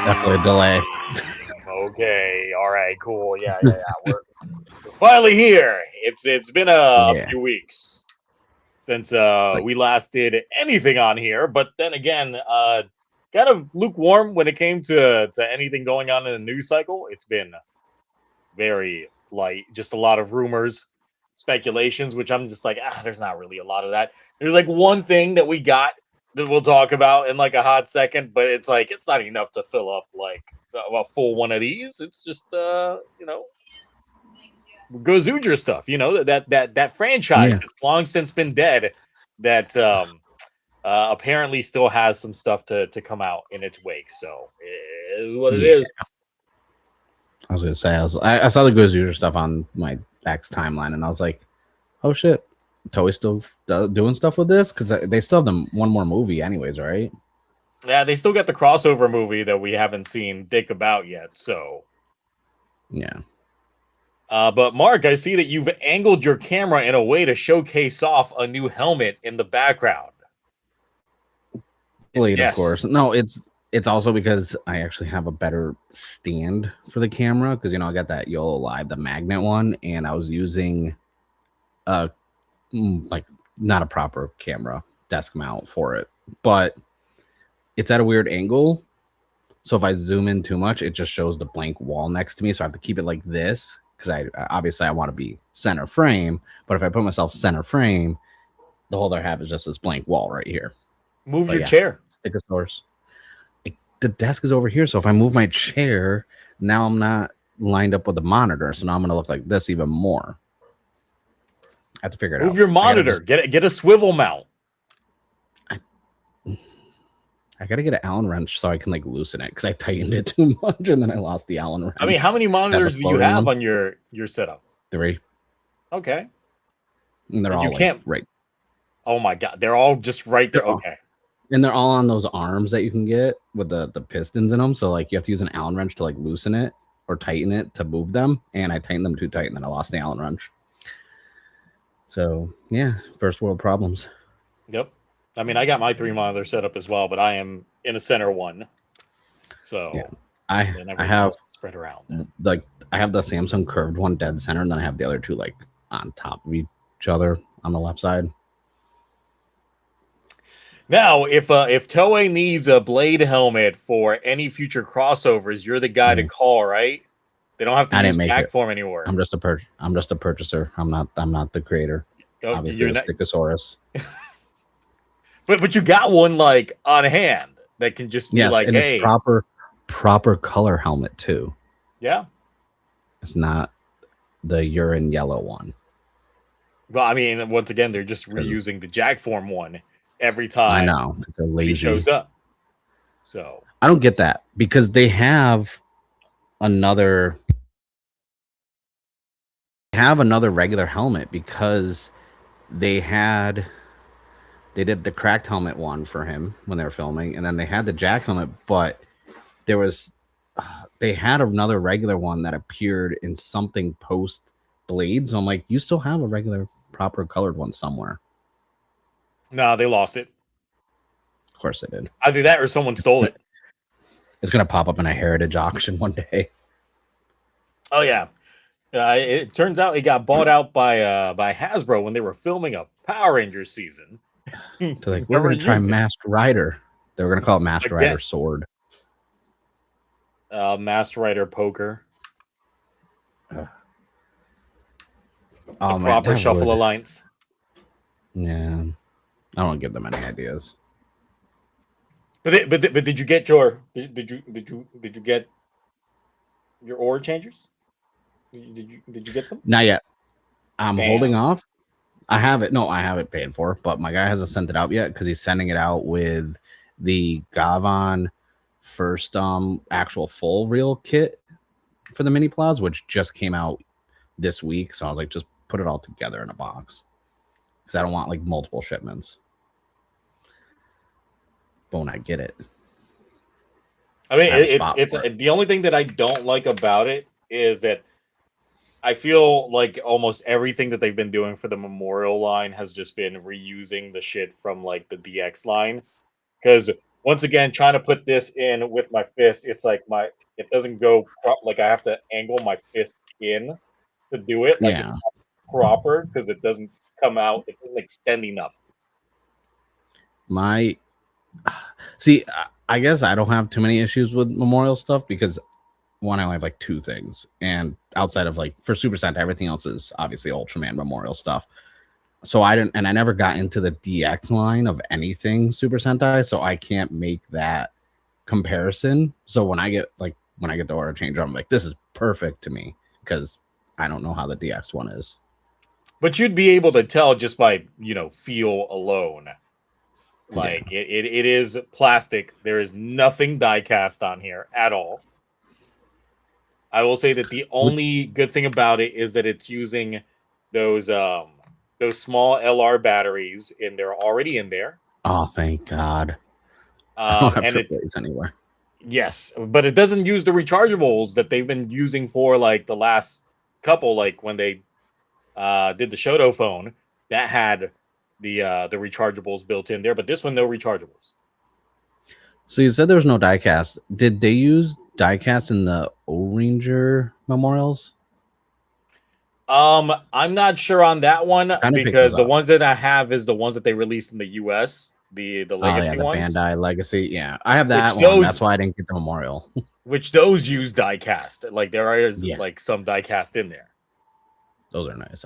Definitely a delay. Okay, all right, cool. Yeah. We're finally here. It's been a Yeah. few weeks since Like, we last did anything on here, but then again, kind of lukewarm when it came to anything going on in the news cycle. It's been very light, just a lot of rumors, speculations, which I'm just like, there's not really a lot of that. There's like one thing that we got that we'll talk about in like a hot second, but it's like it's not enough to fill up like a full one of these. It's just Gozuger stuff, that franchise yeah. that's long since been dead, that apparently still has some stuff to come out in its wake. So it is what it Yeah. is. I was gonna say I saw the Gozer stuff on my X timeline, and I was like, oh shit, Toei's still doing stuff with this because they still have them one more movie, anyways, right? Yeah, they still got the crossover movie that we haven't seen dick about yet. So, Yeah. but Mark, I see that you've angled your camera in a way to showcase off a new helmet in the background. Blade, of Yes. course. No, it's also because I actually have a better stand for the camera because I got that YOLO Live, the magnet one, and I was using like not a proper camera desk mount for it, but it's at a weird angle. So if I zoom in too much, it just shows the blank wall next to me. So I have to keep it like this because I obviously I want to be center frame. But if I put myself center frame, the whole other half is just this blank wall right here. Move But your yeah, chair. Stegosaurus. The desk is over here, so if I move my chair, now I'm not lined up with the monitor. So now I'm gonna look like this even more. I have to figure it out. Move your monitor. Get a swivel mount. I gotta get an Allen wrench so I can like loosen it because I tightened it too much and then I lost the Allen wrench. I mean, how many monitors do you have on your setup? 3. Okay. And they're all like can't. right. Oh my god, they're all just right there. Okay. And they're all on those arms that you can get with the pistons in them. So like you have to use an Allen wrench to like loosen it or tighten it to move them. And I tightened them too tight and then I lost the Allen wrench. So yeah, first world problems. Yep. I mean, I got my 3 monitor set up as well, but I am in a center one. So yeah, I have spread around. Like I have the Samsung curved one dead center, and then I have the other two like on top of each other on the left side. Now, if Toei needs a Blade helmet for any future crossovers, you're the guy to call, right? They don't have to use back form anymore. I'm just a purchaser. I'm not the creator. Oh, obviously, a Stegosaurus. but you got one like on hand that can just be like, and hey, it's proper color helmet too. Yeah, it's not the urine yellow one. Well, I mean, once again, they're just reusing the jack form one every time. I know it's a lazy. He shows up. So I don't get that because they have another regular helmet because they did the cracked helmet one for him when they were filming, and then they had the jack helmet, but there was they had another regular one that appeared in something post Blade. So I'm like, you still have a regular proper colored one somewhere. No, they lost it. Of course they did. Either that or someone stole it. It's gonna pop up in a heritage auction one day. Oh yeah. It turns out it got bought out by Hasbro when they were filming a Power Rangers season. They're like, we're going to try Masked Rider. They were going to call it Masked Rider Sword. Masked Rider Poker. Oh, man, proper Shuffle Alliance. Yeah, I don't give them any ideas. But did you get your did you get your ore changers? Did you get them? Not yet. I'm holding off. I have it. No, I have it paid for, but my guy hasn't sent it out yet because he's sending it out with the Gavan first actual full reel kit for the mini plows, which just came out this week. So I was like, just put it all together in a box because I don't want like multiple shipments. But when I get it, I mean, it's the only thing that I don't like about it is that I feel like almost everything that they've been doing for the Memorial line has just been reusing the shit from like the DX line. Because once again, trying to put this in with my fist, it's like it doesn't go like I have to angle my fist in to do it. Like it's Yeah. not proper because it doesn't come out. It doesn't extend enough. My see, I guess I don't have too many issues with Memorial stuff because one, I only have like two things, and outside of like for Super Sentai, everything else is obviously Ultraman Memorial stuff. So I didn't, and I never got into the DX line of anything Super Sentai, so I can't make that comparison. So when I get the order changer, I'm like, this is perfect to me because I don't know how the DX one is. But you'd be able to tell just by feel alone. Yeah. Like it is plastic. There is nothing die cast on here at all. I will say that the only good thing about it is that it's using those small LR batteries, and they're already in there. Oh, thank God. I don't have And it AAAs anywhere. yes, but it doesn't use the rechargeables that they've been using for like the last couple, like when they did the Shoto phone that had the rechargeables built in there, but this one no rechargeables. So you said there was no diecast. Did they use diecast in the O-Ranger memorials? I'm not sure on that one Kind of picked because those the up. ones that I have is the ones that they released in the US, the Oh yeah, legacy the ones, Bandai Legacy. Yeah, I have which that one. That's those why I didn't get the memorial. those use diecast. Like there is Yeah, like some diecast in there. those are nice.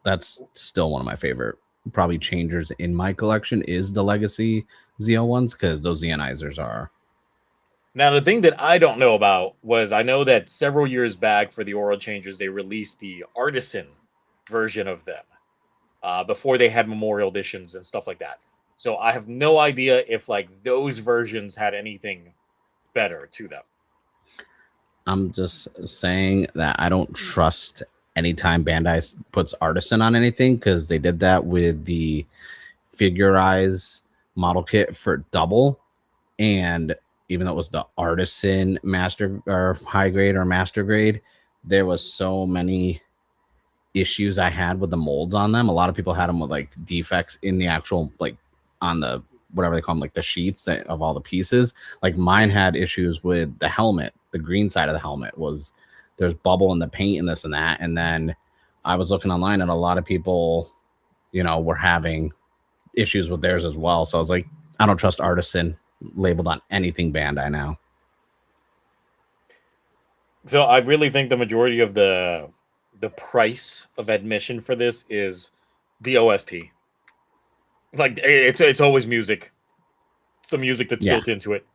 That's still one of my favorite probably changers in my collection is the Legacy Zeo ones because those Zeonizers are. Now, the thing that I don't know about was I know that several years back for the Oral Changers, they released the artisan version of them before they had memorial editions and stuff like that. So I have no idea if like those versions had anything better to them. I'm just saying that I don't trust anytime Bandai puts artisan on anything because they did that with the Figurize model kit for double, and even though it was the artisan master or high grade or master grade, there was so many issues I had with the molds on them. A lot of people had them with like defects in the actual like on the whatever they call them, like the sheets of all the pieces. Like mine had issues with the helmet. The green side of the helmet was there's bubble in the paint and this and that. And then I was looking online and a lot of people, were having issues with theirs as well. So I was like, I don't trust artisan labeled on anything Bandai now. So I really think the majority of the price of admission for this is the OST. Like it's always music. It's the music that's Yeah. built into it.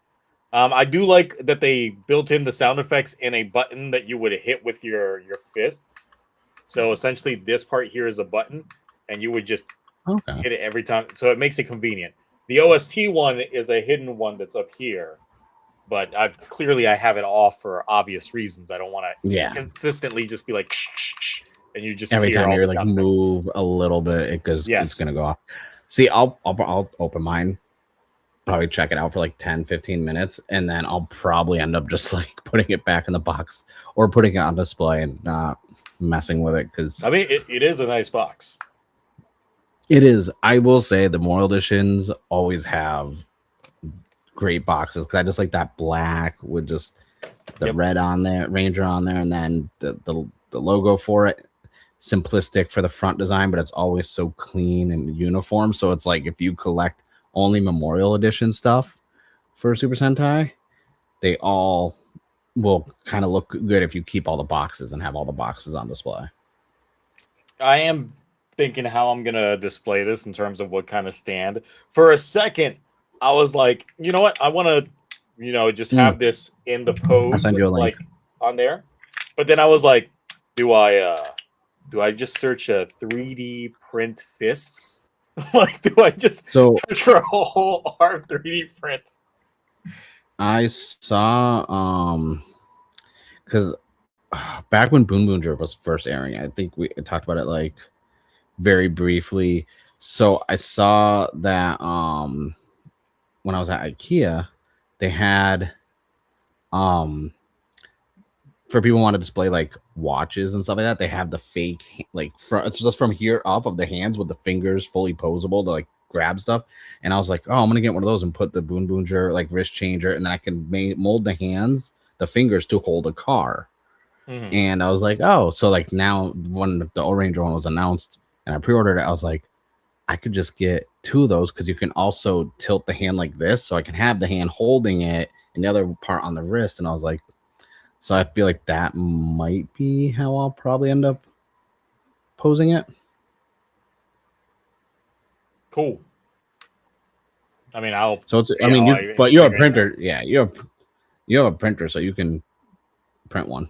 I do like that they built in the sound effects in a button that you would hit with your fists. So essentially, this part here is a button, and you would just hit it every time. So it makes it convenient. The OST one is a hidden one that's up here, but clearly I have it off for obvious reasons. I don't want to consistently just be like, shh, and you just every hear time all you this like move a little bit, it's gonna go off. See, I'll open mine, probably check it out for like 10-15 minutes, and then I'll probably end up just like putting it back in the box or putting it on display and not messing with it because I mean it is a nice box. It is. I will say the Memorial editions always have great boxes because I just like that black with just the red on there, Ranger on there, and then the logo for it. Simplistic for the front design, but it's always so clean and uniform. So it's like if you collect only Memorial Edition stuff for Super Sentai, they all will kind of look good if you keep all the boxes and have all the boxes on display. I am thinking how I'm gonna display this in terms of what kind of stand. For a second, I was like, you know what? I want to, just have this in the pose, I'll send you a link. like on there. But then I was like, do I just search a 3D print fists? Like, do I just search for a whole arm 3D print? I saw because back when Boom Boom Jerk was first airing, I think we talked about it like very briefly. So I saw that when I was at IKEA, they had for people who want to display like watches and stuff like that, they have the fake like it's just from here up of the hands with the fingers fully posable to like grab stuff. And I was like, oh, I'm gonna get one of those and put the Boon Boonger like wrist changer, and then I can mold the hands, the fingers to hold a car. Mhm. And I was like, oh, so like now when the O-Ranger one was announced and I pre-ordered it, I was like, I could just get 2 of those because you can also tilt the hand like this, so I can have the hand holding it and the other part on the wrist. And I was like, so I feel like that might be how I'll probably end up posing it. Cool. I mean, I'll. So it's, see I mean, how but you're a integrate that. printer, yeah. You have a printer, so you can print one.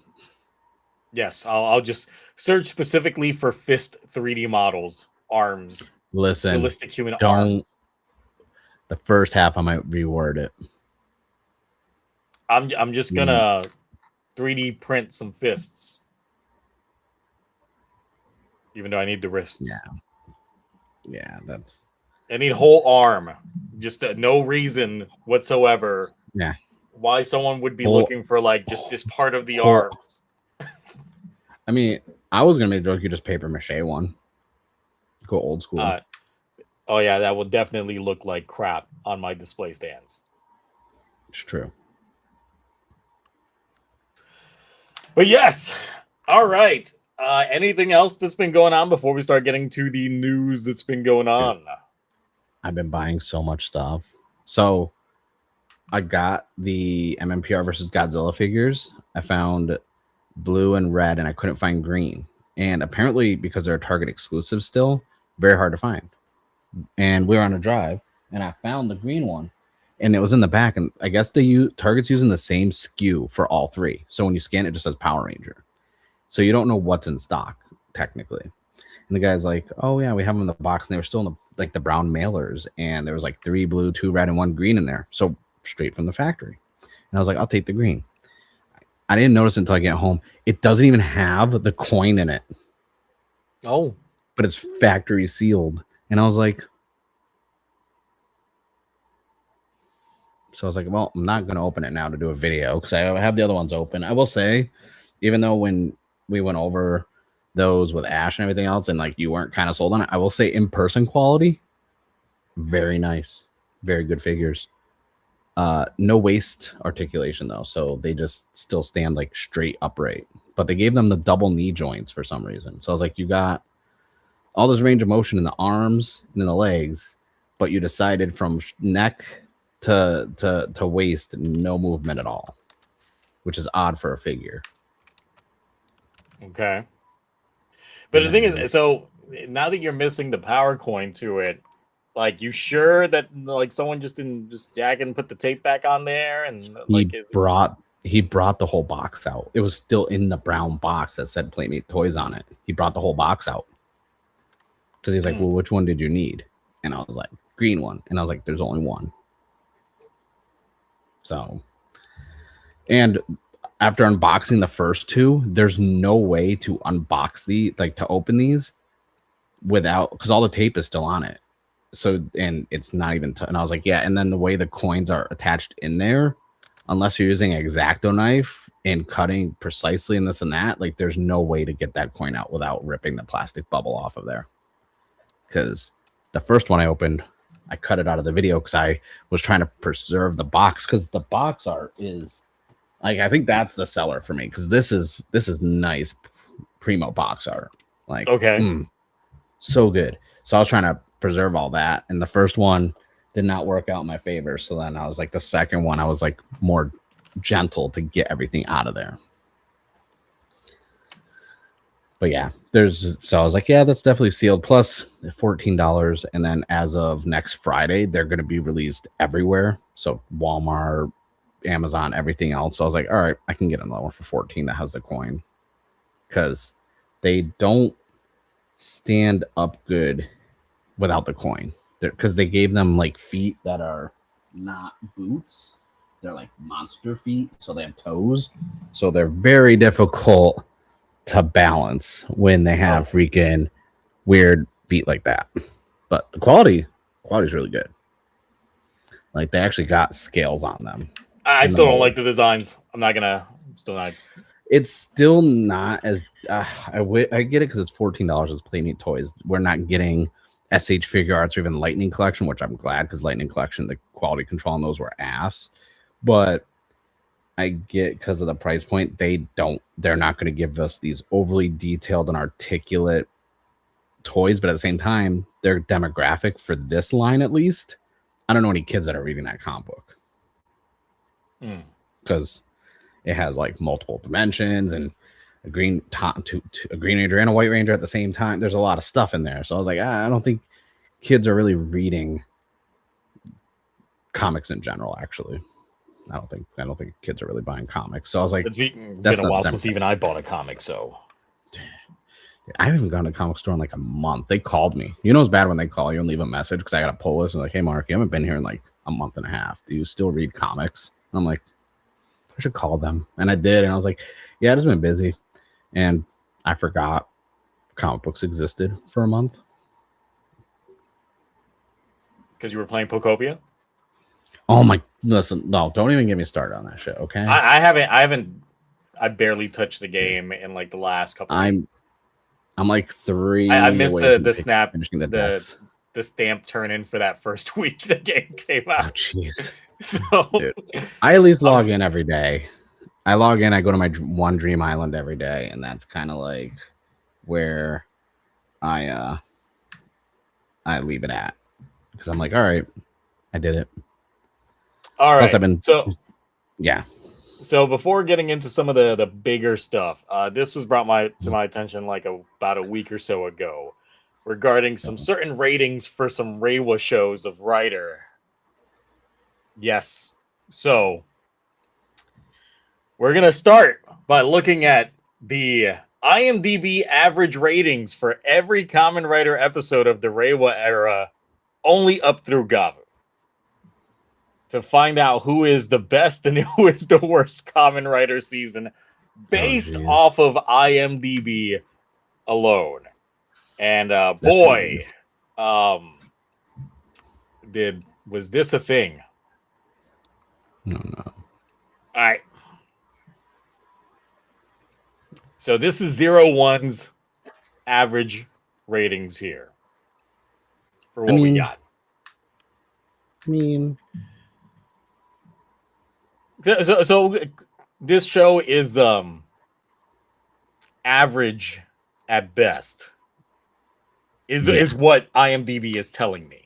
Yes, I'll just search specifically for fist 3D models, arms, Listen, realistic human don't. arms. The first half, I might reword it. I'm just gonna 3D print some fists, even though I need the wrists. Yeah, that's. I need whole arm. Just no reason whatsoever. Yeah. Why someone would be looking for like just this part of the arms? I mean, I was gonna make a joke. You just paper mache one. Go old school. Oh yeah, that will definitely look like crap on my display stands. It's true. But yes, all right. Anything else that's been going on before we start getting to the news that's been going on? I've been buying so much stuff. So I got the MMPR versus Godzilla figures. I found blue and red, and I couldn't find green. And apparently, because they're Target exclusive still, very hard to find. And we were on a drive, and I found the green one, and it was in the back. And I guess Target's using the same SKU for all 3. So when you scan it, just says Power Ranger. So you don't know what's in stock technically. And the guy's like, "Oh yeah, we have them in the box," and they were still in the brown mailers, and there was like 3 blue, 2 red, and 1 green in there. So straight from the factory. And I was like, I'll take the green. I didn't notice until I get home. It doesn't even have the coin in it. Oh, but it's factory sealed. And I was like, well, I'm not going to open it now to do a video because I have the other ones open. I will say, even though when we went over those with Ash and everything else, and like you weren't kind of sold on it, I will say in person quality, very nice, very good figures. No waist articulation though, so they just still stand like straight upright. But they gave them the double knee joints for some reason. So I was like, you got all this range of motion in the arms and in the legs, but you decided from neck to waist, no movement at all, which is odd for a figure. Okay. But the thing is, so now that you're missing the power coin to it, like, you sure that like someone just didn't just jack and put the tape back on there? And like he brought the whole box out. It was still in the brown box that said Playmate Toys on it. He brought the whole box out because he's like, well, which one did you need? And I was like, green one. And I was like, there's only one. So, and after unboxing the first 2, there's no way to unbox to open these without, because all the tape is still on it. So, and it's not even, and I was like, yeah. And then the way the coins are attached in there, unless you're using an X-Acto knife and cutting precisely and this and that, like there's no way to get that coin out without ripping the plastic bubble off of there. Because the first one I opened, I cut it out of the video because I was trying to preserve the box, because the box art is like, I think that's the seller for me, because this is nice primo box art. Like, okay, so good. So I was trying to preserve all that, and the first one did not work out in my favor. So then I was like, the second one, I was like more gentle to get everything out of there. But yeah, so I was like, yeah, that's definitely sealed. Plus $14. And then as of next Friday, they're going to be released everywhere. So Walmart, Amazon, everything else. So I was like, all right, I can get another one for 14 that has the coin, because they don't stand up good without the coin, because they gave them like feet that are not boots. They're like monster feet, so they have toes. So they're very difficult to balance when they have freaking weird feet like that. But the quality is really good. Like, they actually got scales on them. I still don't like the designs. I'm still not. It's still not as I get it because it's $14. It's Playmate Toys. We're not getting SH Figure Arts or even Lightning Collection, which I'm glad because Lightning Collection, the quality control on those were ass. But I get because of the price point, they're not going to give us these overly detailed and articulate toys, but at the same time, their demographic for this line, at least, I don't know any kids that are reading that comic book because it has like multiple dimensions and a green a Green Ranger and a White Ranger at the same time. There's a lot of stuff in there, so I was like, I don't think kids are really reading comics in general. Actually, I don't think kids are really buying comics. So I was like, it's been a while since even I bought a comic, so. I haven't even gone to a comic store in like a month. They called me. You know it's bad when they call you and leave a message because I got a pull list and like, hey Mark, you haven't been here in like a month and a half. Do you still read comics? And I'm like, I should call them. And I did, and I was like, yeah, I've just been busy. And I forgot comic books existed for a month. Because you were playing Pokopia? Oh my, listen, no, don't even get me started on that shit, okay? I barely touched the game in like the last couple of weeks. I'm like 3. I missed the snap, finishing the stamp turn in for that first week the game came out. Oh jeez. So dude, I at least log in every day. I log in, I go to my one Dream Island every day, and that's kind of like where I leave it at. Because I'm like, all right, I did it. All right. Plus I've been yeah. So before getting into some of the bigger stuff, this was brought to my attention like about a week or so ago regarding some certain ratings for some Reiwa shows of Writer. Yes. So we're going to start by looking at the IMDb average ratings for every Kamen Rider episode of the Reiwa era, only up through Gavan, to find out who is the best and who is the worst Kamen Rider season based off of IMDb alone. And boy, was this a thing? No. All right. So this is 01's average ratings here for what we got. So this show is average at best. Is what IMDb is telling me.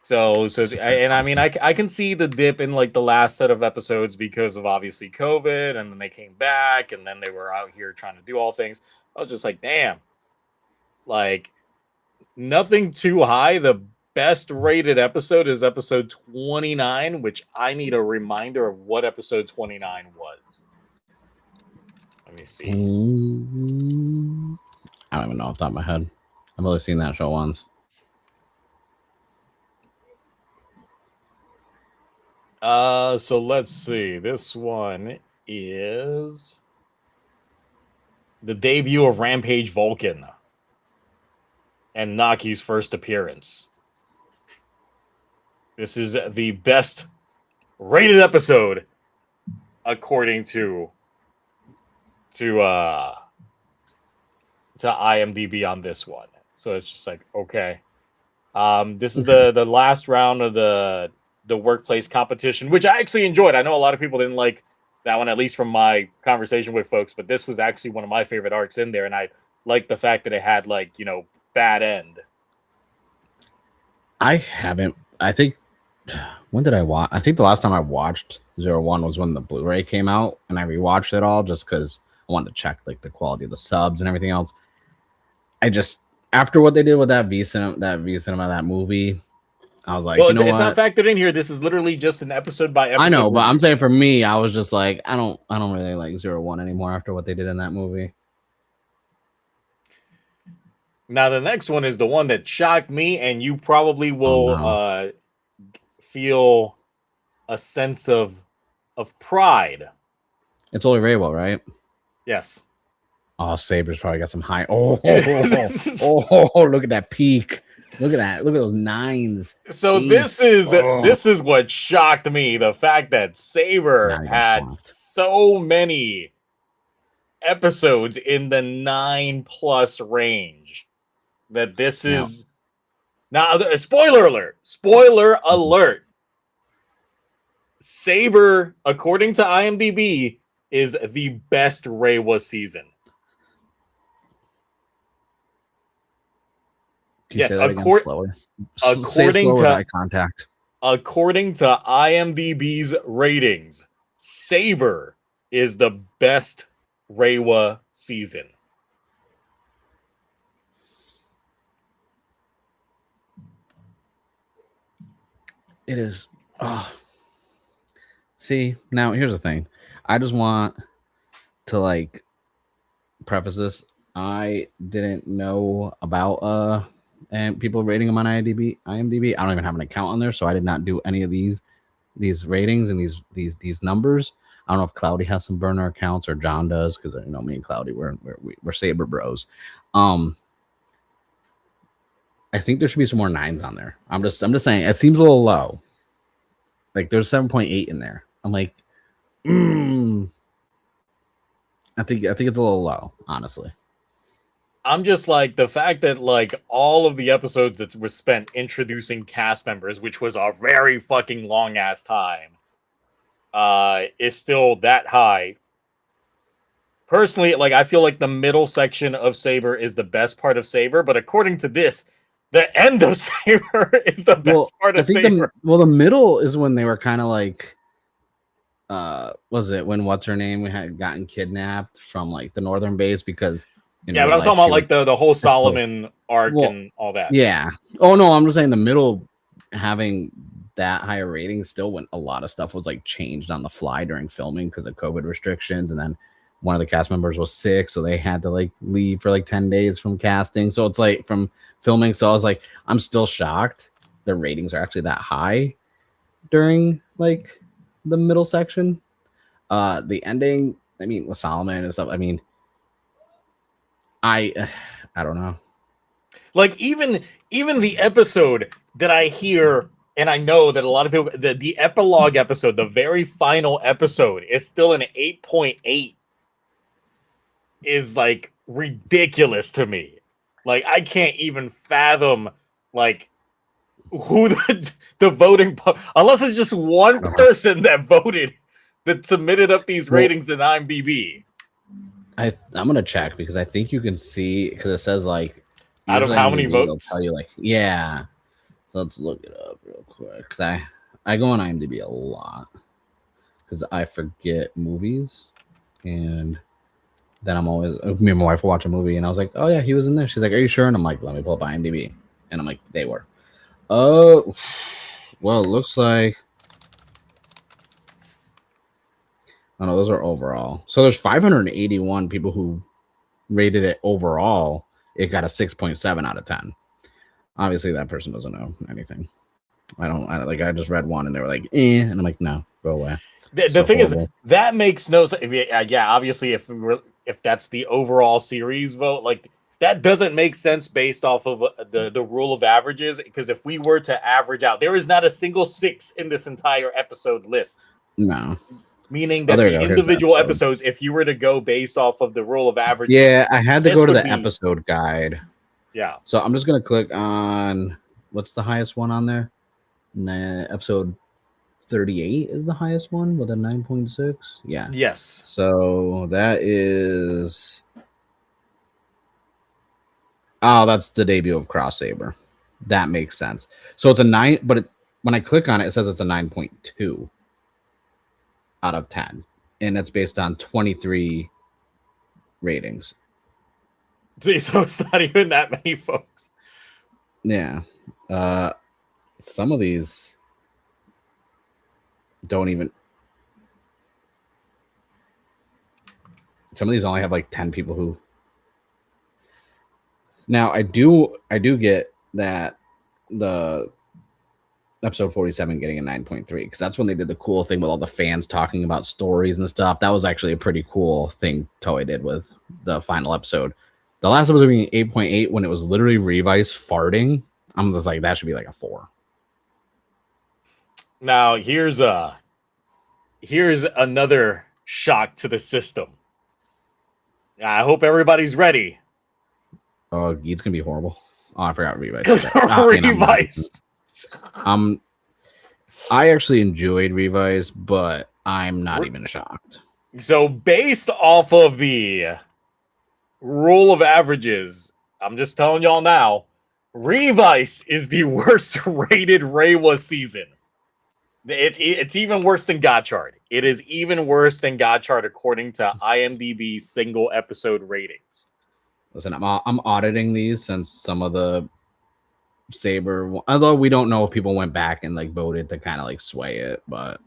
So and I mean I can see the dip in like the last set of episodes because of obviously COVID, and then they came back, and then they were out here trying to do all things. I was just like, damn, like nothing too high. The best rated episode is episode 29, which I need a reminder of what episode 29 was. Let me see. I don't even know off the top of my head. I've only seen that show once. So let's see. This one is the debut of Rampage Vulcan and Naki's first appearance. This is the best rated episode according to IMDb on this one. So it's just like, okay. This is the last round of the workplace competition, which I actually enjoyed. I know a lot of people didn't like that one, at least from my conversation with folks, but this was actually one of my favorite arcs in there, and I liked the fact that it had like, bad end. I haven't. I think when did I watch? I think the last time I watched 01 was when the Blu-ray came out, and I rewatched it all just because I wanted to check like the quality of the subs and everything else. I just, after what they did with that V Cinema, that movie, I was like, well, it's not factored in here. This is literally just an episode by episode. I know, but I'm saying for me, I was just like, I don't really like 01 anymore after what they did in that movie. Now the next one is the one that shocked me, and you probably will feel a sense of pride. It's only Reiwa, right? Yes. Oh, Saber's probably got some high. Oh, look at that peak. Look at that. Look at those 9s. So this is what shocked me. The fact that Saber had so many episodes in the 9+ range. That this is now. Spoiler alert! Spoiler alert! Saber, according to IMDb, is the best Reiwa season. Can you say that again slower? Say it slower with eye contact. According to IMDb's ratings, Saber is the best Reiwa season. It is. Oh. See, now here's the thing. I just want to like preface this. I didn't know about and people rating them on IMDb. I don't even have an account on there, so I did not do any of these ratings and these numbers. I don't know if Cloudy has some burner accounts or John does, because you know me and Cloudy we're Saber bros. I think there should be some more 9s on there. I'm just saying it seems a little low. Like there's 7.8 in there. I'm like, I think it's a little low, honestly. I'm just like, the fact that like all of the episodes that were spent introducing cast members, which was a very fucking long ass time, is still that high. Personally, like I feel like the middle section of Saber is the best part of Saber, but according to this, the end of Saber is the best part of Saber. The middle is when they were kind of like, was it when what's her name had gotten kidnapped from like the northern base because but I'm talking about like the whole Solomon arc and all that. Yeah. Oh no, I'm just saying the middle having that higher rating still when a lot of stuff was like changed on the fly during filming because of COVID restrictions, and then one of the cast members was sick, so they had to like leave for like 10 days from casting. So it's like from filming. So I was like, I'm still shocked the ratings are actually that high during like the middle section. The ending, I mean, with Solomon and stuff, I mean, I don't know. Like even the episode that I hear, and I know that a lot of people, the epilogue episode, the very final episode, is still an 8.8. Is like ridiculous to me. Like I can't even fathom like who the voting unless it's just one person that voted that submitted up these ratings in IMDb. I'm gonna check because I think you can see because it says like out of how many votes. It'll tell you like yeah. So let's look it up real quick because I go on IMDb a lot because I forget movies, and then I'm always me and my wife will watch a movie and I was like, oh yeah, he was in there. She's like, are you sure? And I'm like, let me pull up IMDb, and I'm like, they were. Oh, well, it looks like. Oh no, those are overall. So there's 581 people who rated it overall. It got a 6.7 out of 10. Obviously, that person doesn't know anything. I just read one and they were like, and I'm like, no, go away. The thing is, that makes no sense. Yeah, obviously, if that's the overall series vote, like that doesn't make sense based off of the rule of averages. Because if we were to average out, there is not a single 6 in this entire episode list. No. Meaning that the individual episodes, if you were to go based off of the rule of averages. Yeah, I had to go to the episode guide. Yeah. So I'm just going to click on what's the highest one on there? Episode 38 is the highest one with a 9.6. Yeah. Yes. So that is. Oh, that's the debut of Cross Saber. That makes sense. So it's a 9, but when I click on it, it says it's a 9.2 out of 10, and it's based on 23 ratings. See, so it's not even that many folks. Yeah. Some of these don't even. Some of these only have like 10 people who. Now I do get that the episode 47 getting a 9.3 because that's when they did the cool thing with all the fans talking about stories and stuff. That was actually a pretty cool thing Toei did with the final episode. The last episode being 8.8 when it was literally Revice farting. I'm just like, that should be like a 4. Now here's another shock to the system. I hope everybody's ready. Oh, it's gonna be horrible. Oh, I forgot Revice. Revice. I actually enjoyed Revice, but I'm not even shocked. So, based off of the rule of averages, I'm just telling y'all now, Revice is the worst rated Reiwa season. It's even worse than Gotchard. It is even worse than Gotchard according to IMDb single episode ratings. Listen, I'm auditing these since some of the Saber, although we don't know if people went back and like voted to kind of like sway it, but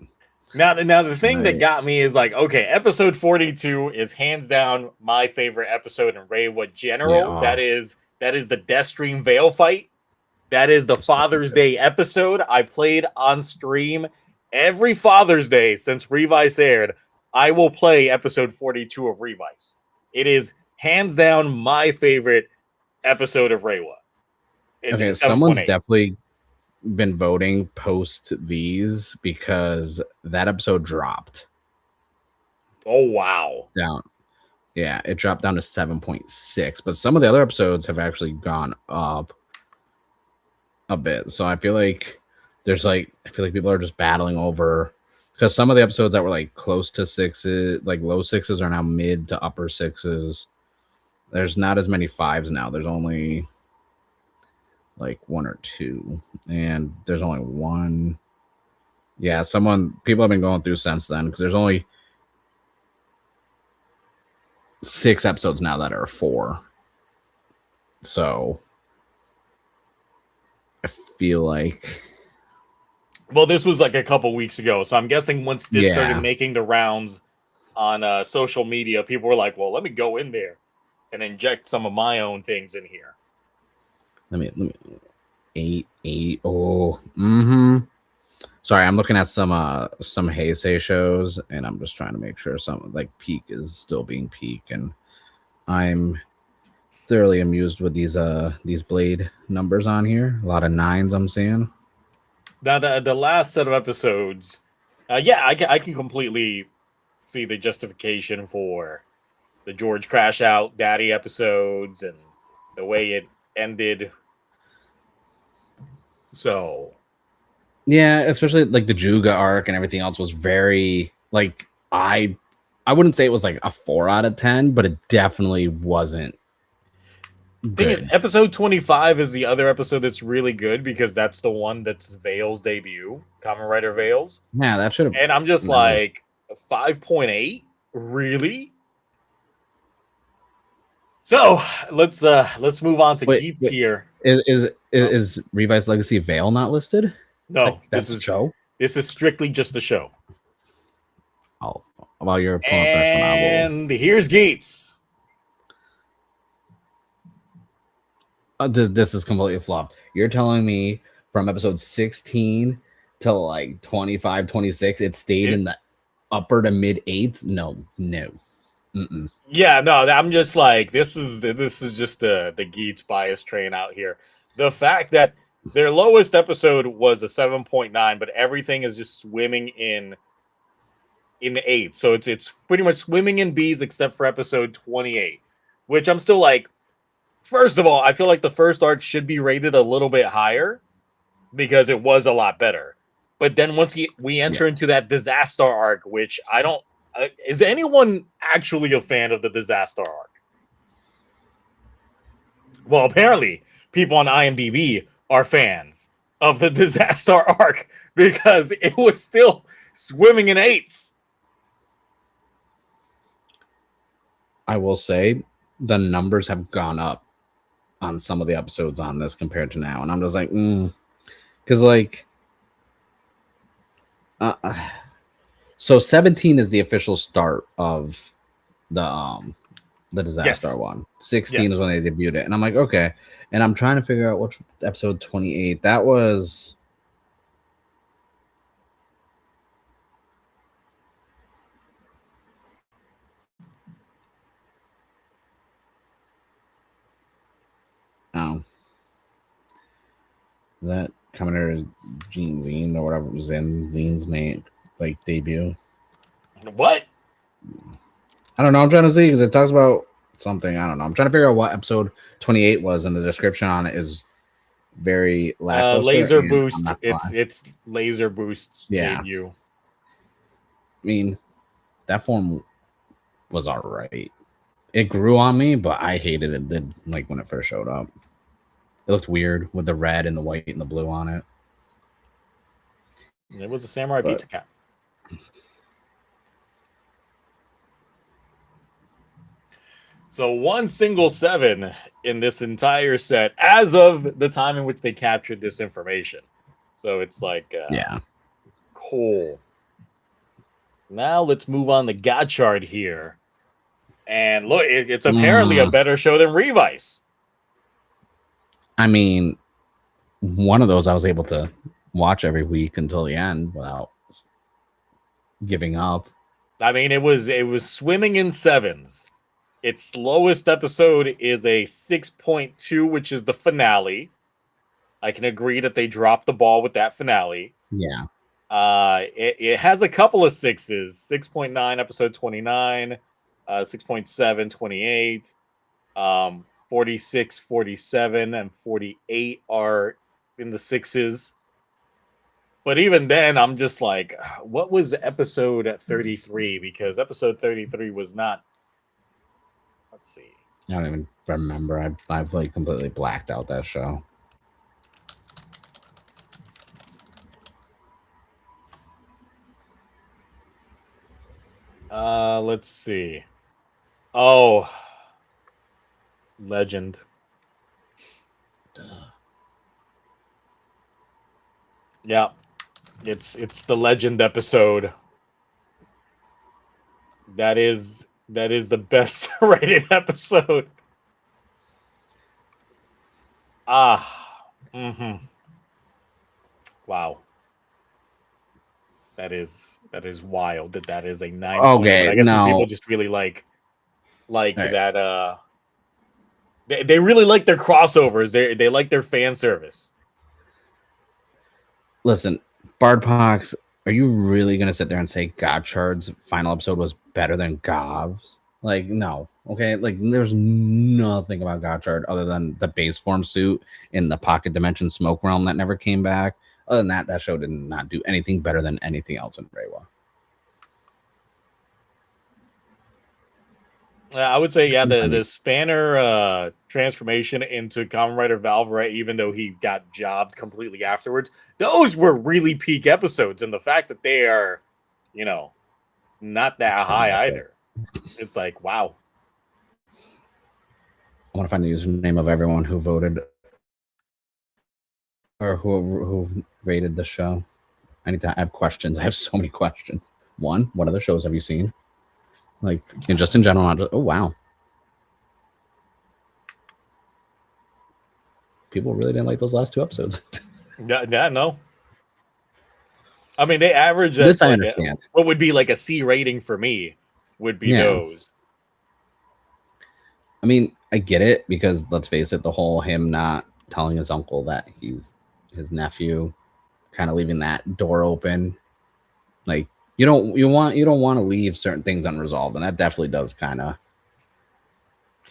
now the thing that got me is like, okay, episode 42 is hands down my favorite episode in Reiwa general. That is the Deathstream Veil fight. That is the Father's Day episode I played on stream every Father's Day since Revice aired. I will play episode 42 of Revice. It is hands down my favorite episode of Reiwa. Okay, someone's definitely been voting post these because that episode dropped. Oh, wow. Down. Yeah, it dropped down to 7.6, but some of the other episodes have actually gone up a bit. So I feel like people are just battling over, because some of the episodes that were like close to sixes, like low sixes, are now mid to upper sixes. There's not as many fives now. There's only like one or two, and there's only one. Yeah, people have been going through since then, because there's only 6 episodes now that are 4. So I feel like, well, this was like a couple weeks ago, so I'm guessing once this started making the rounds on social media, people were like, well, let me go in there and inject some of my own things in here. Let me 8. Oh, sorry, I'm looking at some Heisei shows, and I'm just trying to make sure some like Peak is still being Peak, and I'm thoroughly amused with these Blade numbers on here. A lot of 9s I'm seeing. Now the last set of episodes, I can completely see the justification for the George Crash Out Daddy episodes and the way it ended. So, yeah, especially like the Juga arc and everything else was very like, I wouldn't say it was like a 4 out of 10, but it definitely wasn't good. Thing is, episode 25 is the other episode that's really good, because that's the one that's Veil's debut, Kamen Rider Veil's. Yeah, that should have. And I'm just like, 5.8? Really? So let's move on to Geeks here. Is Revice Legacy Veil not listed? No, this is show. This is strictly just the show. Oh, while you're pulling up that one, and here's Geeks. This is completely flopped. You're telling me from episode 16 to like 25, 26, it stayed in the upper to mid 8s? No. Mm-mm. Yeah, no, I'm just like, this is just the Geeks bias train out here. The fact that their lowest episode was a 7.9, but everything is just swimming in the 8. So it's pretty much swimming in B's except for episode 28, which I'm still like, first of all, I feel like the first arc should be rated a little bit higher because it was a lot better. But then once we enter into that Disaster arc, which I don't... is anyone actually a fan of the Disaster arc? Well, apparently, people on IMDb are fans of the Disaster arc because it was still swimming in 8s. I will say the numbers have gone up on some of the episodes on this compared to now, and I'm just like, because like, so 17 is the official start of the Disaster one. 16 is when they debuted it, and I'm like, okay, and I'm trying to figure out what episode 28 that was. Oh, that Commander Gene Zine or whatever Zine's name, like debut. What? I don't know. I'm trying to see because it talks about something. I don't know. I'm trying to figure out what episode 28 was, and the description on it is very lackluster. Laser and I'm boost. not gonna lie. It's laser boost's Yeah. debut. I mean, that form was all right. It grew on me, but I hated it. Did like when it first showed up. It looked weird with the red and the white and the blue on it. It was a samurai But- pizza cat. So one single 7 in this entire set as of the time in which they captured this information. So it's like yeah. cool. Now let's move on to Gotchard here. And look, it's apparently a better show than Revice. I mean, one of those I was able to watch every week until the end without giving up. I mean, it was swimming in 7s. Its lowest episode is a 6.2, which is the finale. I can agree that they dropped the ball with that finale. Yeah. It has a couple of 6s. 6.9, episode 29. 6.7, 28. 46, 47, and 48 are in the 6s. But even then, I'm just like, what was episode 33? Because episode 33 was not. Let's see. I don't even remember. I've like completely blacked out that show. Let's see. Oh, Legend. Yeah, it's the Legend episode. That is the best rated episode. Wow. That is wild that is a 9. Okay, I guess some no. people just really like Right. that. They really like their crossovers. They like their fan service. Listen, Bardpox, are you really gonna sit there and say Gotchard's final episode was better than Gav's? Like, no. Okay, like there's nothing about Gotchard other than the base form suit in the Pocket Dimension Smoke Realm that never came back. Other than that, that show did not do anything better than anything else in Reiwa. I would say, yeah, the Spanner transformation into Kamen Rider Valkyrie, even though he got jobbed completely afterwards, those were really peak episodes. And the fact that they are, not that high either. It's like, wow. I want to find the username of everyone who voted or who rated the show. I have questions. I have so many questions. One, what other shows have you seen? Like, and just in general, not just, oh wow. People really didn't like those last 2 episodes. Yeah, no. I mean, they average This I like understand. what would be like a C rating for me would be those. I mean, I get it because let's face it, the whole him not telling his uncle that he's his nephew, kind of leaving that door open. Like you don't want to leave certain things unresolved, and that definitely does kind of.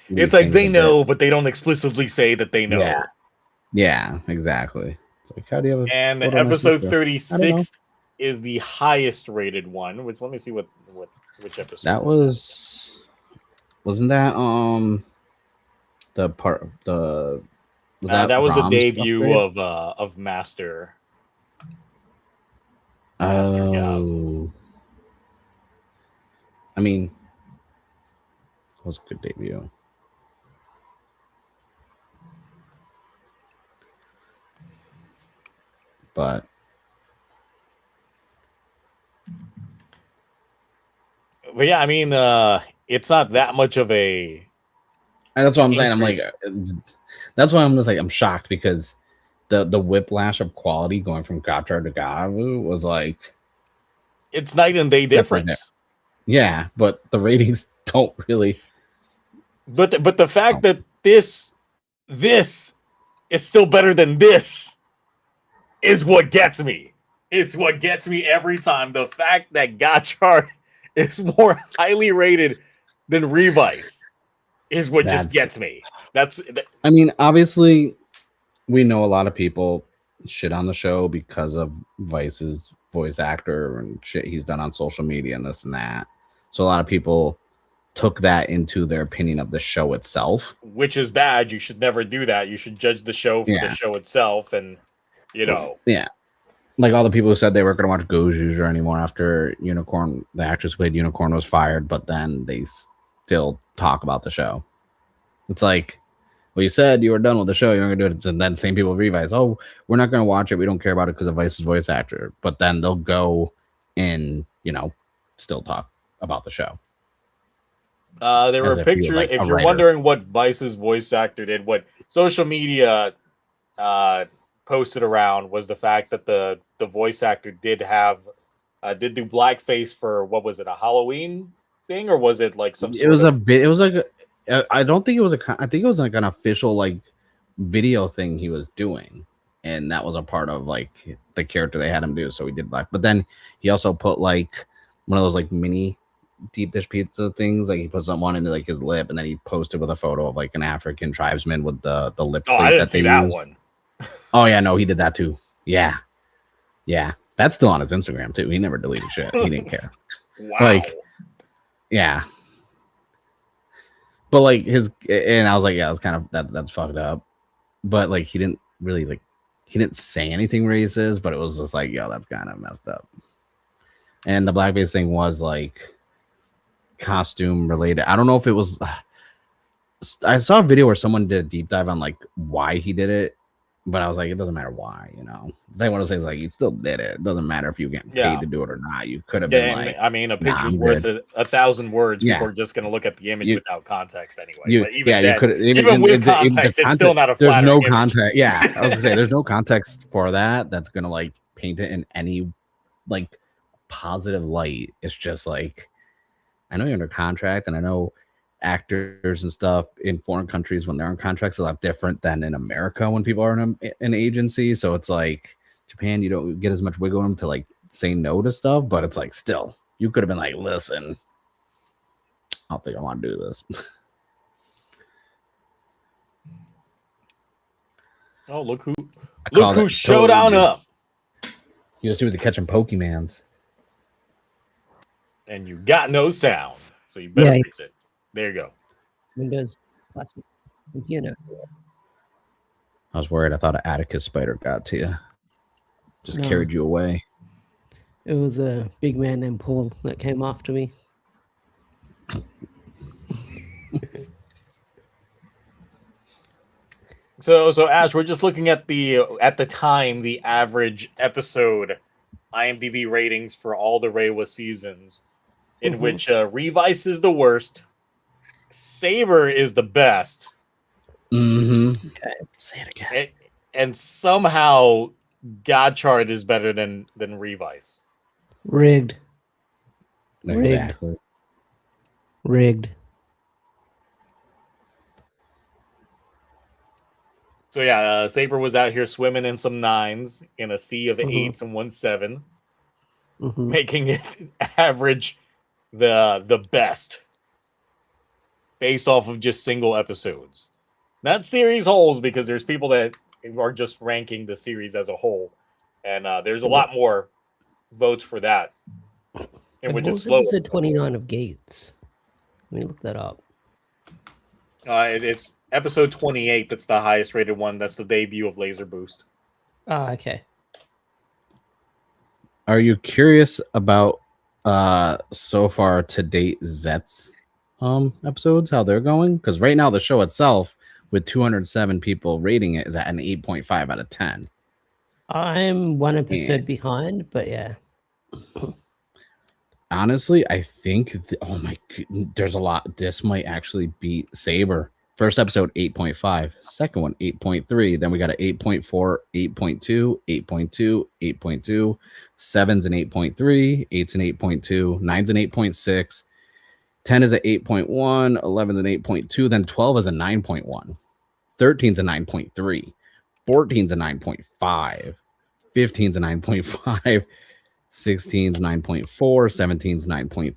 It's like they know, but they don't explicitly say that they know. Yeah, exactly. It's like, how do you have? And episode 36 is the highest rated one. Which let me see which episode that was. Wasn't that the part the that was the debut upgrade? of Master. Oh, I mean, it was a good debut. But yeah, I mean, it's not that much of a. That's what I'm saying. I'm like, that's why I'm just like, I'm shocked because the whiplash of quality going from Gotchard to Gavu was like, it's night and day difference. Yeah, but the ratings don't really. But the fact that this is still better than this is what gets me. It's what gets me every time. The fact that Gotchard is more highly rated than Revice is what just gets me. I mean, obviously, we know a lot of people shit on the show because of Vice's voice actor and shit he's done on social media and this and that. So a lot of people took that into their opinion of the show itself, which is bad. You should never do that. You should judge the show for the show itself, and yeah. Like all the people who said they weren't going to watch Goju's anymore after Unicorn, the actress who played Unicorn, was fired, but then they still talk about the show. It's like, well, you said you were done with the show, you weren't going to do it, and then same people revise. Oh, we're not going to watch it. We don't care about it because of Vice's voice actor. But then they'll go and still talk about the show. There were pictures. Like if you're wondering what Vice's voice actor did, what social media posted around was the fact that the voice actor did do blackface for, what was it, a Halloween thing, or was it like some? It was like I don't think it was I think it was like an official like video thing he was doing, and that was a part of like the character they had him do. So he did black, but then he also put like one of those like mini deep dish pizza things, like he put someone into like his lip, and then he posted with a photo of like an African tribesman with the lip. Oh, I didn't see that one. Oh yeah, no, he did that too. Yeah, that's still on his Instagram too. He never deleted shit. He didn't care. Wow. Like, yeah, but like and I was like, yeah, it's kind of that's fucked up. But like, he didn't really he didn't say anything racist, but it was just like, yo, that's kind of messed up. And the blackface thing was like costume related. I don't know if it was. I saw a video where someone did a deep dive on like why he did it, but I was like, it doesn't matter why, They want to say like you still did it. It doesn't matter if you get paid to do it or not. You could have been like, I mean, a picture's worth 1,000 words. Yeah. People are just going to look at the image without context anyway. You could even with context, it's still not a flattering There's no image. context. Yeah, I was gonna say there's no context for that. That's gonna like paint it in any like positive light. It's just like, I know you're under contract, and I know actors and stuff in foreign countries when they're on contracts a lot different than in America when people are in an agency. So it's like Japan, you don't get as much wiggle room to like say no to stuff, but it's like still you could have been like, listen, I don't think I want to do this. Oh, look who showed on up. He was too busy catching Pokemans. And you got no sound, so you better fix it. There you go. Windows classic computer. I was worried. I thought an Atticus spider got to you. Just carried you away. It was a big man named Paul that came after me. So Ash, we're just looking at the average episode IMDb ratings for all the Reiwa seasons, in which Revice is the worst, Saber is the best. Mm-hmm. Okay, say it again. And somehow Godchart is better than Revice. Rigged. Exactly. Rigged. So yeah, Saber was out here swimming in some 9s in a sea of 8s and 1 7, making it average the best based off of just single episodes. Not series wholes, because there's people that are just ranking the series as a whole, and there's a lot more votes for that. In which it's slower. Episode 29 of Gates. Let me look that up. It's episode 28 that's the highest rated one. That's the debut of Laser Boost. Ah, okay. Are you curious about so far to date Zet's episodes, how they're going? Because right now the show itself, with 207 people rating it, is at an 8.5 out of 10. I'm one episode behind, but yeah. Honestly, I think oh my god, there's a lot. This might actually beat Saber. First episode 8.5, second one 8.3, then we got an 8.4, 8.2, 8.2, 8.2, 7's an 8.3, 8's an 8.2, 9's an 8.6, 10 is an 8.1, 11's an 8.2, then 12 is a 9.1, 13's a 9.3, 14's a 9.5, 15's a 9.5, 16's 9.4, 17's 9.3,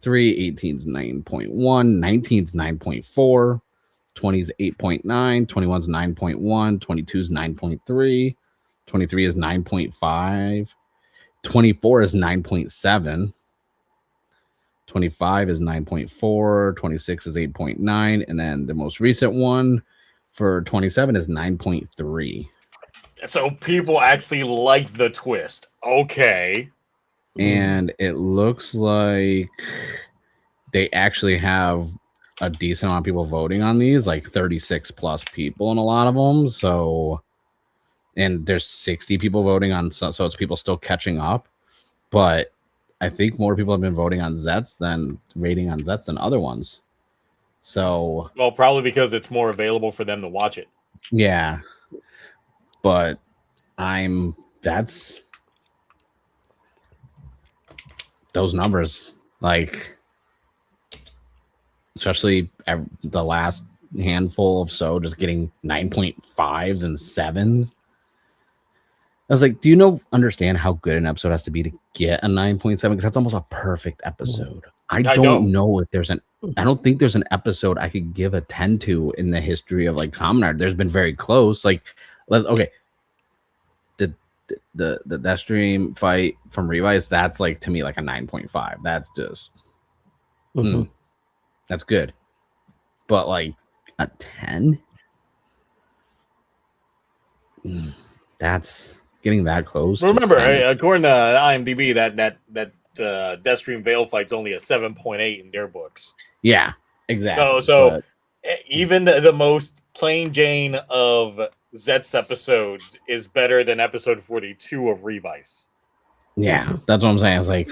18's 9.1, 19's 9.4, 20 is 8.9, 21 is 9.1, 22 is 9.3, 23 is 9.5, 24 is 9.7, 25 is 9.4, 26 is 8.9, and then the most recent one for 27 is 9.3. So people actually like the twist. Okay. And it looks like they actually have a decent amount of people voting on these, like 36 plus people in a lot of them. So, and there's 60 people voting on, so it's people still catching up. But I think more people have been voting on Zets than rating on Zets than other ones. So, well, probably because it's more available for them to watch it. Yeah. But those numbers, like, especially the last handful of just getting 9.5s and 7s. I was like, do you understand how good an episode has to be to get a 9.7? Because that's almost a perfect episode. I don't know if I don't think there's an episode I could give a 10 to in the history of like Kamen Rider. There's been very close. Like, okay. The Death Stream fight from Revise, that's like to me like a 9.5. That's just that's good. But like a 10? That's getting that close. Remember, according to IMDb, that Deathstream Veil fight's only a 7.8 in their books. Yeah, exactly. So even the most plain Jane of Zet's episodes is better than episode 42 of Revice. Yeah, that's what I'm saying. It's like,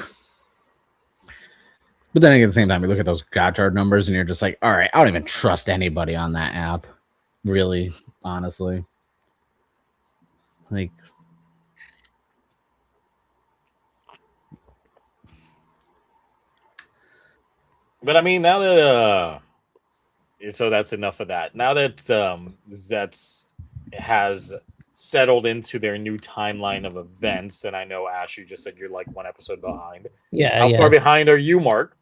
but then at the same time, you look at those Gotchard numbers and you're just like, all right, I don't even trust anybody on that app. Really, honestly. Like, but I mean, now that so that's enough of that. Now that Zets has settled into their new timeline of events, and I know Ash, you just said you're like one episode behind. Yeah. How far behind are you, Mark?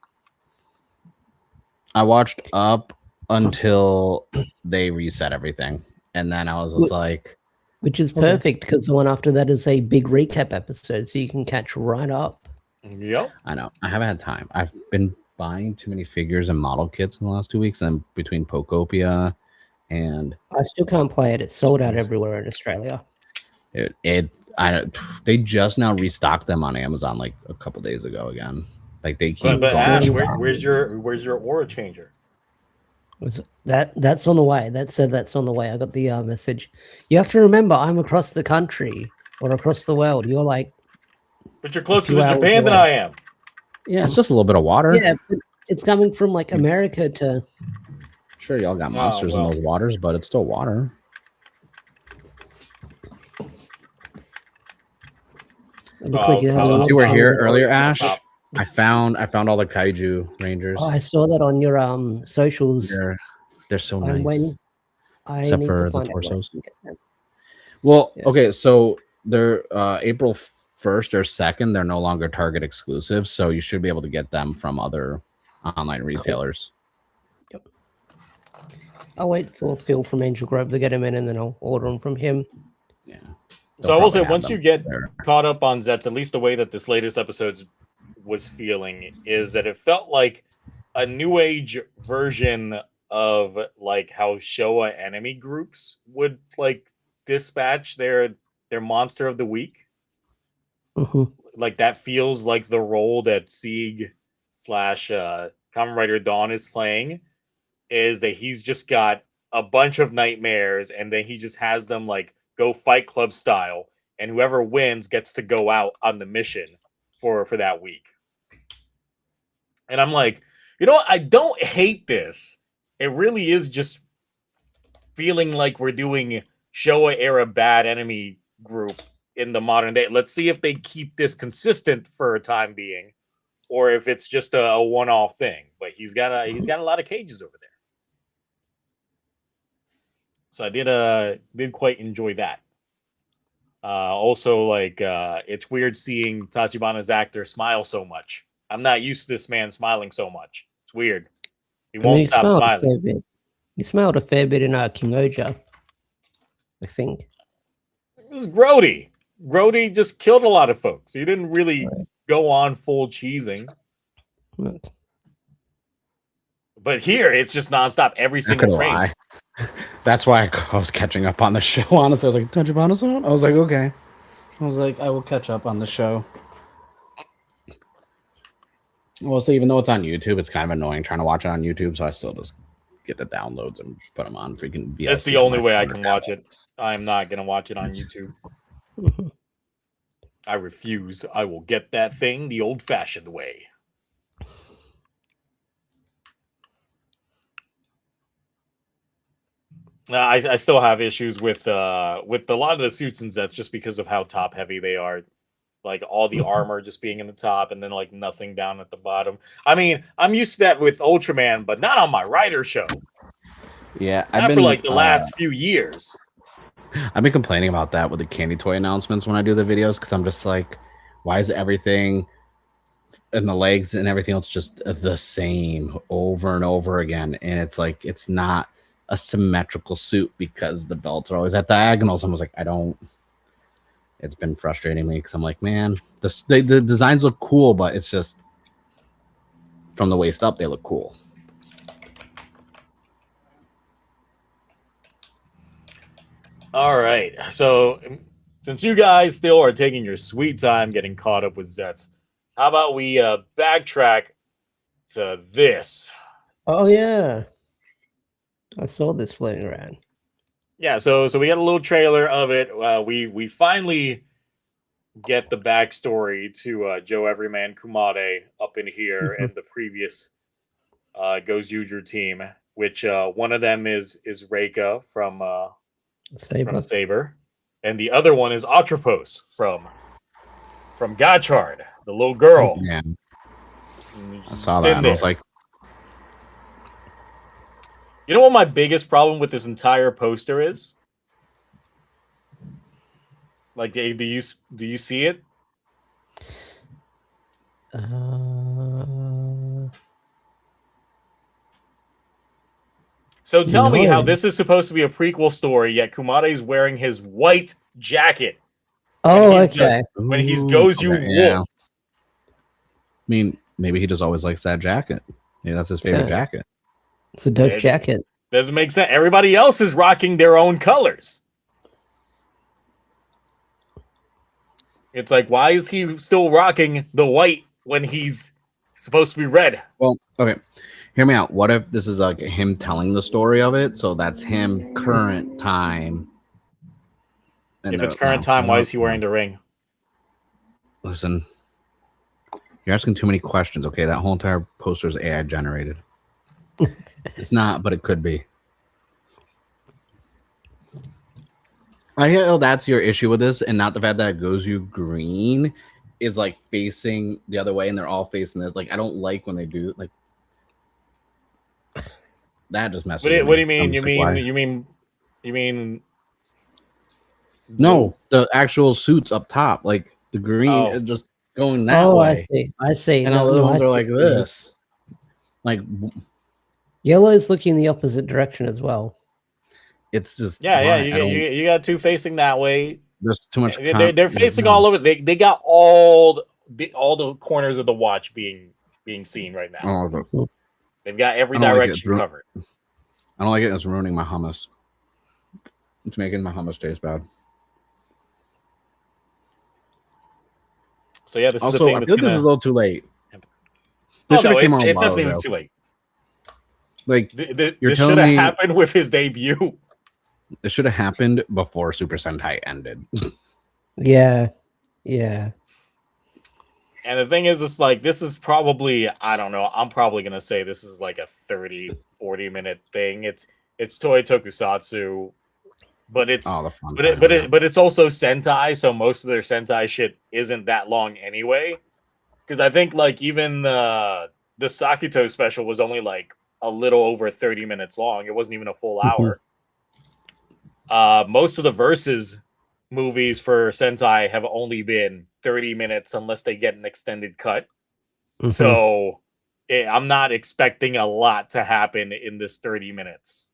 I watched up until they reset everything, and then I was just like, which is perfect because the one after that is a big recap episode, so you can catch right up. Yep. I know. I haven't had time. I've been buying too many figures and model kits in the last 2 weeks, and between Pokopia and I still can't play it. It's sold out everywhere in Australia. They just now restocked them on Amazon like a couple days ago again. Like they keep. But Ash, where's your aura changer? That's on the way. That's on the way. I got the message. You have to remember, I'm across the country or across the world. You're like, but you're closer to Japan than I am. Yeah, it's just a little bit of water. Yeah, but it's coming from like America to. Sure, y'all got monsters in those waters, but it's still water. It looks like since you were here earlier, Ash, I found all the Kaiju Rangers. Oh, I saw that on your socials. They're so nice. Except for the torsos. Well, okay, so they're April 1st or 2nd. They're no longer Target exclusive, so you should be able to get them from other online retailers. Cool. Yep. I'll wait for Phil from Angel Grove to get him in, and then I'll order them from him. Yeah. So I will say, once you get caught up on Zets, at least the way that this latest episode was feeling is that it felt like a new age version of like how Showa enemy groups would like dispatch their monster of the week. Like that feels like the role that Sieg / Kamen Rider Dawn is playing, is that he's just got a bunch of nightmares and then he just has them like go Fight Club style, and whoever wins gets to go out on the mission for that week. And I'm like, you know what? I don't hate this. It really is just feeling like we're doing Showa era bad enemy group in the modern day. Let's see if they keep this consistent for a time being, or if it's just a one-off thing. But he's got a lot of cages over there. So I did quite enjoy that. Also, like, it's weird seeing Tachibana's actor smile so much. I'm not used to this man smiling so much. It's weird. He won't stop smiling. You smelled a fair bit in Kimoja, I think. It was Grody. Grody just killed a lot of folks. He didn't really go on full cheesing. Right. But here, it's just nonstop every single frame. Lie. That's why I was catching up on the show. Honestly, I was like, "Touch upon us on." I was like, "Okay." I was like, "I will catch up on the show." Well, so even though it's on YouTube, it's kind of annoying trying to watch it on YouTube. So I still just get the downloads and put them on freaking VLC. That's the only way I can watch it. I'm not gonna watch it on YouTube. I refuse. I will get that thing the old-fashioned way. I still have issues with a lot of the suits and sets just because of how top heavy they are. Like all the armor just being in the top and then like nothing down at the bottom. I mean, I'm used to that with Ultraman, but not on my Rider show. Yeah, not for like the last few years. I've been complaining about that with the candy toy announcements when I do the videos because I'm just like, why is everything and the legs and everything else just the same over and over again? And it's like, it's not a symmetrical suit because the belts are always at diagonals. I was like, it's been frustrating me because I'm like, man, the designs look cool, but it's just from the waist up, they look cool. All right. So since you guys still are taking your sweet time getting caught up with Zets, how about we backtrack to this? Oh, yeah. I saw this floating around. Yeah, so we got a little trailer of it. We finally get the backstory to Joe Everyman Kumade up in here and the previous Goes Yuger team, which one of them is Reika from Saber, and the other one is Atropos from Gotchard, the little girl. Yeah, I saw that and I was like, you know what my biggest problem with this entire poster is? Like, do you see it? So tell me how this is supposed to be a prequel story, yet Kumade is wearing his white jacket. Oh, okay. When he's Goes You Wolf. I mean, maybe he just always likes that jacket. Maybe that's his favorite jacket. It's a dope jacket. Doesn't make sense. Everybody else is rocking their own colors. It's like, why is he still rocking the white when he's supposed to be red? Well, okay. Hear me out. What if this is like him telling the story of it? So that's him current time. If it's current time, why is he wearing the ring? Listen, you're asking too many questions. Okay, that whole entire poster is AI generated. It's not, but it could be. I know that's your issue with this, and not the fact that it goes you green is like facing the other way, and they're all facing this. Like, I don't like when they do like that. Just messes. What do you mean? You mean? No, the actual suits up top, like the green, just going that way. I see. And all the other ones are like this. Like yellow's looking the opposite direction as well. It's just you got two facing that way. There's too much. They're facing all over. They got all the corners of the watch being seen right now. Oh, they've got every direction covered. I don't like it. It's ruining my hummus. It's making my hummus taste bad. So yeah, this also, is the thing I feel like this is a little too late. It's definitely too late. Like this should have happened with his debut. It should have happened before Super Sentai ended. Yeah. And the thing is, it's like, this is probably, I don't know, I'm probably going to say this is like a 30, 40-minute thing. It's Toei Tokusatsu, but it's but it's also Sentai, so most of their Sentai shit isn't that long anyway. Because I think like even the Sakito special was only like a little over 30 minutes long. It wasn't even a full hour. Most of the Versus movies for Sentai have only been 30 minutes unless they get an extended cut. So I'm not expecting a lot to happen in this 30 minutes.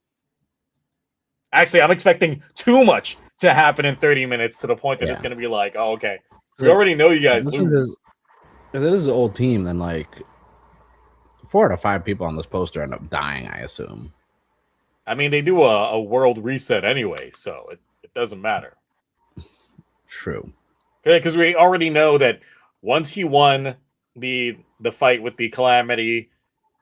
Actually, I'm expecting too much to happen in 30 minutes to the point that it's Yeah. going to be like, oh, okay. We already know you guys lose. If it is an old team, then like 4 out of 5 people on this poster end up dying, I assume. I mean, they do a world reset anyway, so it doesn't matter. True. Because we already know that once he won the fight with the Calamity,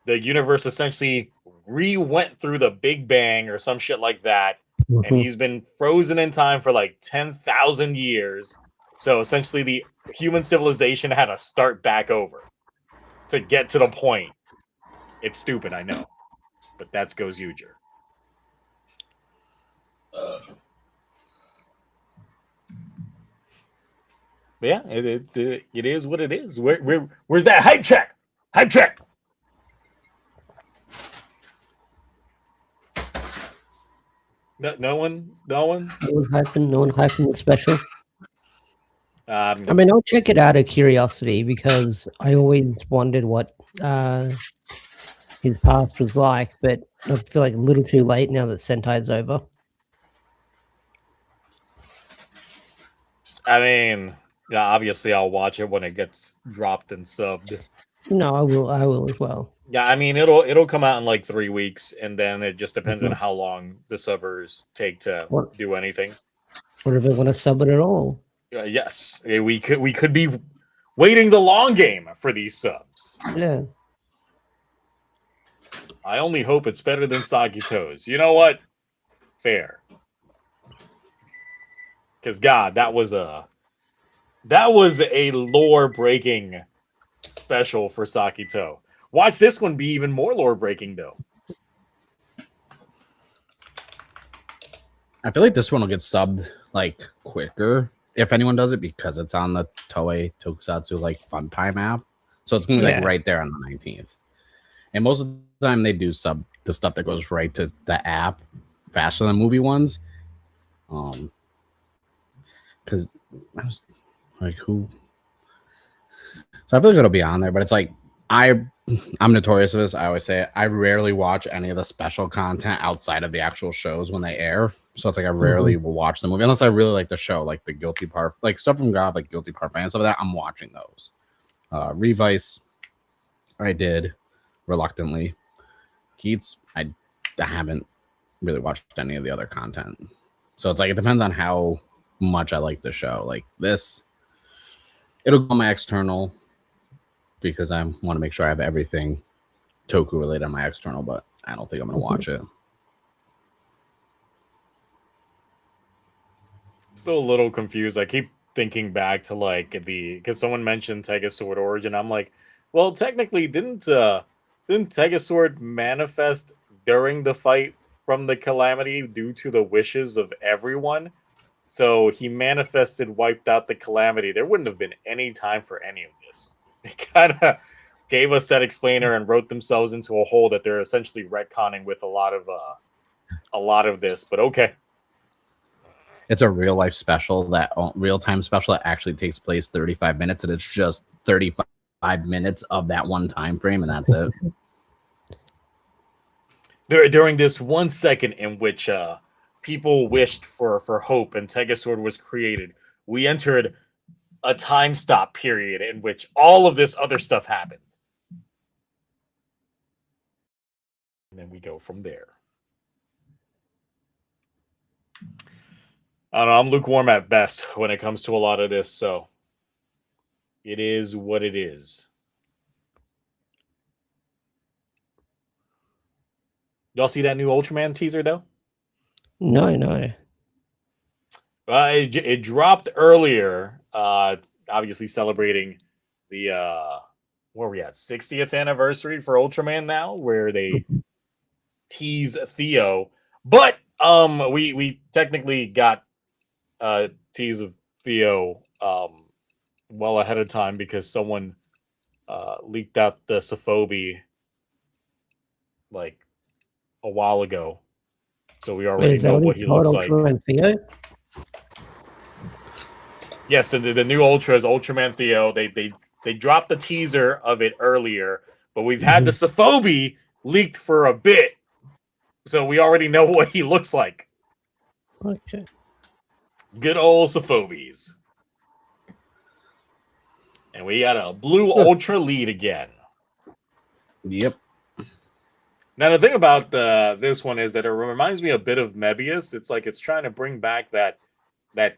the universe essentially went through the Big Bang or some shit like that, and he's been frozen in time for like 10,000 years. So essentially, the human civilization had to start back over to get to the point. It's stupid, I know, but that's goes Uger. But yeah, it is what it is. Where's that hype check? Hype check. No one. No one hyping the special. I mean, I'll check it out of curiosity because I always wondered what his past was like, but I feel like a little too late now that Sentai's over. I mean, yeah, obviously I'll watch it when it gets dropped and subbed. No, I will as well. Yeah, I mean it'll come out in like 3 weeks, and then it just depends on how long the subbers take to do anything. Or if they want to sub it at all. Yes, we could be waiting the long game for these subs. Yeah. I only hope it's better than Sagito's. You know what? Fair. Because God, that was a lore breaking special for Sakito. Watch this one be even more lore breaking though. I feel like this one will get subbed like quicker if anyone does it because it's on the Toei Tokusatsu like Fun Time app. So it's gonna be like right there on the 19th. And most of the time they do sub the stuff that goes right to the app faster than movie ones. Because I was like, who? So I feel like it'll be on there, but it's like I'm notorious for this. I always say it. I rarely watch any of the special content outside of the actual shows when they air. So it's like I rarely will watch the movie unless I really like the show, like the Guilty Park, like stuff from God, like Guilty Park and stuff like that. I'm watching those. Revice, I did reluctantly. Keats, I haven't really watched any of the other content. So it's like it depends on how much I like the show. Like this, it'll go on my external because I want to make sure I have everything Toku related on my external, but I don't think I'm going to watch it. Still a little confused. I keep thinking back to like because someone mentioned Tegasword Origin. I'm like, well, technically, didn't Tegasword manifest during the fight from the Calamity due to the wishes of everyone? So he manifested, wiped out the Calamity. There wouldn't have been any time for any of this. They kind of gave us that explainer and wrote themselves into a hole that they're essentially retconning with a lot of this. But okay. It's a real life special, that real time special that actually takes place 35 minutes, and it's just 35 minutes of that one time frame, and that's it. During this 1 second in which people wished for hope and Tegasword was created, we entered a time stop period in which all of this other stuff happened. And then we go from there. I don't know, I'm lukewarm at best when it comes to a lot of this, so it is what it is. Y'all see that new Ultraman teaser, though? No. It dropped earlier, obviously celebrating the, where are we at, 60th anniversary for Ultraman now, where they tease Theo. But we technically got tease of Theo well ahead of time because someone leaked out the Sophobi like a while ago, so we already know what he looks like. Theo? Yes, the new Ultra is Ultraman Theo. They dropped the teaser of it earlier, but we've had the Sophobi leaked for a bit, so we already know what he looks like. Okay. Good old Sophobies. And we got a blue ultra lead again. Yep. Now the thing about this one is that it reminds me a bit of Mebius. It's like it's trying to bring back that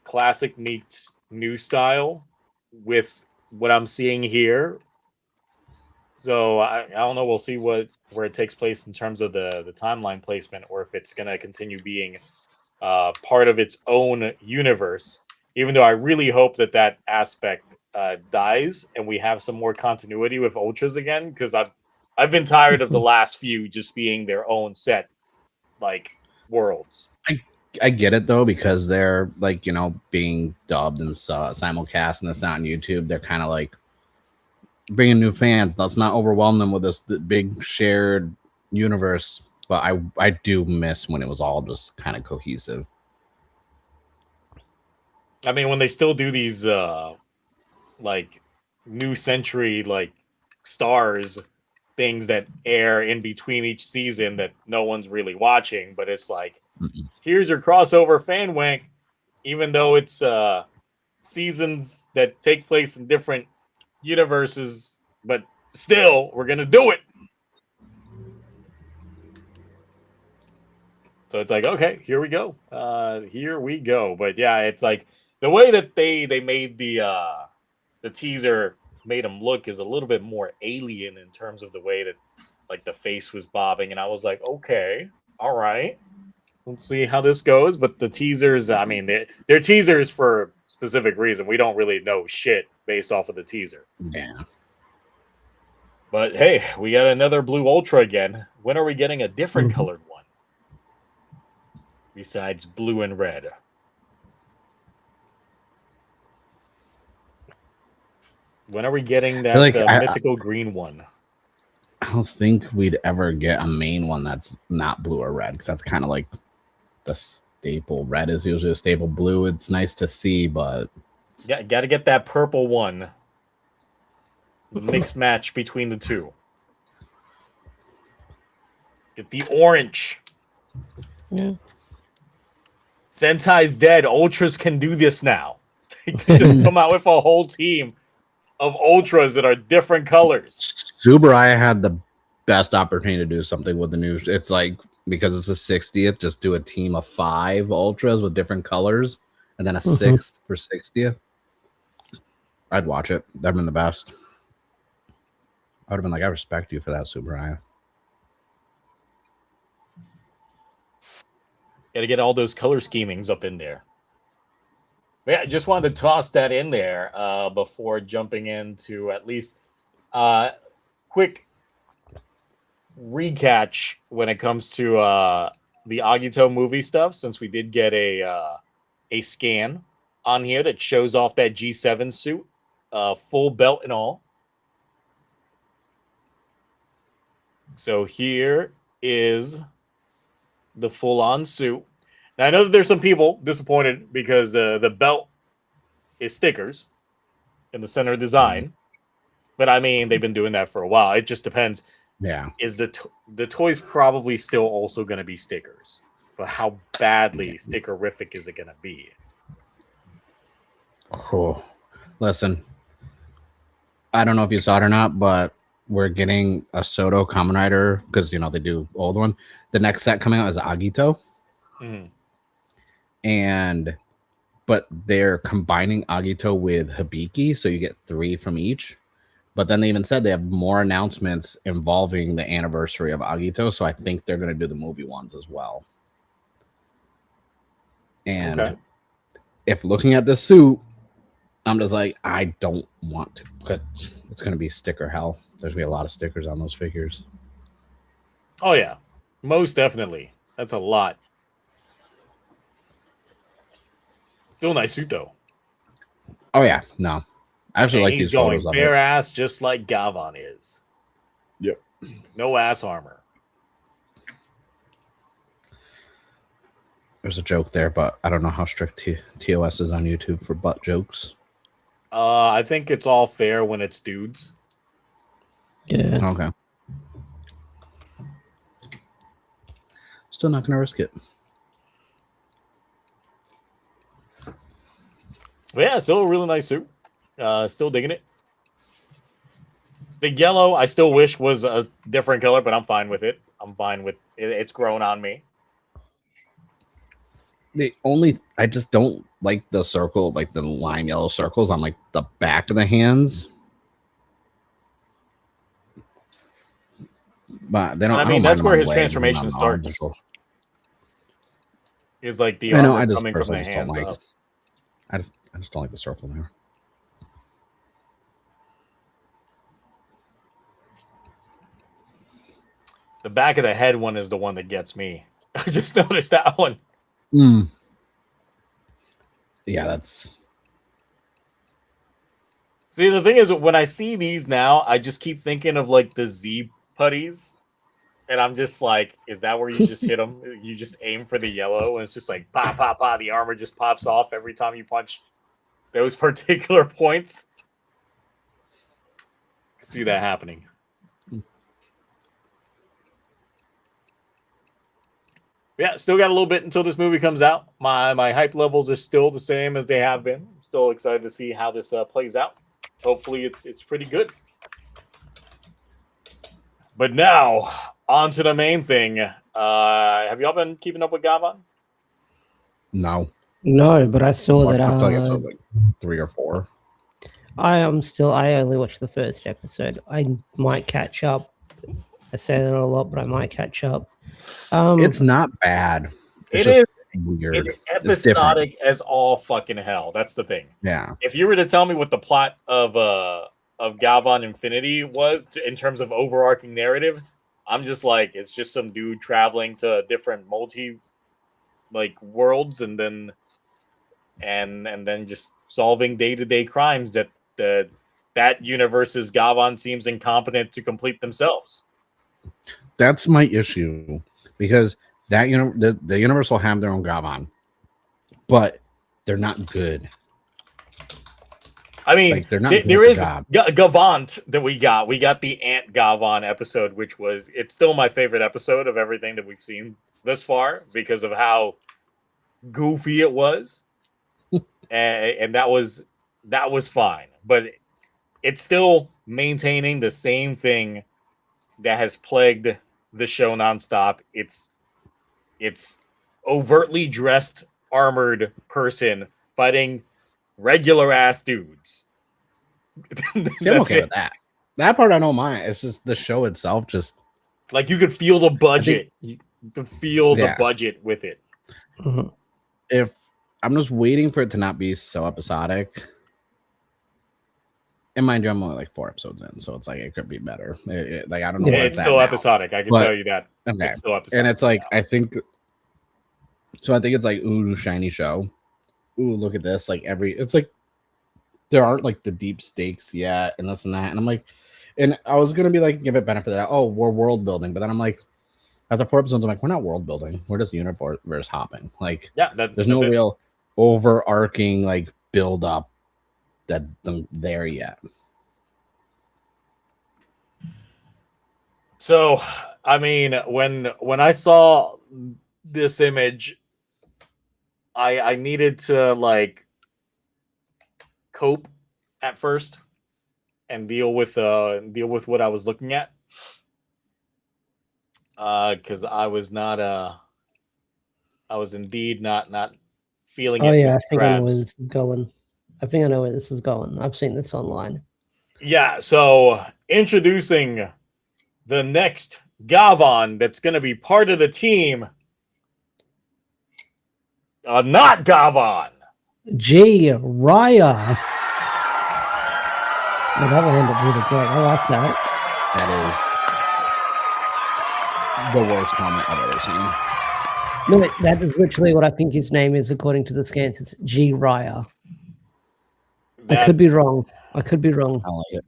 classic meets new style with what I'm seeing here. So I don't know. We'll see where it takes place in terms of the timeline placement, or if it's gonna continue being part of its own universe. Even though I really hope that aspect dies and we have some more continuity with Ultras again, because I've been tired of the last few just being their own set like worlds. I get it though, because they're like, you know, being dubbed and simulcast and this out on YouTube. They're kind of like bringing new fans. Let's not overwhelm them with this big shared universe. But I do miss when it was all just kind of cohesive. I mean, when they still do these like new century like stars things that air in between each season that no one's really watching, but it's like, here's your crossover fan wank, even though it's seasons that take place in different universes, but still we're gonna do it. So it's like, okay, here we go. Here we go. But yeah, it's like the way that they made the teaser made him look is a little bit more alien in terms of the way that like the face was bobbing, and I was like, okay, all right, let's see how this goes. But the teasers, I mean, they're teasers for specific reason. We don't really know shit based off of the teaser. Yeah. But hey, we got another blue ultra again. When are we getting a different colored one besides blue and red? When are we getting that like mythical green one? I don't think we'd ever get a main one that's not blue or red, because that's kind of like the staple. Red is usually a staple. Blue, it's nice to see, but Got to get that purple one. The mixed match between the two. Get the orange. Yeah. Sentai's dead. Ultras can do this now. They can just come out with a whole team of Ultras that are different colors. Subaraya had the best opportunity to do something with the new. It's like, because it's the 60th, just do a team of 5 Ultras with different colors, and then a 6th for 60th. I'd watch it. That'd been the best. I would have been like, I respect you for that, Subaraya. Got to get all those color schemings up in there. Yeah, I just wanted to toss that in there before jumping into at least quick recatch when it comes to the Agito movie stuff, since we did get a scan on here that shows off that G7 suit, full belt and all. So here is the full-on suit. Now, I know that there's some people disappointed because the belt is stickers in the center design, but I mean, they've been doing that for a while. It just depends. Yeah. Is the toy's probably still also going to be stickers, but how badly stickerific is it going to be? Cool. Listen, I don't know if you saw it or not, but we're getting a Soto Kamen Rider, because, you know, they do old one. The next set coming out is Agito. But they're combining Agito with Hibiki, so you get 3 from each. But then they even said they have more announcements involving the anniversary of Agito, so I think they're going to do the movie ones as well. And if looking at the suit, I'm just like, I don't want to. But it's going to be sticker hell. There's going to be a lot of stickers on those figures. Oh, yeah. Most definitely. That's a lot. Still a nice suit, though. Oh, yeah. No. I actually like these photos of it. He's going bare ass just like Gavan is. Yep. No ass armor. There's a joke there, but I don't know how strict TOS is on YouTube for butt jokes. I think it's all fair when it's dudes. Yeah. Okay. Still not going to risk it. But yeah, still a really nice suit. Still digging it. The yellow, I still wish was a different color, but I'm fine with it. I'm fine with it. It's grown on me. I just don't like the circle, like the lime yellow circles on like the back of the hands. But they don't. I mean, that's where his transformation starts. Is like the armor coming from the hands up. I just don't like the circle there. The back of the head one is the one that gets me. I just noticed that one. Yeah, that's. See, the thing is, when I see these now, I just keep thinking of like the Z putties. And I'm just like, is that where you just hit them? You just aim for the yellow, and it's just like, pop, pop, pop. The armor just pops off every time you punch those particular points. See that happening. Yeah, still got a little bit until this movie comes out. My hype levels are still the same as they have been. I'm still excited to see how this plays out. Hopefully, it's pretty good. But now, on to the main thing. Have y'all been keeping up with Gavan? No, but I saw that. Like 3 or 4. I only watched the first episode. I might catch up. I say that a lot, but I might catch up. It's not bad. It is weird. It's episodic as all fucking hell. That's the thing. Yeah. If you were to tell me what the plot of Gavan Infinity was in terms of overarching narrative, I'm just like, it's just some dude traveling to different worlds and then just solving day-to-day crimes that universe's Gavan seems incompetent to complete themselves. That's my issue, because that the universe will have their own Gavan, but they're not good. I mean, they're not. There is Gavant that we got. We got the Ant Gavan episode, it's still my favorite episode of everything that we've seen thus far because of how goofy it was, and that was fine. But it's still maintaining the same thing that has plagued the show nonstop. It's overtly dressed, armored person fighting regular ass dudes. See, I'm okay with that. That part I don't mind. It's just the show itself, just like you could feel the budget. You could feel the budget with it. If I'm just waiting for it to not be so episodic. And mind you, I'm only like 4 episodes in, so it's like it could be better. Like I don't know. It's still episodic. I can tell you that. Okay. It's still episodic. And it's like I think it's like ooh, shiny show. Ooh, look at this. Like it's like there aren't like the deep stakes yet, and this and that. And I'm like, and I was gonna be like, give it benefit of that. Oh, we're world building, but then I'm like, after 4 episodes, I'm like, we're not world building. We're just universe hopping. Like, there's no real overarching like build up that's there yet. So, I mean, when I saw this image, I needed to like cope at first and deal with what I was looking at, because I was indeed not feeling it. Oh yeah, I think I know where this is going. I think I know where this is going. I've seen this online. Yeah, so introducing the next Gavan that's going to be part of the team. Not Gavan. Youre. Well, that will end up really great. I like that. That is the worst comment I've ever seen. No, that is literally what I think his name is according to the scans. It's youre. I could be wrong. I like it.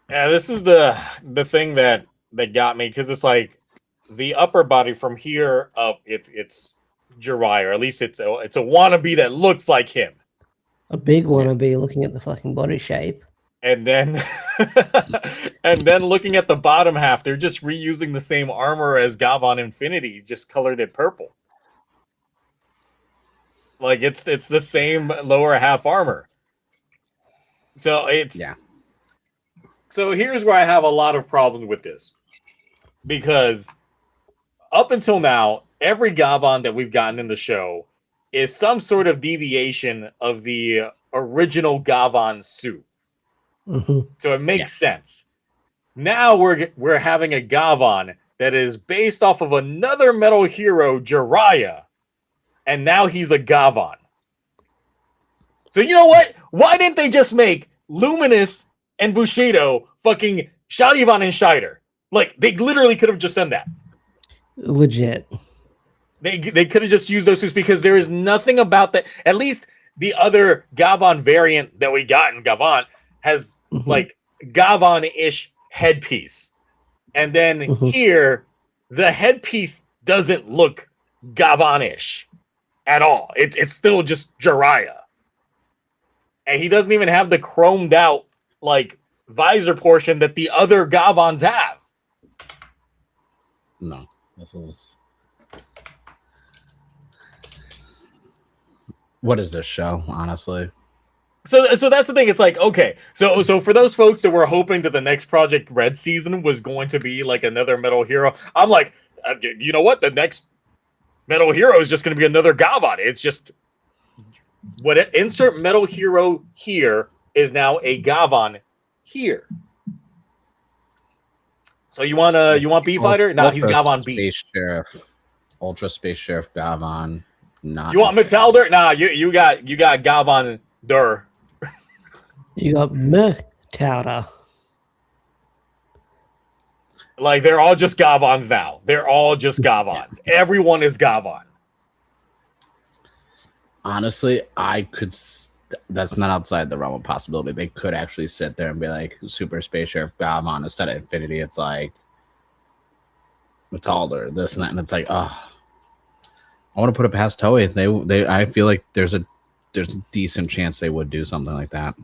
Yeah, this is the thing that got me, because it's like the upper body from here up, it's Youre, or at least it's a wannabe that looks like him. A big wannabe looking at the fucking body shape. And then and then looking at the bottom half, they're just reusing the same armor as Gavan Infinity, just colored it purple. Like it's the same lower half armor. So So here's where I have a lot of problems with this. Because up until now, every Gavan that we've gotten in the show is some sort of deviation of the original Gavan suit. So it makes sense. Now we're having a Gavan that is based off of another metal hero, Jiraiya, and now he's a Gavan. So you know what? Why didn't they just make Luminous and Bushido fucking Shadivan and Shider? Like, they literally could have just done that. Legit. They could have just used those suits because there is nothing about that. At least the other Gavan variant that we got in Gavan has like Gavan-ish headpiece. And then here, the headpiece doesn't look Gavan-ish at all. It's still just Jiraiya. And he doesn't even have the chromed out like visor portion that the other Gavans have. No, this is. What is this show, honestly? So that's the thing. It's like, okay, so for those folks that were hoping that the next Project Red season was going to be like another Metal Hero, I'm like, you know what? The next Metal Hero is just going to be another Gavan. It's just insert Metal Hero here is now a Gavan here. So you want B Fighter? No, he's Gavan B. Space Sheriff, Ultra Space Sheriff Gavan. Not you want Metalder? Nah, you got Gavan Dur. You got Metalder. Like, they're all just Gavans now. They're all just Gavans. Everyone is Gavan. Honestly, that's not outside the realm of possibility. They could actually sit there and be like Super Space Sheriff Gavan instead of Infinity. It's like Metalder, this and that, and it's like, I want to put it past Toei. They I feel like there's a decent chance they would do something like that.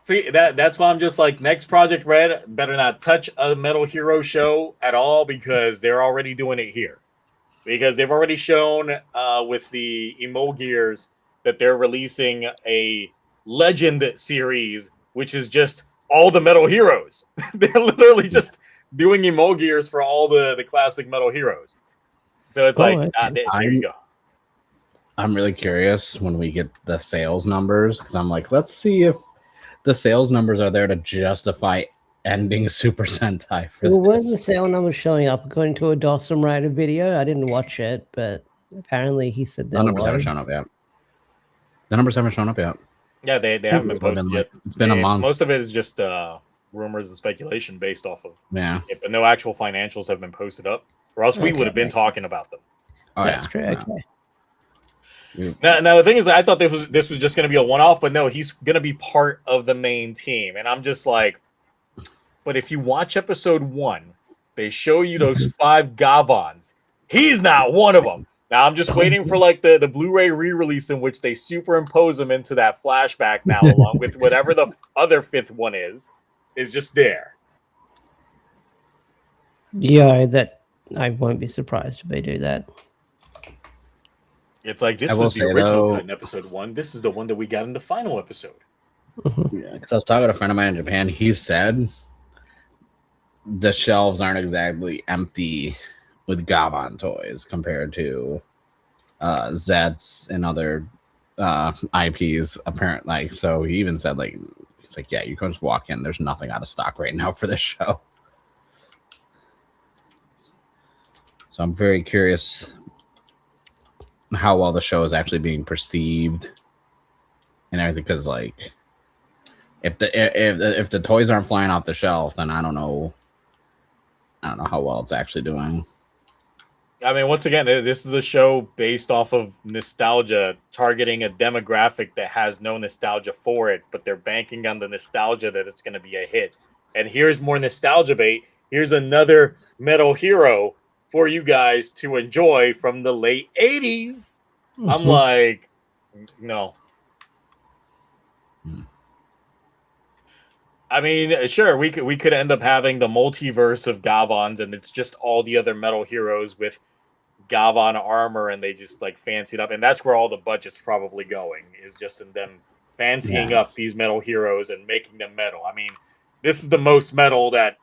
See, that's why I'm just like, next Project Red better not touch a Metal Hero show at all, because they're already doing it here. Because they've already shown with the Emo Gears that they're releasing a Legend series, which is just all the Metal Heroes. They're literally just doing Emo Gears for all the classic Metal Heroes. So it's there you go. I'm really curious when we get the sales numbers, because I'm like, let's see if the sales numbers are there to justify ending Super Sentai for this. Where's the sale numbers showing up? According to a Dawson Rider video, I didn't watch it, but apparently he said that. The numbers haven't shown up yet. Yeah, they haven't been posted yet. It's been a month. Most of it is just rumors and speculation based off of it, but no actual financials have been posted up, or else we would have been talking about them. That's true. Okay. Now the thing is, I thought this was just going to be a one-off, but no, he's going to be part of the main team, and I'm just like, but if you watch episode 1, they show you those 5 Gavans. He's not one of them. Now I'm just waiting for like the Blu-ray re-release in which they superimpose him into that flashback now, along with whatever the other 5th one is just there. Yeah, that I won't be surprised if they do that. It's like, this was the original cut in episode 1. This is the one that we got in the final episode. Yeah, because I was talking to a friend of mine in Japan. He said the shelves aren't exactly empty with Gavan toys compared to Zeds and other IPs. Apparently, so he even said he's like, yeah, you can just walk in. There's nothing out of stock right now for this show. So I'm very curious how well the show is actually being perceived and everything, because if the toys aren't flying off the shelf, then I don't know how well it's actually doing. I mean, once again, this is a show based off of nostalgia, targeting a demographic that has no nostalgia for it, but they're banking on the nostalgia that it's going to be a hit. And here's more nostalgia bait. Here's another Metal Hero for you guys to enjoy from the late 80s. I'm like, no. I mean, sure, we could end up having the multiverse of Gavans, and it's just all the other Metal Heroes with Gavan armor and they just like fancy it up, and that's where all the budget's probably going, is just in them fancying up these metal heroes and making them metal. I mean, this is the most metal that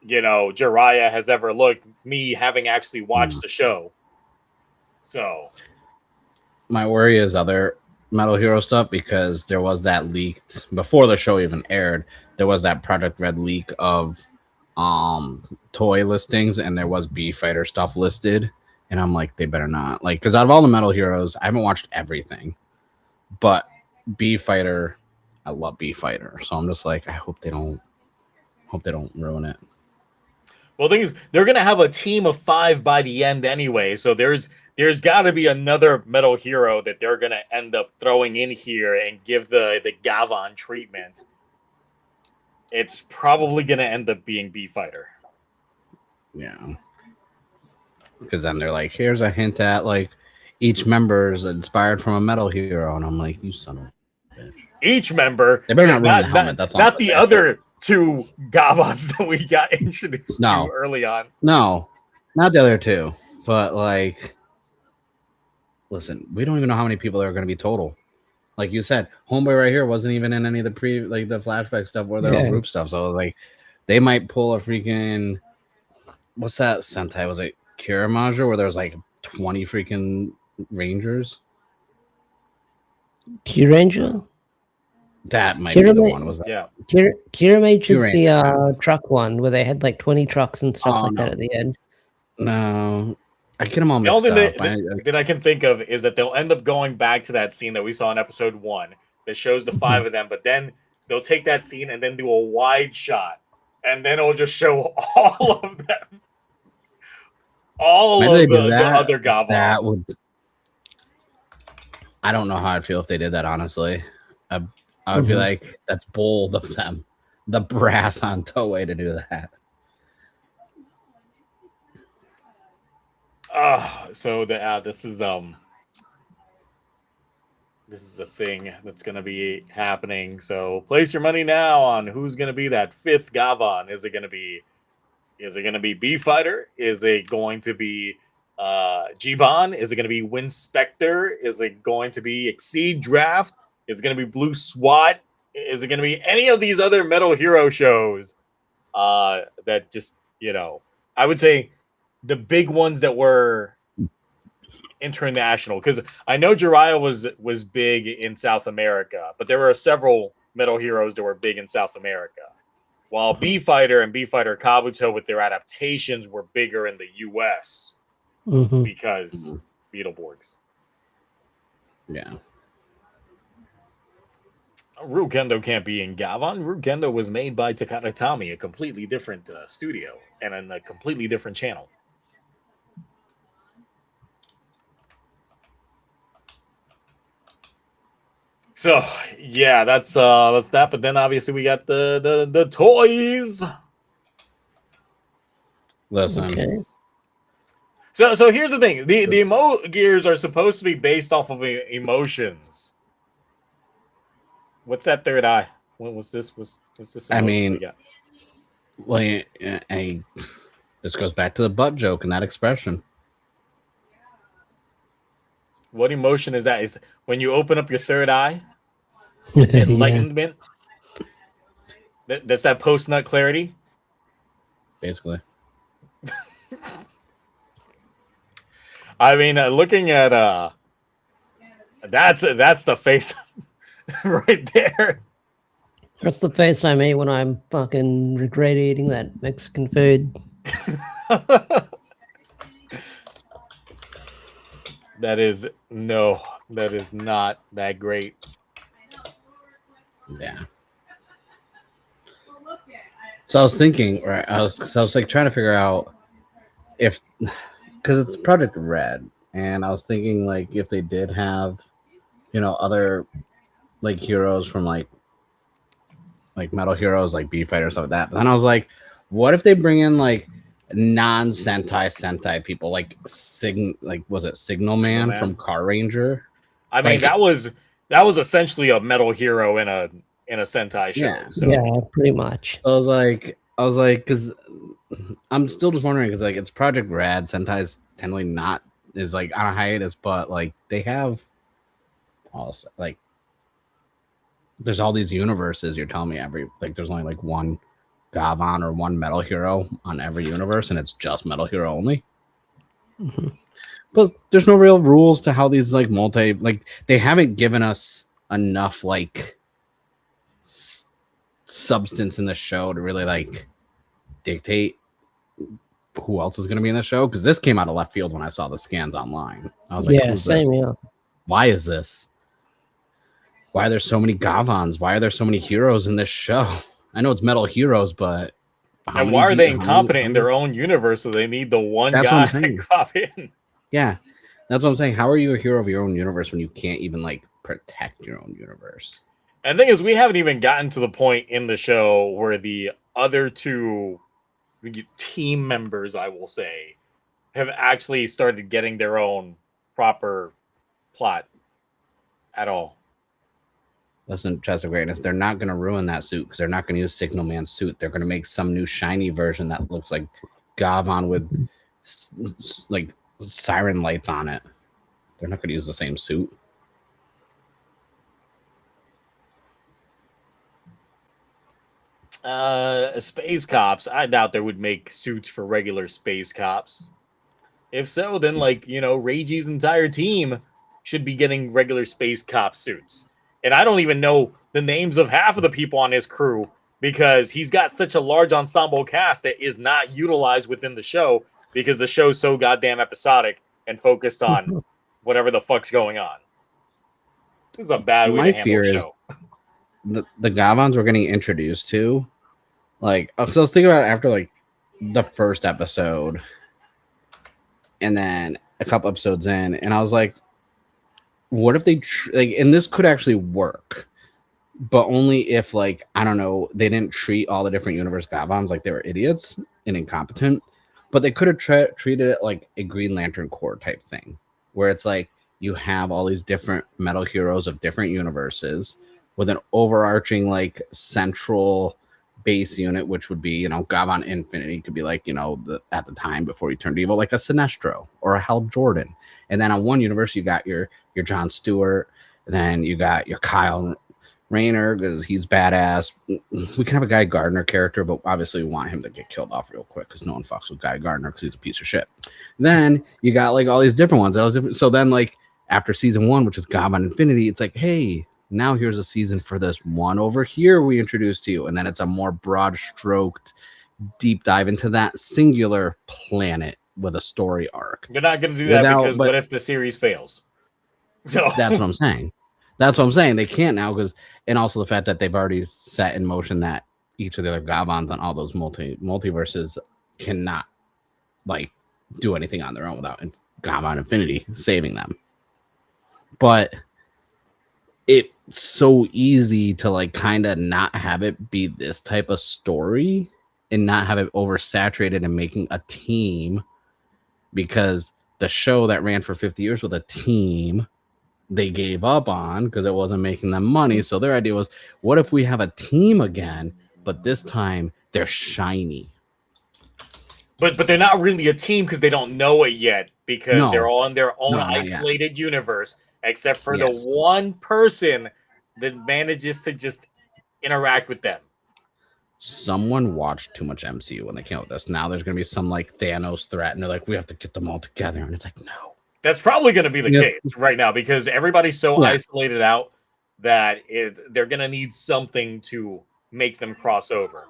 Jiraiya has ever looked. Me having actually watched the show, so my worry is other Metal Hero stuff, because there was that leaked before the show even aired. There was that Project Red leak of toy listings, and there was B Fighter stuff listed, and I'm like, they better not, like, because out of all the Metal Heroes, I haven't watched everything, but B Fighter, I love B Fighter, so I'm just like, I hope they don't ruin it. Well, the thing is, they're gonna have a team of 5 by the end anyway, so there's got to be another Metal Hero that they're gonna end up throwing in here and give the Gavan treatment. It's probably gonna end up being B Fighter. Yeah, because then they're like, here's a hint at like each member is inspired from a Metal Hero, and I'm like, you son of a bitch. Each member, they better not ruin the helmet. That's not the other 2 Gavans that we got introduced to early on. No, not the other 2. But like, listen, we don't even know how many people are going to be total. Like you said, Homeboy right here wasn't even in any of the the flashback stuff or the all group stuff. So like, they might pull a freaking, what's that Sentai? Was it Kiramaja, where there was like 20 freaking Rangers? Kyuranger? That might be the one. Was that? Yeah. Kiramage's the truck one where they had like 20 trucks and stuff that at the end. No, I get them all mixed up. The only thing that I can think of is that they'll end up going back to that scene that we saw in episode 1 that shows the 5 of them, but then they'll take that scene and then do a wide shot, and then it'll just show all of them. All of the other Gavan. That would. I don't know how I'd feel if they did that, honestly. I would be like, that's bold of them. The brass on Toei to do that. So this is a thing that's gonna be happening. So place your money now on who's gonna be that 5th Gavan. Is it gonna be B Fighter? Is it going to be Giban? Is it gonna be Winspector? Is it going to be Exceed Draft? Is it going to be Blue SWAT? Is it going to be any of these other Metal Hero shows that just, I would say the big ones that were international? Because I know Jiraiya was big in South America, but there were several Metal Heroes that were big in South America. While B Fighter and B Fighter Kabuto with their adaptations were bigger in the U.S. Because Beetleborgs. Yeah. Rukendo can't be in Gavan. Rukendo was made by TokuTonic, a completely different studio and in a completely different channel. So yeah, that's that. But then obviously we got the toys. Listen. Okay. So here's the thing: the emo gears are supposed to be based off of emotions. What's that third eye? What's this? What's this? I mean, well, this goes back to the butt joke and that expression. What emotion is that? Is when you open up your third eye? Enlightenment. That's that post nut clarity. Basically. I mean, looking at that's the face right there. That's the face I make when I'm fucking regret eating that Mexican food. That is not that great. Yeah. So I was thinking, right? I was like trying to figure out if, because it's Project Red, and I was thinking like if they did have, other like heroes from like Metal Heroes, like B Fighter, stuff like that. But then I was like, what if they bring in like non-Sentai people, like was it Signal Man from Car Ranger? I mean, that was essentially a Metal Hero in a Sentai show. Yeah, so. Yeah, pretty much. I was like, because I'm still just wondering, because like it's Project Red, Sentai's technically not is like on a hiatus, but like they have also like there's all these universes. You're telling me there's only like one Gavan or one Metal Hero on every universe, and it's just Metal Hero only. Mm-hmm. But there's no real rules to how these like they haven't given us enough like substance in the show to really like dictate who else is going to be in the show, because this came out of left field when I saw the scans online. I was like, yeah, who's same, this? yeah. Why is this? Why are there so many Gavans? Why are there so many heroes in this show? I know it's Metal Heroes, but and why are they incompetent in their own universe? So they need the one guy to drop in. Yeah, that's what I'm saying. How are you a hero of your own universe when you can't even like protect your own universe? And the thing is, we haven't even gotten to the point in the show where the other two team members, I will say, have actually started getting their own proper plot at all. Listen, Chest of Greatness, they're not going to ruin that suit because they're not going to use Signal Man's suit. They're going to make some new shiny version that looks like Gavan with like siren lights on it. They're not going to use the same suit. Space cops, I doubt they would make suits for regular space cops. If so, then Reiji's entire team should be getting regular space cop suits. And I don't even know the names of half of the people on his crew because he's got such a large ensemble cast that is not utilized within the show because the show's so goddamn episodic and focused on whatever the fuck's going on. This is a bad way to handle the show. The Gavans we're getting introduced to, like, so I was thinking about it after like the first episode and then a couple episodes in, and I was like, what if they and this could actually work, but only if, like, I don't know, they didn't treat all the different universe Gavans like they were idiots and incompetent, but they could have treated it like a Green Lantern Corps type thing, where it's like you have all these different metal heroes of different universes with an overarching like central base unit, which would be, Gavan Infinity could be like, at the time before he turned evil, like a Sinestro or a Hal Jordan. And then on one universe, you got your John Stewart, then you got your Kyle Rayner because he's badass. We can have a Guy Gardner character, but obviously we want him to get killed off real quick because no one fucks with Guy Gardner because he's a piece of shit. Then you got like all these different ones. So then like after season 1, which is Gavan Infinity, it's like, hey, now here's a season for this one over here we introduced to you. And then it's a more broad stroked deep dive into that singular planet with a story arc. You're not going to do that because what if the series fails? So that's what I'm saying. That's what I'm saying. They can't now and also the fact that they've already set in motion that each of the other Gavans on all those multiverses cannot like do anything on their own without Gavan Infinity saving them. But it's so easy to like kind of not have it be this type of story and not have it oversaturated and making a team, because the show that ran for 50 years with a team they gave up on because it wasn't making them money. So their idea was, what if we have a team again, but this time they're shiny? But they're not really a team because they don't know it yet, because they're all in their own isolated universe, except for the one person that manages to just interact with them. Someone watched too much MCU when they came with this. Now there's going to be some like Thanos threat, and they're like, we have to get them all together. And it's like, no. That's probably going to be the case right now because everybody's so isolated out that they're going to need something to make them cross over.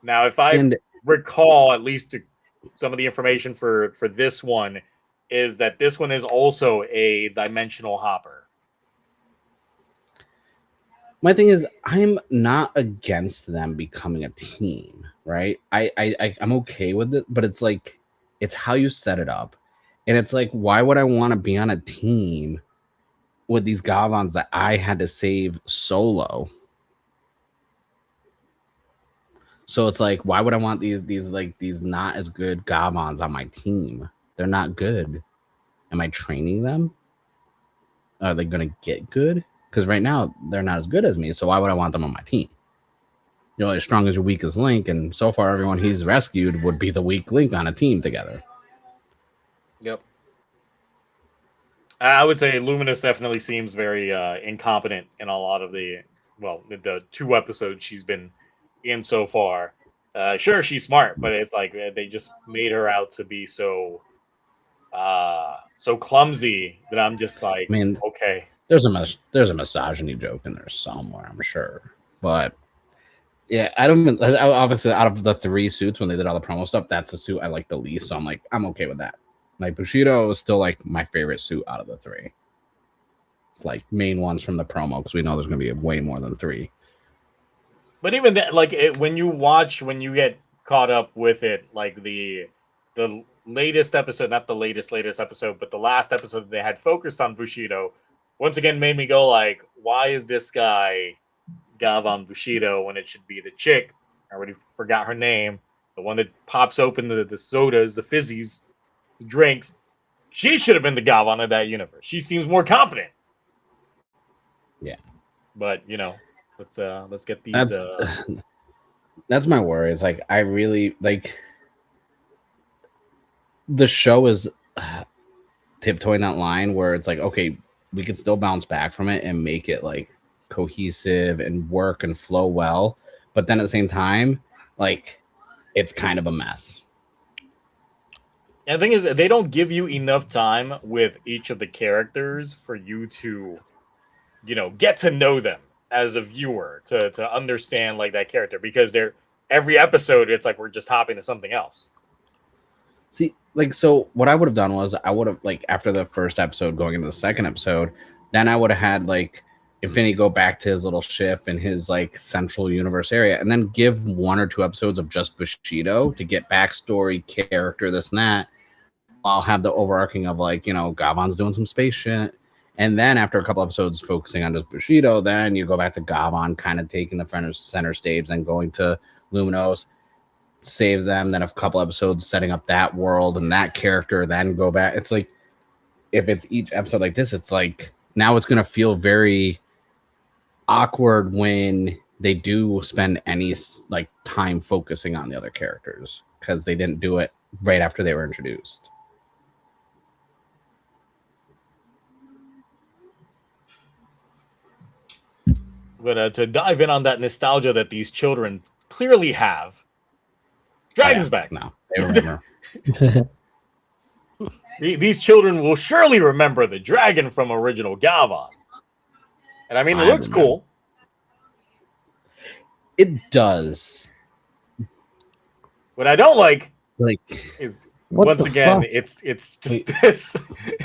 Now, if I recall, at least some of the information for this one is that this one is also a dimensional hopper. My thing is, I'm not against them becoming a team, right? I'm okay with it, but it's like, it's how you set it up. And it's like, why would I want to be on a team with these Gavans that I had to save solo? So it's like, why would I want these not as good Gavans on my team? They're not good. Am I training them? Are they going to get good? Because right now, they're not as good as me. So why would I want them on my team? As strong as your weakest link. And so far, everyone he's rescued would be the weak link on a team together. Yep. I would say Luminous definitely seems very incompetent in a lot of the 2 episodes she's been in so far. Sure, she's smart, but it's like they just made her out to be so clumsy that I'm just like, I mean, okay. there's a misogyny joke in there somewhere, I'm sure, but yeah, obviously out of the 3 suits when they did all the promo stuff, that's the suit I like the least. So I'm like, I'm okay with that. Like Bushido is still like my favorite suit out of the 3, like main ones from the promo, because we know there's gonna be way more than 3. But even that, like when you get caught up with it, like the latest episode, not the latest episode, but the last episode they had focused on Bushido, once again made me go like, why is this guy Gavan Bushido when it should be the chick? I already forgot her name. The one that pops open the sodas, the fizzies, the drinks. She should have been the Gavan of that universe. She seems more competent. Yeah. But, let's get these That's my worry. Is like I really like the show is tiptoeing that line where it's like, okay, we can still bounce back from it and make it like cohesive and work and flow well, but then at the same time, like it's kind of a mess. And the thing is, they don't give you enough time with each of the characters for you to, get to know them as a viewer to understand like that character, because every episode it's like we're just hopping to something else. See, like, so what I would have done was I would have, like, after the first episode going into the second episode, then I would have had like Infinity go back to his little ship in his like central universe area, and then give 1 or 2 episodes of just Bushido to get backstory, character, this and that. I'll have the overarching of like, Gavan's doing some space shit. And then after a couple episodes focusing on just Bushido, then you go back to Gavan kind of taking the center stage, then going to Luminos, saves them, then a couple episodes setting up that world and that character, then go back. It's like, if it's each episode like this, it's like, now it's going to feel very awkward when they do spend any like time focusing on the other characters, because they didn't do it right after they were introduced. But to dive in on that nostalgia that these children clearly have, Dragon's back. No, they remember. These children will surely remember the dragon from original Gavan. And I mean, it looks cool. It does. What I don't like is once again, fuck? it's just this.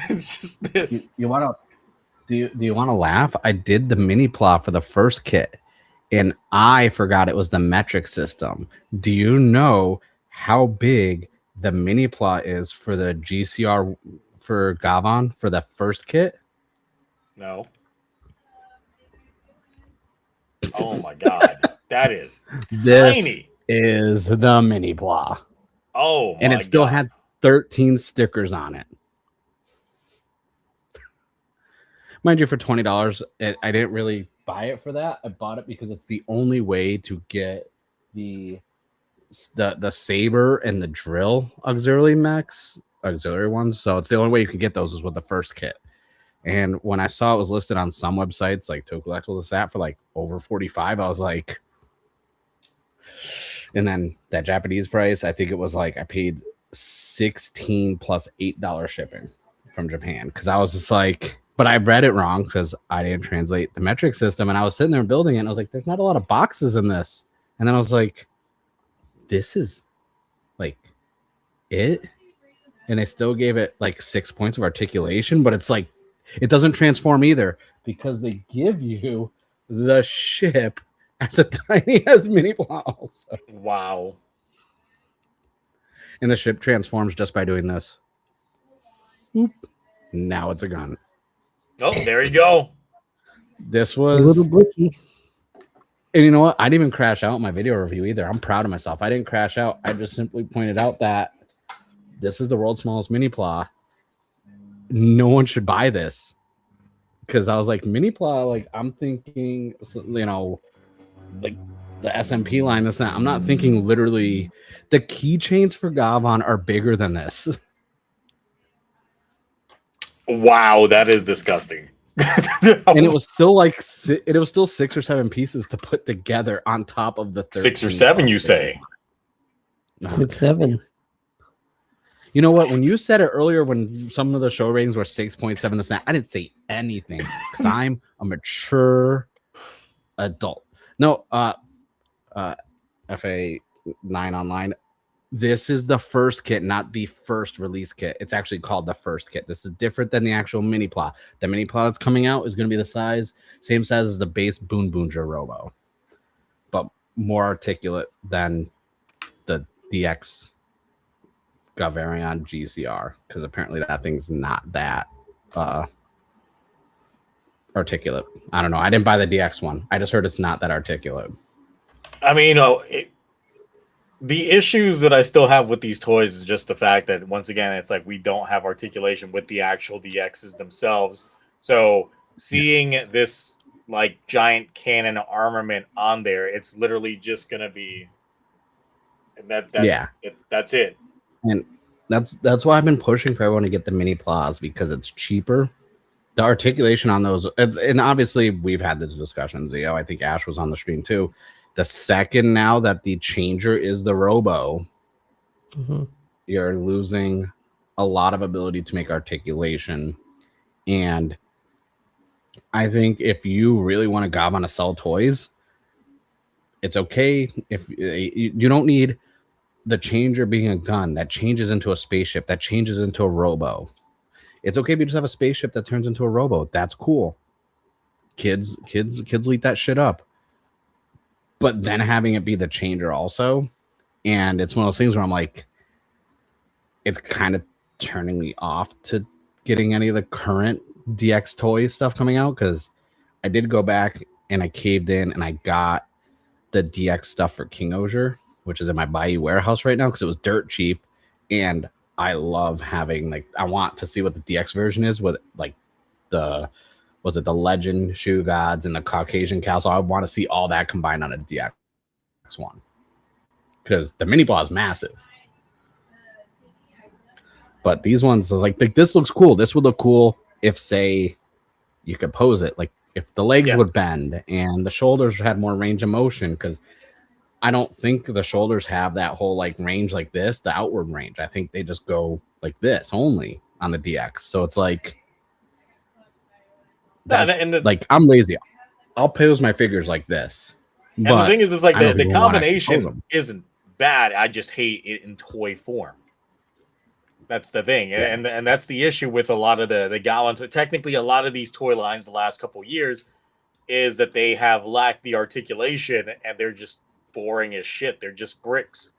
It's just this. You want to? Do you want to laugh? I did the mini plot for the first kit, and I forgot it was the metric system. Do you know how big the mini plot is for the GCR for Gavan for the first kit? No. Oh my god, that is tiny. Is the mini plot. Oh, and it still had 13 stickers on it. Mind you, for $20, I didn't really buy it for that. I bought it because it's the only way to get the saber and the drill auxiliary ones. So it's the only way you can get those is with the first kit. And when I saw it was listed on some websites like tokullectibles, for like over $45, I was like, and then that Japanese price, I think it was like I paid $16 plus $8 shipping from Japan, because I was just like, but I read it wrong because I didn't translate the metric system, and I was sitting there building it, and I was like, there's not a lot of boxes in this. And then I was like, this is like it. And they still gave it like 6 points of articulation, but it's like, it doesn't transform either, because they give you the ship as a tiny as mini plot also. Wow. And the ship transforms just by doing this. Oop. Now it's a gun. Oh, there you go. This was a little blicky. And you know what? I didn't even crash out in my video review either. I'm proud of myself. I didn't crash out. I just simply pointed out that this is the world's smallest mini plot. No one should buy this. Because I was like, mini plot, like, I'm thinking, like the SMP line, this, that. I'm not thinking literally. The keychains for Gavan are bigger than this. Wow, that is disgusting. And it was still like it was still 6 or 7 pieces to put together on top of the 13 6 or 7, you say? 6, 7. You know what? When you said it earlier, when some of the show ratings were 6.7 this and that, I didn't say anything because I'm a mature adult. No, FA 9 online. This is the first kit, not the first release kit. It's actually called the first kit. This is different than the actual mini pla. The mini pla that's coming out is going to be the same size as the base Boon Boonja Robo, but more articulate than the DX Gavarion GCR, because apparently that thing's not that articulate. I don't know. I didn't buy the DX one. I just heard it's not that articulate. I mean, the issues that I still have with these toys is just the fact that, once again, it's like we don't have articulation with the actual DXs themselves. So seeing this like giant cannon armament on there, it's literally just gonna be that's it. And that's why I've been pushing for everyone to get the mini plas, because it's cheaper. The articulation on those, and obviously we've had this discussion. I think Ash was on the stream too. The second now that the changer is the Robo, you're losing a lot of ability to make articulation. And I think if you really want to Gavan to sell toys, it's okay if you don't need the changer being a gun that changes into a spaceship, that changes into a Robo. It's okay if you just have a spaceship that turns into a Robo. That's cool. Kids eat that shit up. But then having it be the changer also, and it's one of those things where I'm like, it's kind of turning me off to getting any of the current DX toy stuff coming out, because I did go back and I caved in and I got the DX stuff for King Osier, which is in my Bayou warehouse right now, because it was dirt cheap, and I love having, like, I want to see what the DX version is with, like, the Legend Shoe Gods and the Caucasian Castle. I want to see all that combined on a DX one, because the mini ball is massive. But these ones, like this looks cool. This would look cool if, say, you could pose it, like if the legs would bend and the shoulders had more range of motion, because I don't think the shoulders have that whole like range like this, the outward range. I think they just go like this only on the DX. So it's like, that's like, I'm lazy. I'll pose my figures like this. And the thing is like the combination isn't bad. I just hate it in toy form. That's the thing. Yeah. And that's the issue with a lot of the Gavan. Technically, a lot of these toy lines the last couple of years is that they have lacked the articulation, and they're just boring as shit. They're just bricks.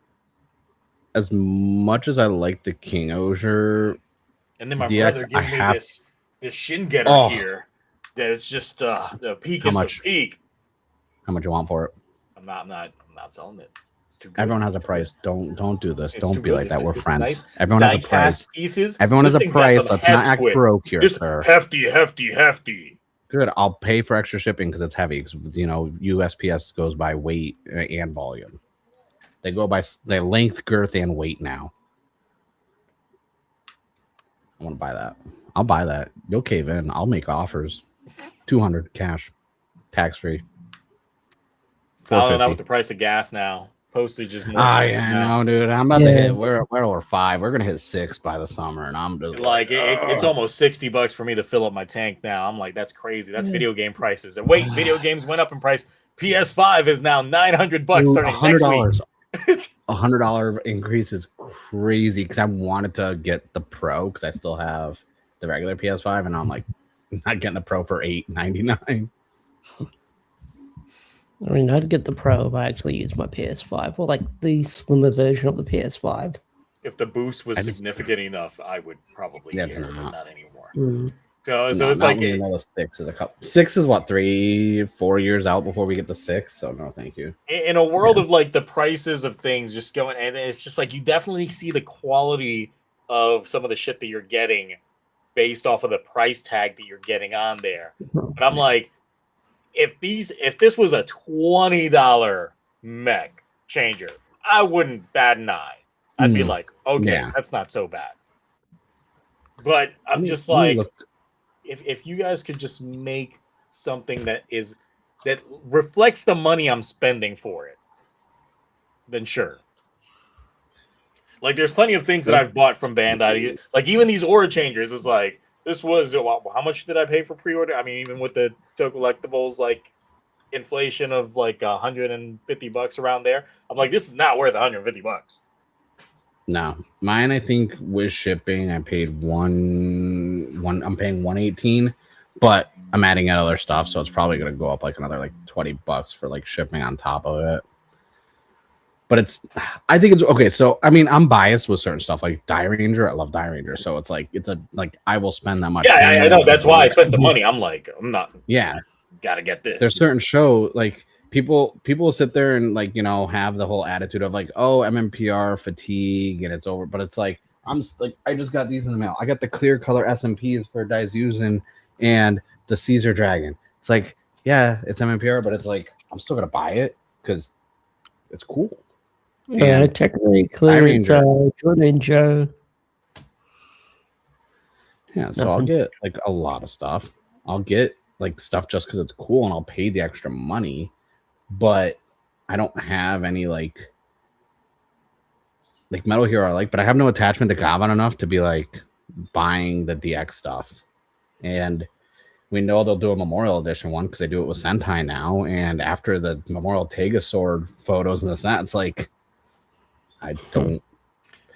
As much as I like the King Osier, and then my brother gives me this shin getter here that is just the peak is the peak. How much you want for it? I'm not selling it. It's too good. Everyone has a price. Don't do this. Don't be like that. We're friends. Nice Everyone has a price. Everyone has a price. Let's not act broke here, sir. Hefty. Good. I'll pay for extra shipping because it's heavy. Because USPS goes by weight and volume. They go by their length, girth, and weight now. I want to buy that. I'll buy that. You'll cave in. I'll make offers. $200 cash, tax free. I don't know with the price of gas now. Postage is more. No, dude. I'm about to hit. We're over 5. We're gonna hit 6 by the summer, and I'm just like it's almost $60 for me to fill up my tank now. I'm like, that's crazy. That's video game prices. And wait, video games went up in price. PS5 is now $900 starting next week. $100 increase is crazy, because I wanted to get the Pro because I still have the regular PS5, and I'm like, not getting the Pro for $899. I mean, I'd get the Pro if I actually use my PS5, or like the slimmer version of the PS5. If the boost was significant enough, I would probably care, but not anymore. Mm. So it's like 6 is what, 3-4 years out before we get to 6. So no, thank you. In a world of like the prices of things just going, and it's just like you definitely see the quality of some of the shit that you're getting based off of the price tag that you're getting on there. But I'm like, if this was a $20 mech changer, I wouldn't bat an eye. I'd be like, okay, that's not so bad. But I'm just like, look. if you guys could just make something that reflects the money I'm spending for it, then sure. Like, there's plenty of things that I've bought from Bandai. Like, even these aura changers is like, this was, how much did I pay for pre-order? I mean, even with the tokullectibles, like, inflation of like $150 around there, I'm like, this is not worth $150. No, mine I think with shipping, I paid I'm paying 118, but I'm adding in other stuff, so it's probably gonna go up like another like $20 for like shipping on top of it. But I think it's okay. So I mean, I'm biased with certain stuff like Die Ranger. I love Die Ranger, so it's like I will spend that much. Yeah, I know. That's why I spent the money. I'm like, I'm not. Yeah, gotta get this. There's certain show like people sit there and like have the whole attitude of like, oh, MMPR fatigue and it's over, but it's like I just got these in the mail. I got the clear color SMPs for Daisuzen and the Caesar Dragon. It's like, yeah, it's MMPR, but it's like I'm still gonna buy it because it's cool. Yeah, technically clear. It's Jordan Joe. Yeah, so I'll get like a lot of stuff. I'll get like stuff just because it's cool and I'll pay the extra money, but I don't have any like Metal Hero I like, but I have no attachment to Gavan enough to be like buying the DX stuff. And we know they'll do a Memorial Edition one because they do it with Sentai now. And after the Memorial Tega Sword photos and this that, it's like I don't.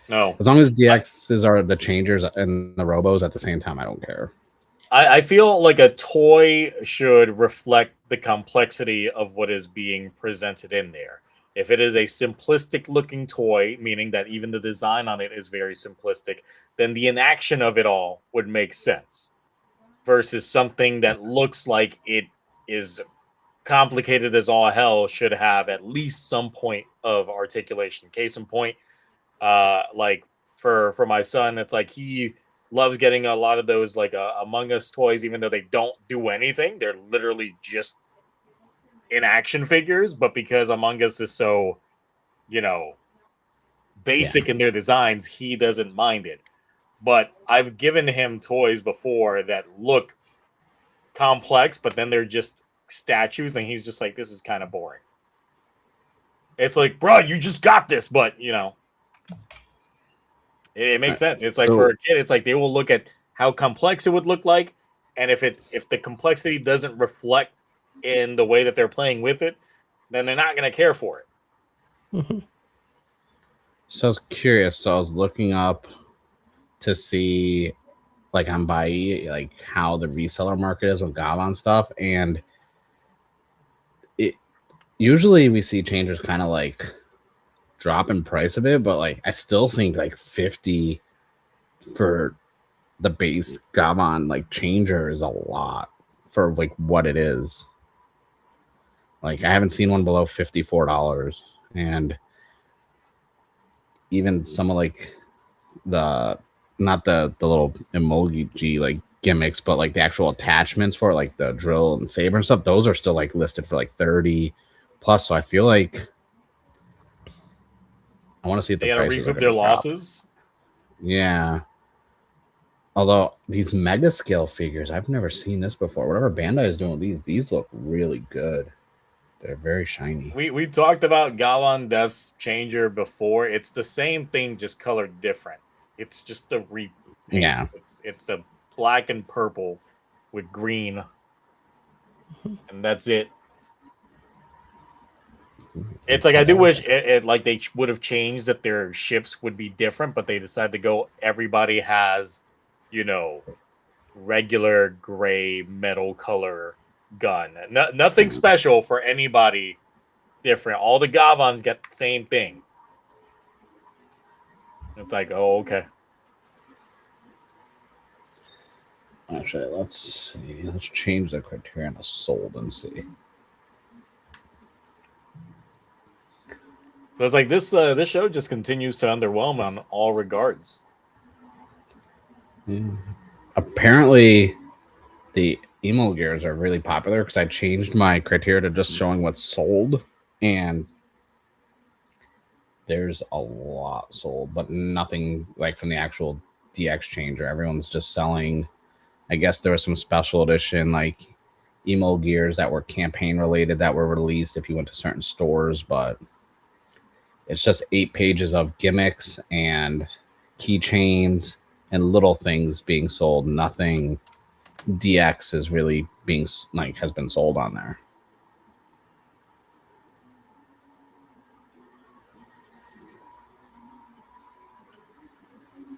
No. As long as DXs are the changers and the robos at the same time, I don't care. I feel like a toy should reflect the complexity of what is being presented in there. If it is a simplistic looking toy, meaning that even the design on it is very simplistic, then the inaction of it all would make sense. Versus something that looks like it is complicated as all hell should have at least some point of articulation. Case in point, like for my son, it's like he loves getting a lot of those like Among Us toys, even though they don't do anything. They're literally just in action figures, but because Among Us is so, basic in their designs, he doesn't mind it. But I've given him toys before that look complex, but then they're just statues, and he's just like, this is kind of boring. It's like, bro, you just got this, but it makes sense. It's like for a kid, it's like they will look at how complex it would look like, and if the complexity doesn't reflect in the way that they're playing with it, then they're not going to care for it. Mm-hmm. So I was curious. So I was looking up to see, like on Bai, like how the reseller market is with Gavan stuff, and usually we see changers kind of like drop in price a bit, but like I still think like 50 for the base Gavan like changer is a lot for like what it is. Like I haven't seen one below $54, and even some of like the not the little emoji like gimmicks, but like the actual attachments for it, like the drill and saber and stuff, those are still like listed for like 30 plus. So I feel like I want to see if they gotta recoup their losses. Yeah. Although these mega scale figures, I've never seen this before. Whatever Bandai is doing with these look really good. They're very shiny. We talked about Gavan Dev's changer before. It's the same thing, just colored different. It's just a repaint. Yeah. It's a black and purple with green, and that's it. It's like I do wish it like they would have changed that their ships would be different, but they decided to go. Everybody has, regular gray metal color gun. Nothing special for anybody different. All the Gavans get the same thing. It's like, oh, okay. Actually, let's see. Let's change the criterion to sold and see. So it's like this show just continues to underwhelm on all regards. Yeah. Apparently, the emo gears are really popular because I changed my criteria to just showing what's sold, and there's a lot sold, but nothing like from the actual DX changer. Everyone's just selling. I guess there was some special edition like emo gears that were campaign related that were released if you went to certain stores, but it's just 8 pages of gimmicks and keychains and little things being sold. Nothing DX is really being like has been sold on there.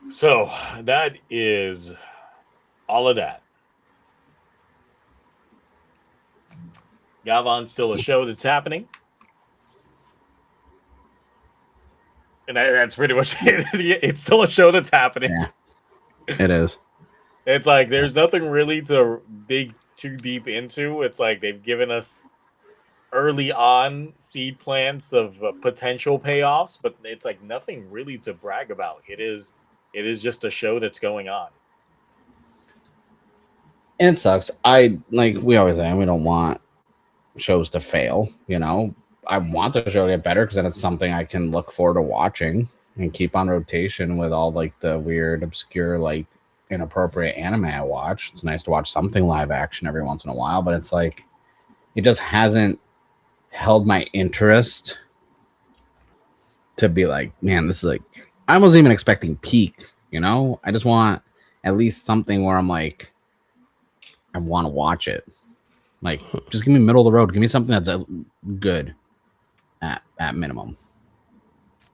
So that is all of that. Gavan's still a show that's happening. And that's pretty much it. It's still a show that's happening. Yeah, it is. It's like there's nothing really to dig too deep into. It's like they've given us early on seed plants of potential payoffs, but it's like nothing really to brag about. It is just a show that's going on. And it sucks. I like we always say we don't want shows to fail, you know. I want the show to get better because then it's something I can look forward to watching and keep on rotation with all like the weird, obscure, like inappropriate anime I watch. It's nice to watch something live action every once in a while, but it's like it just hasn't held my interest to be like, man, this is like I wasn't even expecting peak, you know? I just want at least something where I'm like, I want to watch it. Like, just give me middle of the road. Give me something that's good at minimum.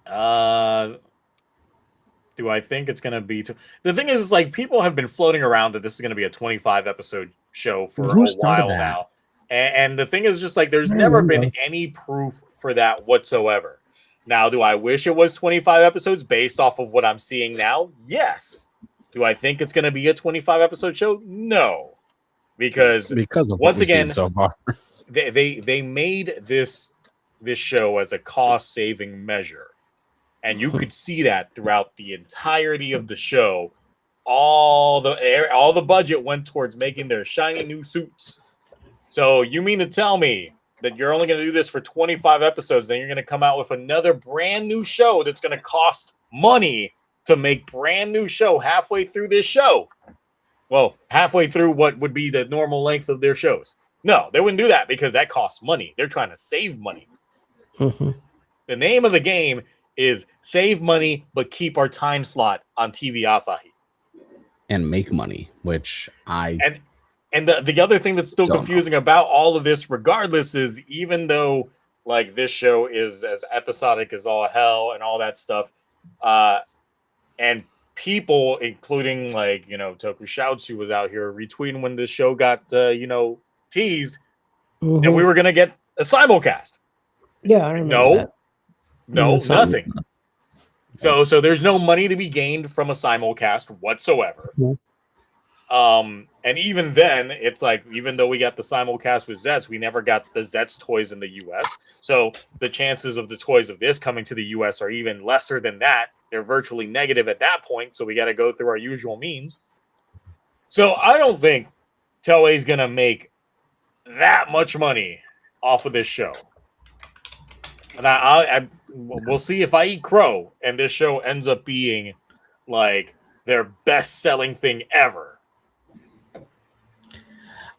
Do I think it's going to be... The thing is, like, people have been floating around that this is going to be a 25-episode show for a while now. And the thing is just, like, there's never been any proof for that whatsoever. Now, do I wish it was 25 episodes based off of what I'm seeing now? Yes. Do I think it's going to be a 25-episode show? No. Because of once again, so far. they made this show as a cost-saving measure. And you could see that throughout the entirety of the show. All the budget went towards making their shiny new suits. So you mean to tell me that you're only going to do this for 25 episodes, then you're going to come out with another brand new show that's going to cost money to make brand new show halfway through this show? Well, halfway through what would be the normal length of their shows. No, they wouldn't do that because that costs money. They're trying to save money. Mm-hmm. The name of the game is save money, but keep our time slot on TV Asahi. And make money, which And the other thing that's still confusing about all of this, regardless, is even though like this show is as episodic as all hell and all that stuff, and people, including like Toku Shouts, who was out here retweeting when this show got teased, and we were gonna get a simulcast. Yeah, I remember that. No, nothing. So there's no money to be gained from a simulcast whatsoever. And even then, it's like, even though we got the simulcast with Zets, we never got the Zets toys in the US. So the chances of the toys of this coming to the US are even lesser than that. They're virtually negative at that point. So we got to go through our usual means. So I don't think Toei's going to make that much money off of this show. And we'll see if I eat crow and this show ends up being like their best selling thing ever.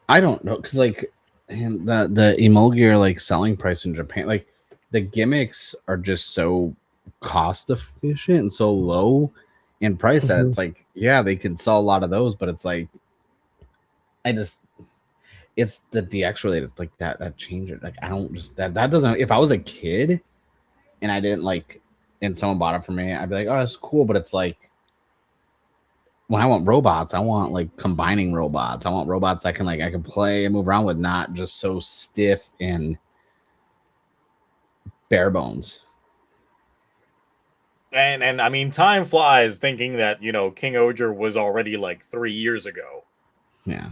I don't know, because like the Emulgear like selling price in Japan, like the gimmicks are just so cost efficient and so low in price that it's like, yeah, they can sell a lot of those, but it's like it's the DX related, it's like that changes. Like I don't just that doesn't. If I was a kid and I didn't like, and someone bought it for me, I'd be like, oh, that's cool, but it's like, when I want robots, I want like combining robots. I want robots I can play and move around with, not just so stiff and bare bones. And I mean, time flies thinking that, King Oger was already like 3 years ago. Yeah.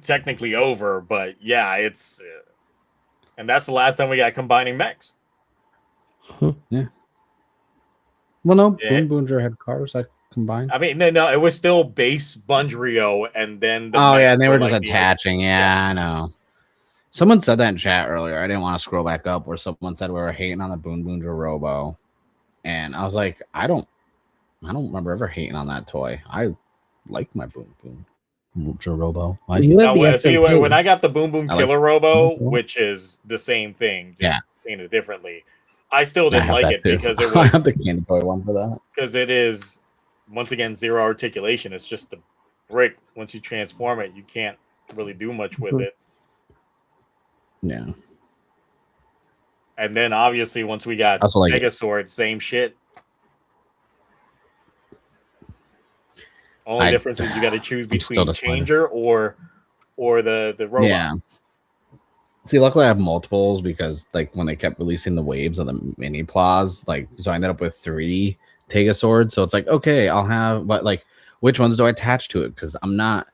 Technically over, but yeah, it's... and that's the last time we got combining mechs. Yeah. Well, no, Boon Boonger had cars that combined. I mean, no, it was still base Bungerio, and then... and they were just attaching. I know. Someone said that in chat earlier. I didn't want to scroll back up, where someone said we were hating on the Boon Boonger Robo. And I was like, I don't I don't remember ever hating on that toy. I like my Boom Boom Robo. You have the See, SMP. when I got the Boom Boom I like Killer Robo, Boom Boom. which is the same thing, Yeah. just painted differently, I still I didn't have like that it too. because it I was have the candy toy one for that. because it is once again zero articulation. It's just the brick. Once you transform it, you can't really do much with it. Yeah. And then obviously once we got Also like Mega Sword, same shit. Only difference is you got to choose between Changer or the robot. Yeah. See, luckily I have multiples because like when they kept releasing the waves of the mini Plaws, like so I ended up with 3 Tegaswords. So it's like, okay, I'll have, but like which ones do I attach to it? Because I'm not,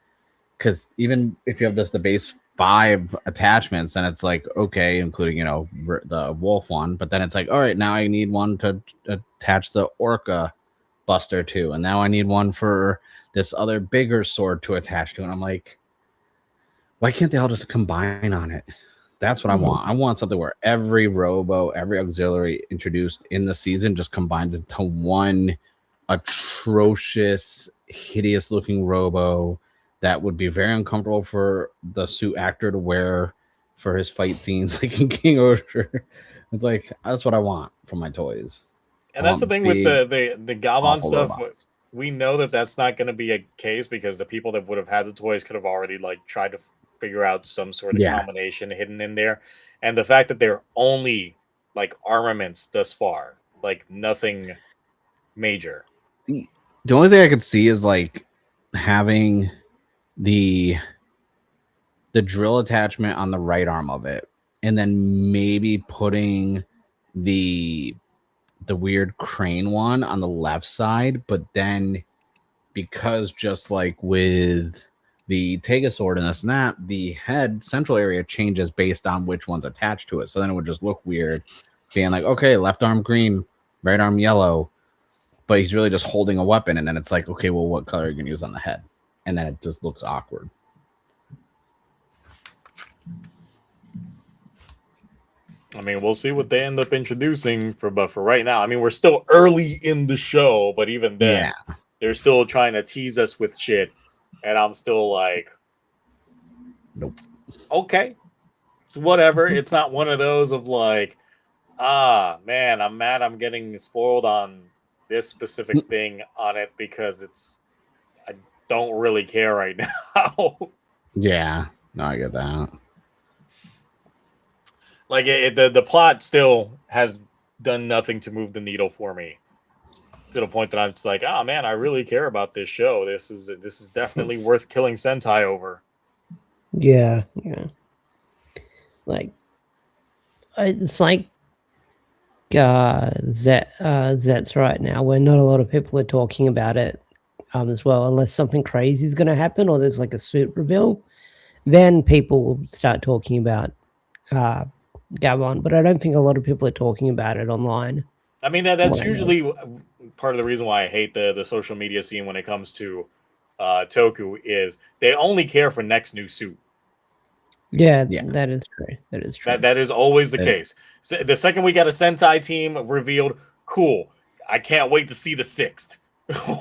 because even if you have just the base 5 attachments, then it's like, okay, including, you know, the wolf one, but then it's like, all right, now I need one to attach the Orca Buster to, and now I need one for this other bigger sword to attach to, and I'm like, why can't they all just combine on it? That's what I want. I want something where every robo, every auxiliary introduced in the season just combines into one atrocious, hideous looking robo that would be very uncomfortable for the suit actor to wear for his fight scenes, like in King Order. It's like, that's what I want from my toys. And that's the thing with the Gavan stuff. Robots. We know that that's not going to be a case because the people that would have had the toys could have already like tried to figure out some sort of combination hidden in there. And the fact that they're only like armaments thus far, like nothing major. The only thing I could see is like having the drill attachment on the right arm of it, and then maybe putting the weird crane one on the left side, but then because just like with the Tegasword and this and that, the head central area changes based on which one's attached to it. So then it would just look weird being like, okay, left arm green, right arm yellow, but he's really just holding a weapon. And then it's like, okay, well, what color are you going to use on the head? And then it just looks awkward. I mean, we'll see what they end up introducing but for right now, I mean, we're still early in the show, but even then, they're still trying to tease us with shit, and I'm still like, nope. Okay, it's whatever. It's not one of those of like, man, I'm mad I'm getting spoiled on this specific thing on it because I don't really care right now. Yeah, no, I get that. Like the plot still has done nothing to move the needle for me to the point that I'm just like, oh man, I really care about this show. This is definitely worth killing Sentai over. Yeah. Like it's like Zet's right now, where not a lot of people are talking about it as well, unless something crazy is going to happen or there's like a suit reveal. Then people will start talking about Gavan, but I don't think a lot of people are talking about it online. I mean, that's usually part of the reason why I hate the social media scene when it comes to Toku is they only care for next new suit. Yeah, that is true. That is true. That is always the case. So the second we got a Sentai team revealed, cool. I can't wait to see the 6th.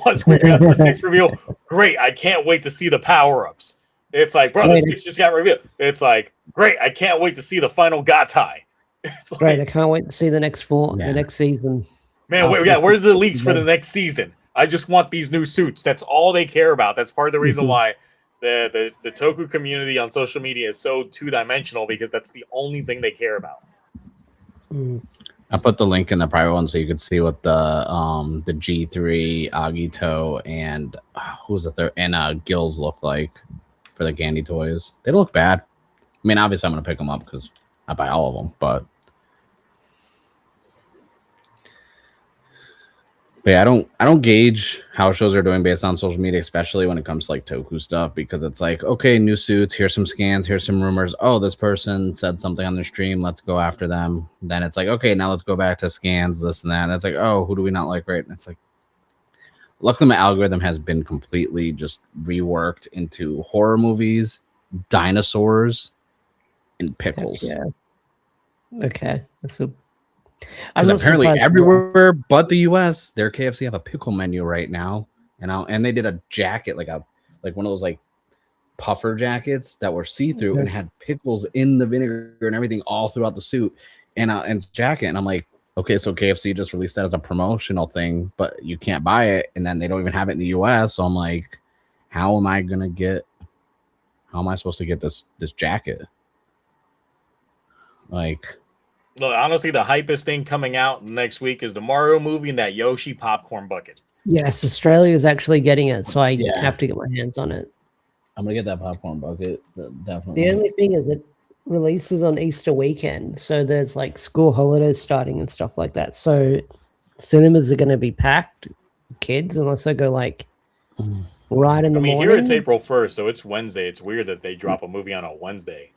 Once we got the 6th reveal, great. I can't wait to see the power-ups. It's like, bro, the 6th just got revealed. It's like, great. I can't wait to see the final Gatai. It's like, great. I can't wait to see the next the next season. Man, where's the leaks for the next season? I just want these new suits. That's all they care about. That's part of the reason why the Toku community on social media is so two-dimensional, because that's the only thing they care about. I put the link in the private one so you could see what the G3, Agito, and who's the third, and Gills look like for the Gandhi toys. They don't look bad. I mean, obviously I'm gonna pick them up because I buy all of them, but yeah, I don't gauge how shows are doing based on social media, especially when it comes to like Toku stuff, because it's like, okay, new suits, here's some scans, here's some rumors. Oh, this person said something on their stream, let's go after them. Then it's like, okay, now let's go back to scans, this and that. And it's like, oh, who do we not like, right? And it's like, luckily my algorithm has been completely just reworked into horror movies, dinosaurs, and pickles. Yeah. Okay, that's a I'm Because not apparently surprised. everywhere but the US, their KFC have a pickle menu right now. And they did a jacket, like one of those like puffer jackets that were see-through and had pickles in the vinegar and everything all throughout the suit and jacket. And I'm like, okay, so KFC just released that as a promotional thing, but you can't buy it, and then they don't even have it in the US. So I'm like, how am I supposed to get this jacket? Like, Look, honestly, the hypest thing coming out next week is the Mario movie and that Yoshi popcorn bucket. Yes, Australia is actually getting it, so I Yeah. have to get my hands on it. I'm gonna get that popcorn bucket. Definitely. The only thing is it releases on Easter weekend, so there's like school holidays starting and stuff like that. So cinemas are going to be packed, kids, unless I go like right in the morning. Here it's April 1st, so it's Wednesday. It's weird that they drop a movie on a Wednesday.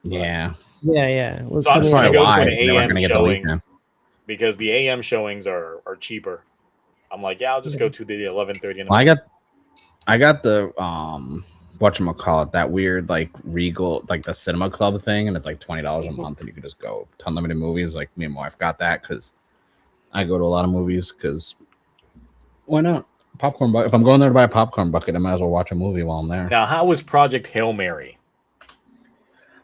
Yeah. Yeah. Well, so I'm just gonna go to an AM get showing because the AM showings are cheaper. I'm like, yeah, I'll just go to the 11:30. Well, I got the whatchamacallit, that weird like Regal, like the cinema club thing, and it's like $20 a month, and you can just go to unlimited movies. Like me and my wife got that because I go to a lot of movies. Because why not? Popcorn bucket. If I'm going there to buy a popcorn bucket, I might as well watch a movie while I'm there. Now, how was Project Hail Mary?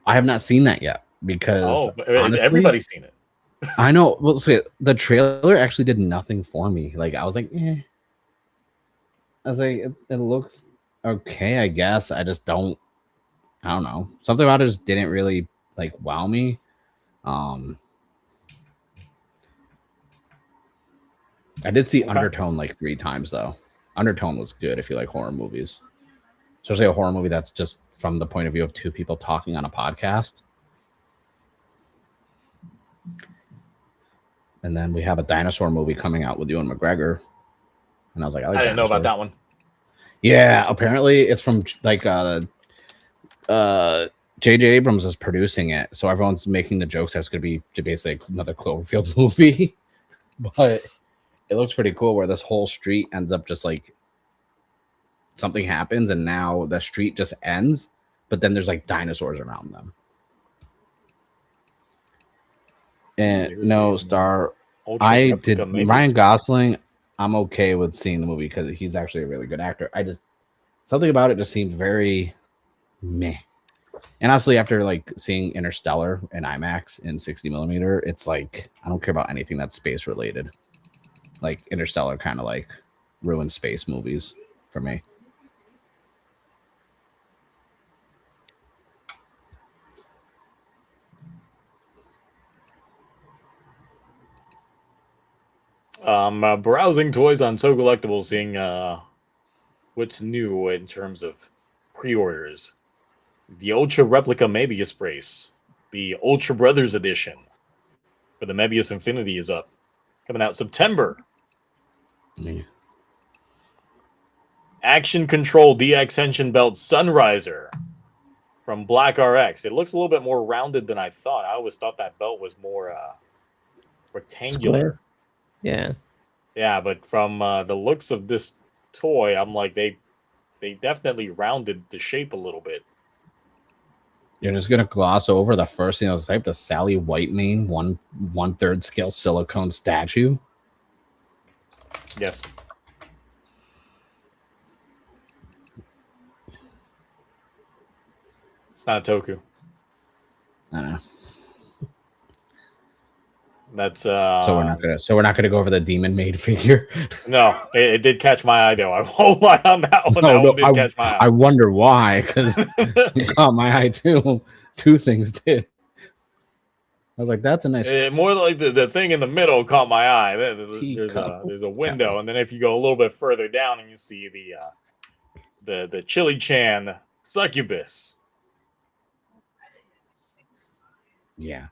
I have not seen that yet because honestly, everybody's seen it. I know. Well, see, the trailer actually did nothing for me. Like I was like, I was like, it looks okay, I guess. I don't know. Something about it just didn't really like wow me. I did see Undertone like 3 times though. Undertone was good if you like horror movies, especially a horror movie that's just from the point of view of 2 people talking on a podcast. And then we have a dinosaur movie coming out with Ewan McGregor, and I was like, I didn't know about that one. Yeah, apparently it's from like J.J. Abrams is producing it, so everyone's making the jokes that it's going to be basically another Cloverfield movie. But it looks pretty cool where this whole street ends up just like something happens, and now the street just ends, but then there's like dinosaurs around them. And Ryan Gosling. I'm okay with seeing the movie because he's actually a really good actor. Something about it just seemed very meh. And honestly, after like seeing Interstellar in IMAX in 60mm, it's like I don't care about anything that's space related. Like Interstellar kind of like ruined space movies for me. Browsing toys on tokullectibles, seeing what's new in terms of pre-orders. The Ultra Replica Mebius brace, the Ultra Brothers edition for the Mebius Infinity is up, coming out September. Yeah. Action Control DX Henshin Belt Sunriser from Black RX. It looks a little bit more rounded than I thought. I always thought that belt was more rectangular. Square. Yeah, but from the looks of this toy, I'm like they definitely rounded the shape a little bit. You're just gonna gloss over the first thing I was typed, the Sally Whitemane 1/3 scale silicone statue. Yes. It's not a Toku. I know. That's so we're not gonna go over the Demon Maid figure. No, it did catch my eye though. I won't lie on that one. That one did catch my eye. I wonder why, because it caught my eye too. 2 things did. I was like, that's a nice. More like the thing in the middle caught my eye. There's a window, and then if you go a little bit further down, and you see the Chili-chan succubus. Yeah.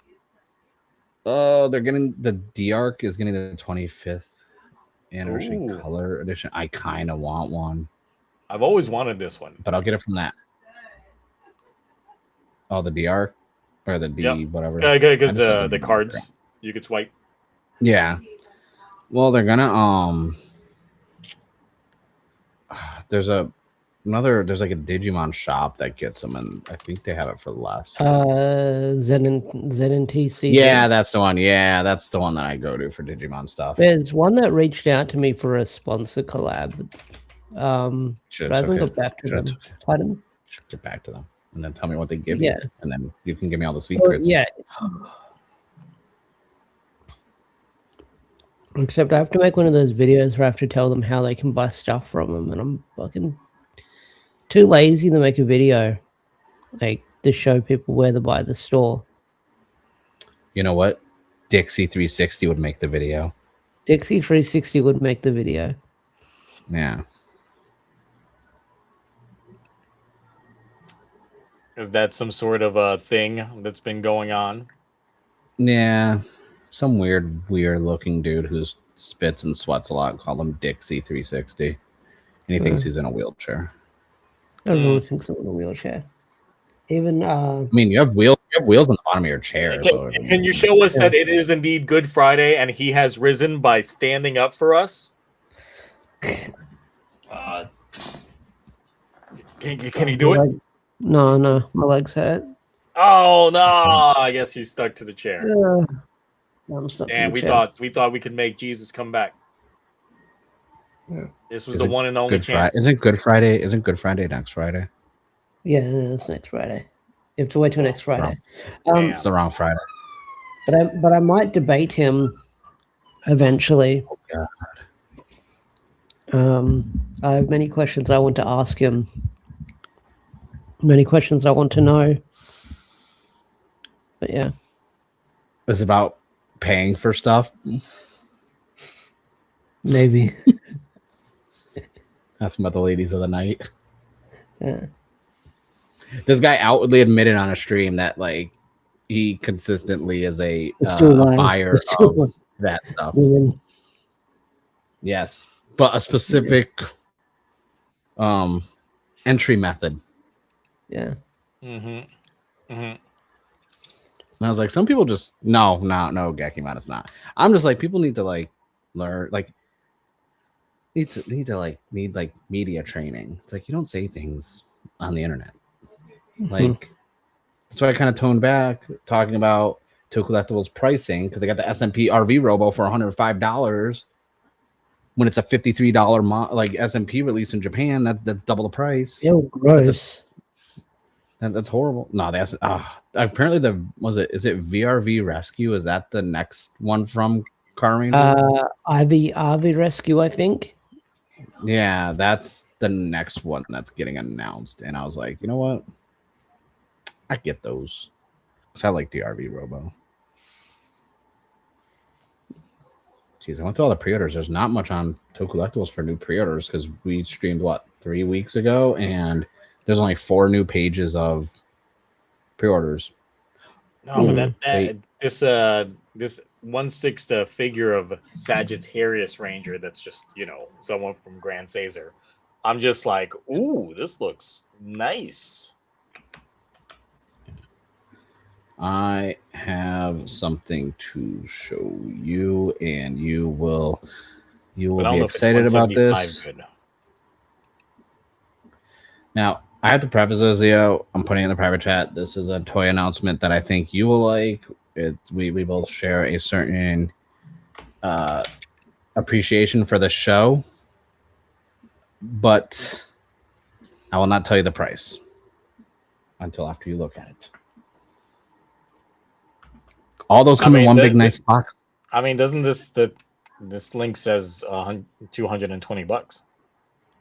Oh, they're getting the D-Arc is getting the 25th anniversary color edition. I kind of want one. I've always wanted this one, but I'll get it from that. Oh, the D-Arc or the D whatever. Because the cards you could swipe. Yeah. Well, they're gonna there's there's like a Digimon shop that gets them, and I think they have it for less. ZNTC. Yeah, that's the one. Yeah, that's the one that I go to for Digimon stuff. There's one that reached out to me for a sponsor collab. But I haven't got back to them. Pardon? Should get back to them and then tell me what they give you, and then you can give me all the Well, secrets. yeah. Except I have to make one of those videos where I have to tell them how they can buy stuff from them, and I'm fucking too lazy to make a video like to show people where to buy the store. You know what? Dixie 360 would make the video. Dixie 360 would make the video. Yeah. Is that some sort of a thing that's been going on? Yeah. Some weird looking dude who spits and sweats a lot. Call him Dixie 360. And he thinks he's in a wheelchair. Everyone thinks I'm in a wheelchair. Even I mean, you have wheels on the bottom of your chair. Can you show us that it is indeed Good Friday and he has risen by standing up for us? Can you do it? No, my legs hurt. Oh no! I guess he's stuck to the chair. I'm stuck. And we thought we could make Jesus come back. Yeah. This was the one and only chance. Isn't Good Friday? Isn't Good Friday next Friday? Yeah, it's next Friday. You have to wait till next Friday. It's the wrong Friday. But I might debate him eventually. Oh, God. I have many questions I want to ask him. Many questions I want to know. But yeah. It's about paying for stuff. Maybe. That's about the ladies of the night. Yeah. This guy outwardly admitted on a stream that like he consistently is a buyer of that stuff. Yes, but a specific entry method. Yeah. And I was like, some people just no, Gekimon, it's not. I'm just like, people need to like learn, like need media training. It's like you don't say things on the internet. Like that's why I kind of toned back talking about tokullectibles pricing, because they got the SMP RV Robo for $105 when it's a $53 like SMP release in Japan. That's double the price. Ew, gross. That's horrible. No, that's apparently is it VRV Rescue? Is that the next one from Car Ranger? RV Rescue, I think. Yeah, that's the next one that's getting announced. And I was like, you know what? I get those. Because I like the RV Robo. Jeez, I went through all the pre-orders. There's not much on tokullectibles for new pre-orders because we streamed, 3 weeks ago? And there's only 4 new pages of pre-orders. No, but this 1/6 figure of Sagittarius Ranger that's just, someone from Grand Caesar. I'm just like, ooh, this looks nice. I have something to show you, and you will be excited about this. Good. Now, I have to preface this, Leo. I'm putting in the private chat. This is a toy announcement that I think you will like. We both share a certain appreciation for the show, but I will not tell you the price until after you look at it. All those come in one big nice box. I mean, doesn't this link says $220?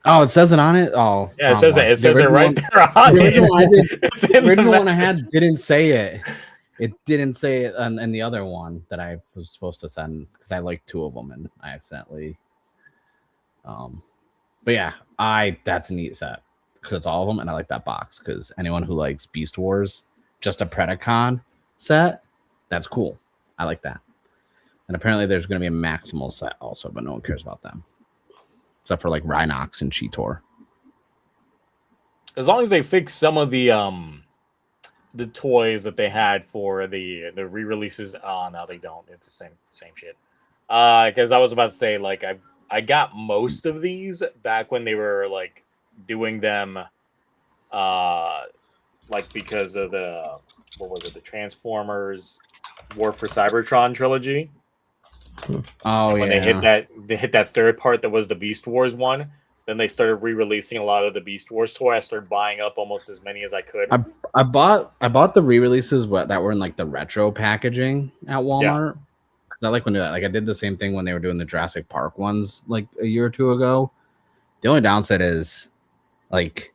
Oh, it says it on it. Oh, yeah, it says it. It says it right there on it. The original one I had didn't say it. It didn't say it on the other one that I was supposed to send because I liked 2 of them and I accidentally. But yeah, that's a neat set because it's all of them and I like that box because anyone who likes Beast Wars, just a Predacon set, that's cool. I like that. And apparently there's going to be a Maximal set also, but no one cares about them. Except for like Rhinox and Cheetor. As long as they fix some of the toys that they had for the re-releases. Oh no, they don't. It's the same shit. Because I was about to say, like, I got most of these back when they were like doing them, like because of the the Transformers War for Cybertron trilogy. Oh, and when yeah. they hit that third part that was the Beast Wars one. Then they started re-releasing a lot of the Beast Wars toy. I started buying up almost as many as I could. I bought the re-releases that were in like the retro packaging at Walmart. I like when they, like I did the same thing when they were doing the Jurassic Park ones like a year or two ago. The only downside is like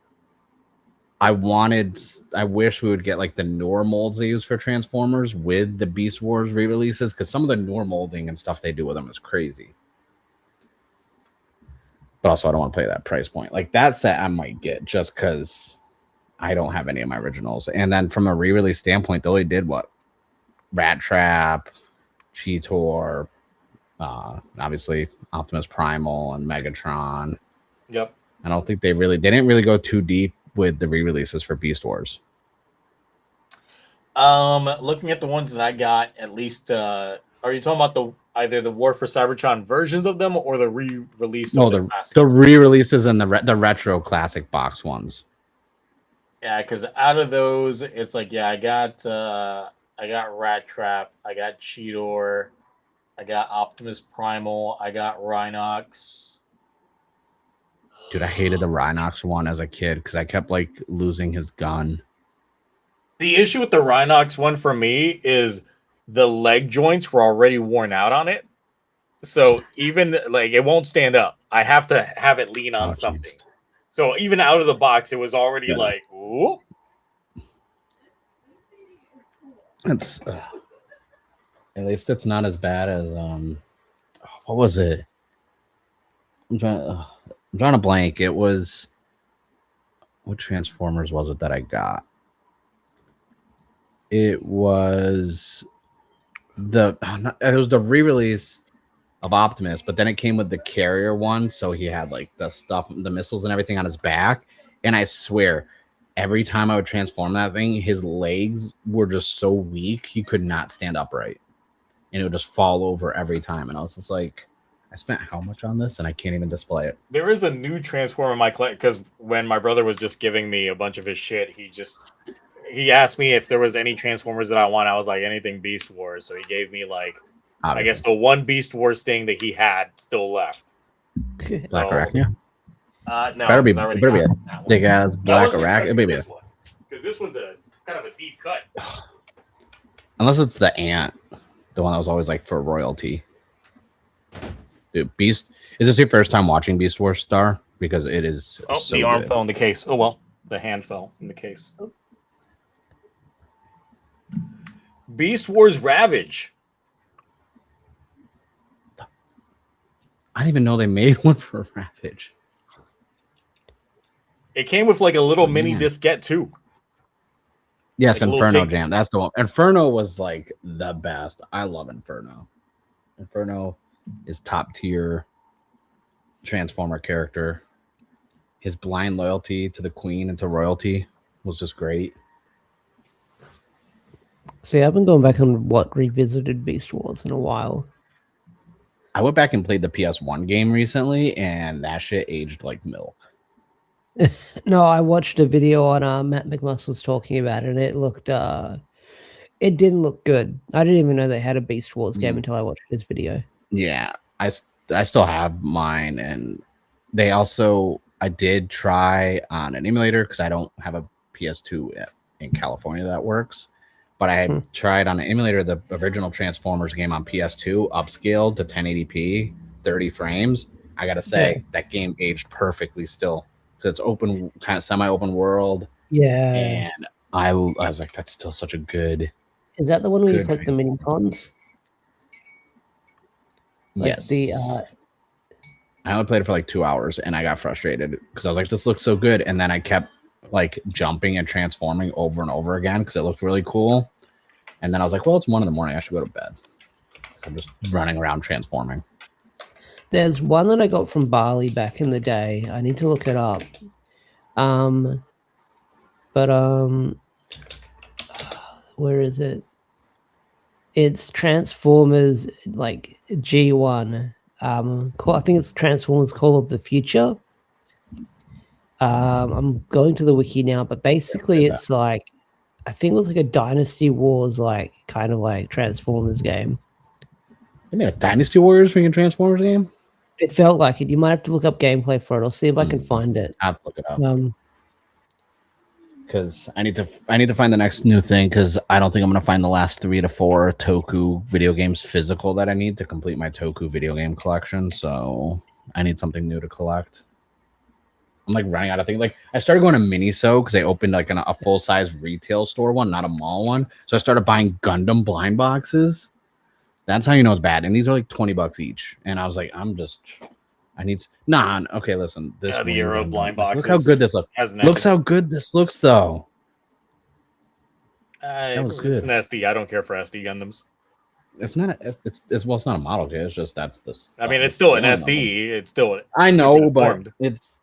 I wish we would get like the Noor molds they use for Transformers with the Beast Wars re-releases, because some of the Noor molding and stuff they do with them is crazy. But also I don't want to pay that price point. Like that set I might get just because I don't have any of my originals. And then from a re-release standpoint, they only did what? Rat Trap, Cheetor, obviously Optimus Primal and Megatron. Yep. I don't think they didn't really go too deep with the re-releases for Beast Wars. Looking at the ones that I got, at least are you talking about either the War for Cybertron versions of them or the re-release of the classic? The re-releases and the retro classic box ones. Yeah, because out of those, it's like, yeah, I got Rat Trap, I got Cheetor, I got Optimus Primal, I got Rhinox. Dude, I hated the Rhinox one as a kid because I kept like losing his gun. The issue with the Rhinox one for me is the leg joints were already worn out on it. So even like it won't stand up. I have to have it lean on something. Geez. So even out of the box, it was already like, ooh. It's at least it's not as bad as what was it? I'm trying to blank. It was, what Transformers was it that I got? It was it was the re-release of Optimus, but then it came with the carrier one, so he had like the stuff, the missiles and everything on his back. And I swear, every time I would transform that thing, his legs were just so weak he could not stand upright, and it would just fall over every time. And I was just like, I spent how much on this, and I can't even display it. There is a new Transformer in my collection because when my brother was just giving me a bunch of his shit, he asked me if there was any Transformers that I want. I was like, anything Beast Wars. So he gave me like, obviously, I guess the one Beast Wars thing that he had still left. Black Arachnia? No, better be a big ass Black Arachnia. Because this one's a kind of a deep cut. Unless it's the ant, the one that was always like for royalty. Dude, Beast. Is this your first time watching Beast Wars, Star? Because it is. Oh, so the arm fell in the case. Oh well, the hand fell in the case. Beast Wars Ravage. I didn't even know they made one for Ravage. It came with like a little mini diskette too. Yes, like Inferno Jam. That's the one. Inferno was like the best. I love Inferno. Inferno is top tier Transformer character. His blind loyalty to the Queen and to royalty was just great. See, I've been going back and revisited Beast Wars in a while. I went back and played the PS1 game recently, and that shit aged like milk. No, I watched a video on Matt McMuscle's talking about it, and it looked it didn't look good. I didn't even know they had a Beast Wars game until I watched his video. Yeah, I still have mine, and they also, I did try on an emulator because I don't have a PS2 in California that works. But I had tried on an emulator the original Transformers game on PS2, upscaled to 1080p, 30 frames. I gotta say, that game aged perfectly still. Because it's open, kind of semi-open world. Yeah. And I was like, that's still such a good. Is that the one where you collect the mini cons? Like yes. I only played it for like 2 hours, and I got frustrated because I was like, this looks so good. And then I kept like jumping and transforming over and over again because it looked really cool. And then I was like, well, it's 1 a.m. I should go to bed. So I'm just running around transforming. There's one that I got from Bali back in the day. I need to look it up. Where is it? It's Transformers like G1. I think it's Transformers Call of the Future. I'm going to the wiki now, but basically it's like, I think it was like a Dynasty Wars, like kind of like Transformers game. They made a Dynasty Warriors freaking Transformers game? It felt like it. You might have to look up gameplay for it. I'll see if I can find it. I have to look it up. Because I need to find the next new thing, because I don't think I'm gonna find the last 3 to 4 Toku video games physical that I need to complete my Toku video game collection. So I need something new to collect. I'm like running out of things. Like I started going to Miniso because they opened like a full size retail store one, not a mall one. So I started buying Gundam blind boxes. That's how you know it's bad. And these are like $20 each. And I was like, I need okay, listen. This the Euro blind boxes. Look how good this looks. Looks how good this looks though. That was good. It's an SD. I don't care for SD Gundams. It's not it's not a model kit. It's just that's the I mean, it's still an SD. It's still I know, but it's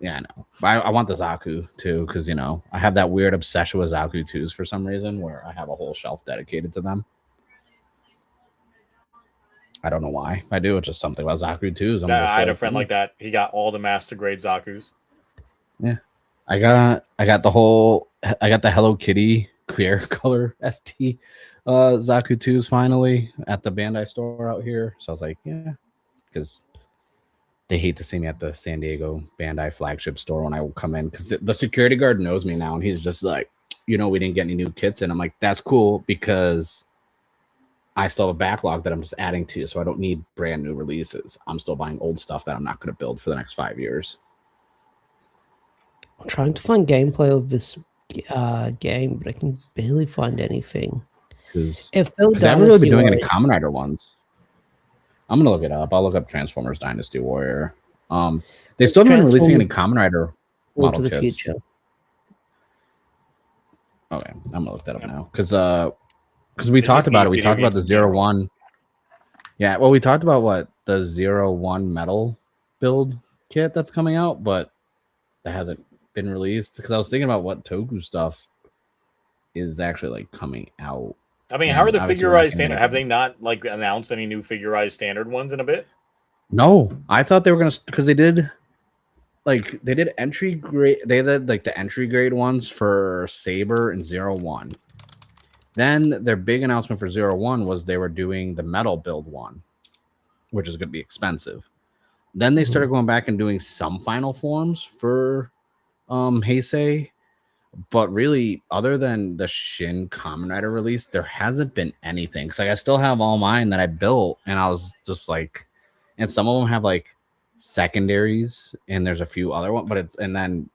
I know. I want the Zaku too, because you know, I have that weird obsession with Zaku 2s for some reason where I have a whole shelf dedicated to them. I don't know why. I do. It's just something about Zaku 2s. I had a friend like that. He got all the master grade Zakus. Yeah. I got the Hello Kitty clear color ST Zaku 2s finally at the Bandai store out here. So I was like, yeah, because they hate to see me at the San Diego Bandai flagship store when I will come in, because the security guard knows me now, and he's just like, you know, we didn't get any new kits. And I'm like, that's cool, because I still have a backlog that I'm just adding to, so I don't need brand new releases. I'm still buying old stuff that I'm not going to build for the next 5 years. I'm trying to find gameplay of this game, but I can barely find anything. Because they haven't really been doing any Kamen Rider ones. I'm going to look it up. I'll look up Transformers Dynasty Warrior. They still haven't been releasing any Kamen Rider model kits. Future. Okay, I'm going to look that up now. Because we talked about it. We talked about the 01. Yeah, well, we talked about the 01 metal build kit that's coming out, but that hasn't been released. Because I was thinking about what Toku stuff is actually like coming out. I mean, how are the figurized standard? Have they not like announced any new figurized standard ones in a bit? No, I thought they were gonna, because they did entry grade. They did like the entry grade ones for Saber and 01. Then their big announcement for 01 was they were doing the metal build one, which is going to be expensive. Then they started going back and doing some final forms for Heisei. But really, other than the Shin Kamen Rider release, there hasn't been anything. Because like, I still have all mine that I built, and I was just like, and some of them have like secondaries, and there's a few other ones, but and then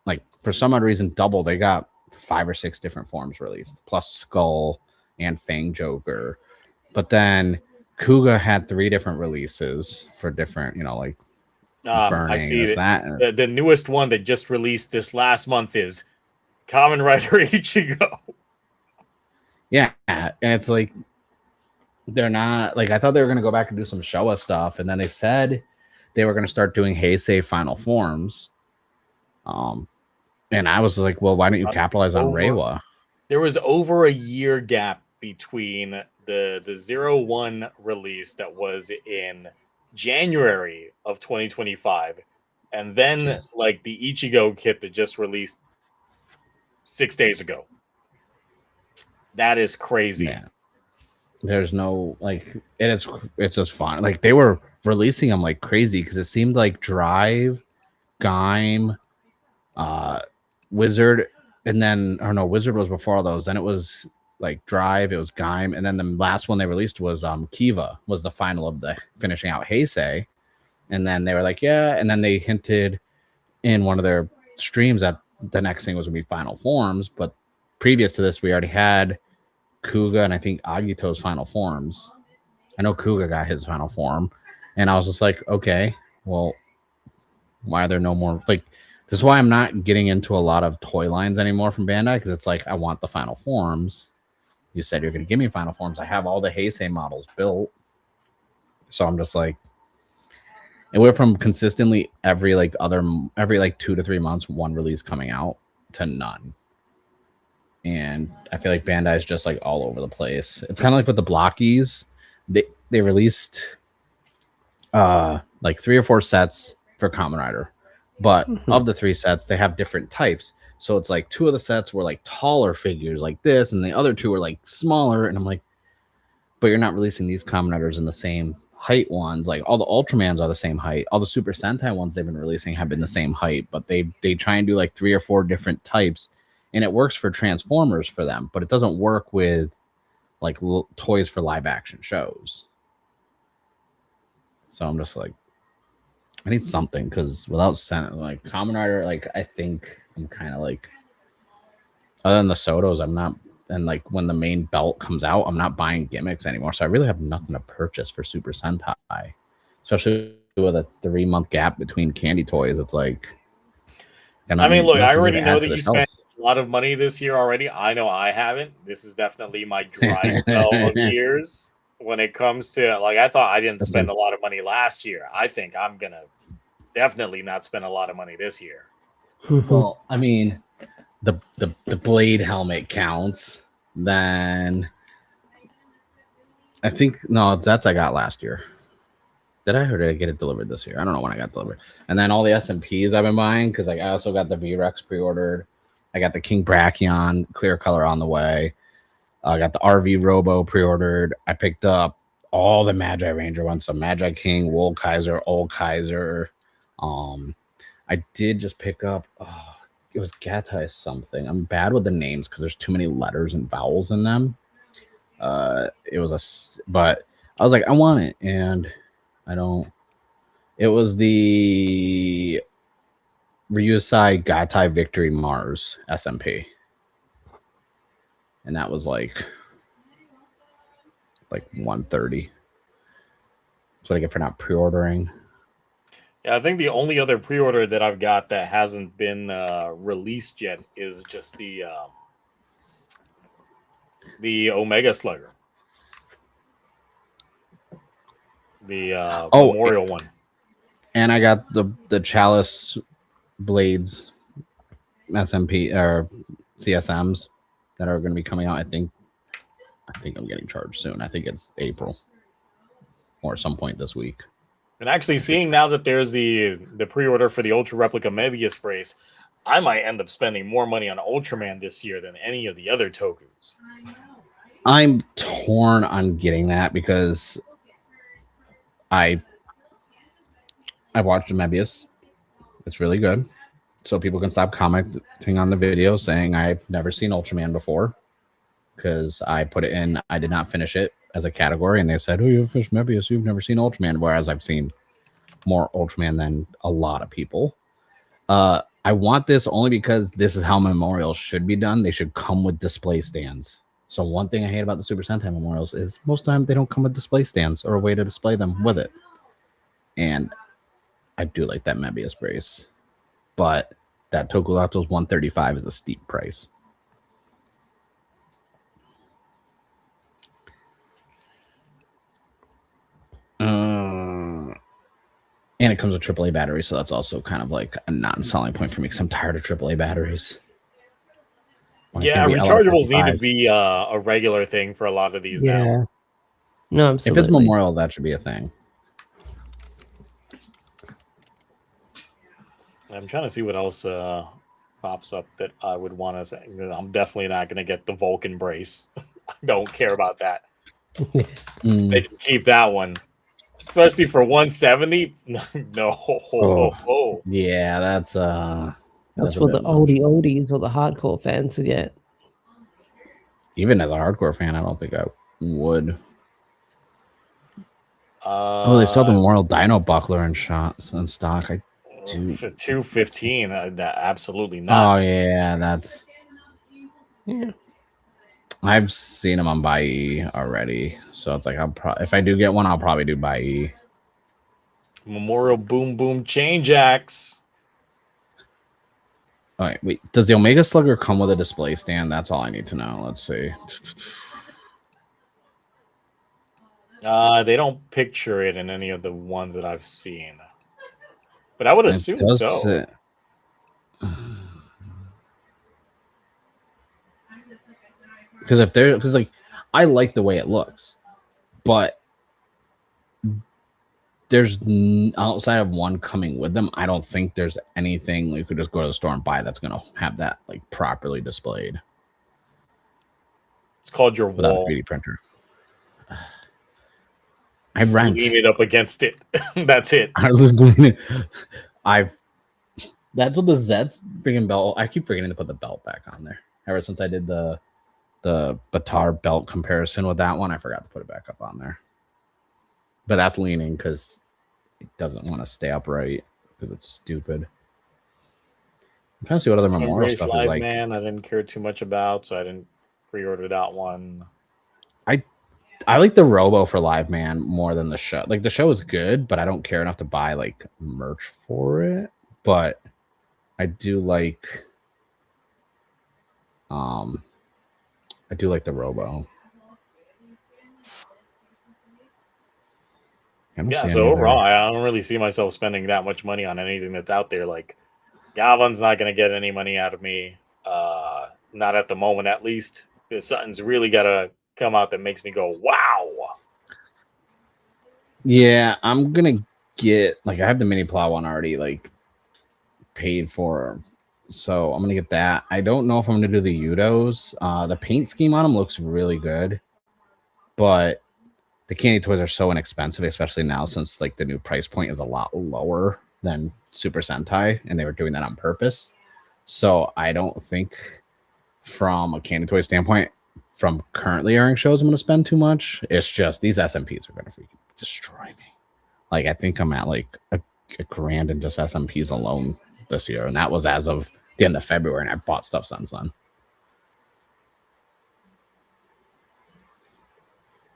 like for some odd reason, Double, they got 5 or 6 different forms released, plus Skull and Fang Joker. But then Kuga had 3 different releases for different, you know, like burning. I see that. The newest one that just released this last month is Kamen Rider Ichigo. Yeah, and it's like they're not like, I thought they were going to go back and do some Showa stuff, and then they said they were going to start doing Heisei final forms. And I was like, well, why don't you capitalize on Reiwa? There was over a year gap between the 01 release that was in January of 2025 and then like the Ichigo kit that just released 6 days ago. That is crazy. Yeah. There's no like it's just fun. Like they were releasing them like crazy because it seemed like Drive, Gaim, Wizard, and then Wizard was before all those. Then it was like Drive, it was Gaim, and then the last one they released was Kiva was the final of the finishing out Heisei. And then they were like, yeah, and then they hinted in one of their streams that the next thing was gonna be final forms. But previous to this, we already had Kuga and I think Agito's final forms. I know Kuga got his final form, and I was just like, okay, well, why are there no more? Like, this is why I'm not getting into a lot of toy lines anymore from Bandai, because it's like, I want the final forms. You said you're going to give me final forms. I have all the Heisei models built. So I'm just like, it went from consistently every 2 to 3 months, one release coming out to none. And I feel like Bandai is just like all over the place. It's kind of like with the blockies. They released like 3 or 4 sets for Kamen Rider. But of the 3 sets, they have different types. So it's like 2 of the sets were like taller figures like this, and the other 2 were like smaller. And I'm like, but you're not releasing these Kamen Riders in the same height ones. Like all the Ultramans are the same height. All the Super Sentai ones they've been releasing have been the same height, but they try and do like 3 or 4 different types, and it works for Transformers for them, but it doesn't work with like toys for live action shows. So I'm just like, I need something, because without like Kamen Rider, like I think I'm kind of like, other than the Sotos, I'm not. And like when the main belt comes out, I'm not buying gimmicks anymore. So I really have nothing to purchase for Super Sentai, especially with a 3-month gap between candy toys. It's like, I mean, look, I already know that you spent a lot of money this year already. I know I haven't. This is definitely my dry spell of years when it comes to, like, I thought I didn't spend a lot of money last year. I think I'm going to definitely not spend a lot of money this year. Well, I mean, the blade helmet counts. Then I think, no, that's I got last year. Did I, or did I get it delivered this year? I don't know when I got delivered. And then all the SMPs I've been buying, because like I also got the V-Rex pre-ordered. I got the King Brachion clear color on the way. I got the RV Robo pre-ordered. I picked up all the Magi Ranger ones. So Magi King, Wool Kaiser, Old Kaiser. I did just pick up, it was Gatai something. I'm bad with the names because there's too many letters and vowels in them. But I was like, I want it, and I don't. It was the Ryusai Gatai Victory Mars SMP, and that was like 130. That's what I get for not pre-ordering. Yeah, I think the only other pre-order that I've got that hasn't been released yet is just the Omega Slugger, the Memorial one. And I got the Chalice Blades SMP or CSMs that are going to be coming out. I think I'm getting charged soon. I think it's April or some point this week. And actually, seeing now that there's the pre-order for the Ultra Replica Mebius brace, I might end up spending more money on Ultraman this year than any of the other Tokus. I'm torn on getting that because I watched the Mebius. It's really good. So people can stop commenting on the video saying I've never seen Ultraman before, because I put it in, I did not finish it as a category, and they said, oh, you've finished Mebius, you've never seen Ultraman, whereas I've seen more Ultraman than a lot of people. I want this only because this is how memorials should be done. They should come with display stands. So one thing I hate about the Super Sentai memorials is most of the time they don't come with display stands or a way to display them with it. And I do like that Mebius brace, but that tokullectibles 135 is a steep price. And it comes with AAA batteries, so that's also kind of like a non-selling point for me because I'm tired of AAA batteries. Yeah, rechargeables need to be a regular thing for a lot of these now. No, absolutely. If it's Memorial, that should be a thing. I'm trying to see what else pops up that I would want to say. I'm definitely not going to get the Vulcan brace. I don't care about that. They can keep that one. Especially for 170? No. Yeah, that's for the oldies or the hardcore fans to get. Even as a hardcore fan, I don't think I would. They still have the Memorial Dino Buckler in stock. I do. For 215, that absolutely not. Oh yeah, that's. Yeah. I've seen them on Buy already, so it's like if I do get one, I'll probably do Buy. Memorial Boom Boom Chain Jacks. All right, wait. Does the Omega Slugger come with a display stand? That's all I need to know. Let's see. They don't picture it in any of the ones that I've seen, but I would assume so. Because I like the way it looks, but there's outside of one coming with them, I don't think there's anything you could just go to the store and buy that's going to have that like properly displayed. It's called your without wall. a 3D printer. I Just rent. lean it up against it. That's it. I was leaning. That's what the Zets freaking belt. I keep forgetting to put the belt back on there. Ever since I did the Batar belt comparison with that one, I forgot to put it back up on there. But that's leaning because it doesn't want to stay upright because it's stupid. I'm trying to see what other Memorial stuff is like. Man, I didn't care too much about, so I didn't pre-order that one. I like the Robo for Live Man more than the show. Like the show is good, but I don't care enough to buy like merch for it. But I do like the Robo. Yeah, so overall, I don't really see myself spending that much money on anything that's out there. Like, Gavan's not going to get any money out of me. Not at the moment, at least. Something's really got to come out that makes me go, wow. Yeah, I'm going to get, like, I have the mini plow one already, like, paid for. So I'm going to get that. I don't know if I'm going to do the Udos. The paint scheme on them looks really good. But the candy toys are so inexpensive, especially now since like the new price point is a lot lower than Super Sentai, and they were doing that on purpose. So I don't think from a candy toy standpoint, from currently airing shows, I'm going to spend too much. It's just these SMPs are going to freaking destroy me. Like I think I'm at like a grand in just SMPs alone this year, and that was as of the end of February, and I bought stuff since then.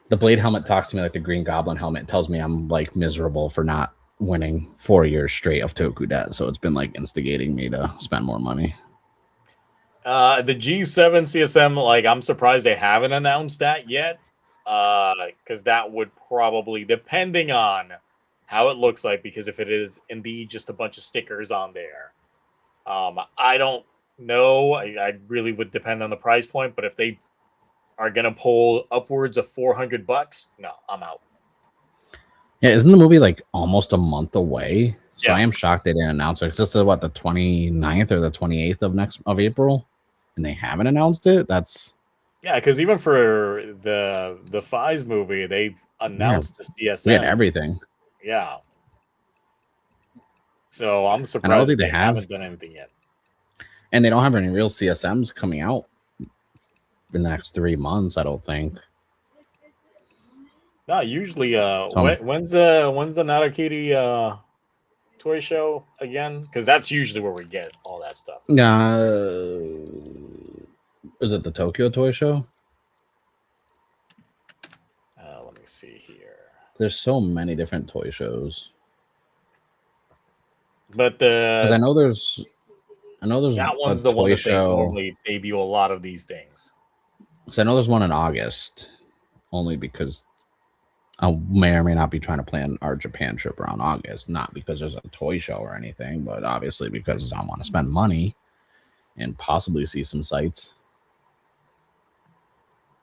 The Blade helmet talks to me like the Green Goblin helmet. It tells me I'm like miserable for not winning 4 years straight of Toku debt. So it's been like instigating me to spend more money. The G7 CSM, like I'm surprised they haven't announced that yet. Because that would probably, depending on how it looks like, because if it is indeed just a bunch of stickers on there, I don't know. I really would depend on the price point, but if they are going to pull upwards of $400, no, I'm out. Yeah, isn't the movie like almost a month away? So yeah. I am shocked they didn't announce it. Because this is what, the 29th or the 28th of April? And they haven't announced it? That's... Yeah, because even for the Fies movie, they announced the CSM. We had everything. Yeah. So I'm surprised I don't think they haven't done anything yet. And they don't have any real CSMs coming out in the next 3 months, I don't think. No, usually when's the Narakiri toy show again? Because that's usually where we get all that stuff. Is it the Tokyo Toy Show? Let me see here. There's so many different toy shows. But I know there's that one's the one that they normally debut a lot of these things. Because I know there's one in August, only because I may or may not be trying to plan our Japan trip around August. Not because there's a toy show or anything, but obviously because I want to spend money and possibly see some sights.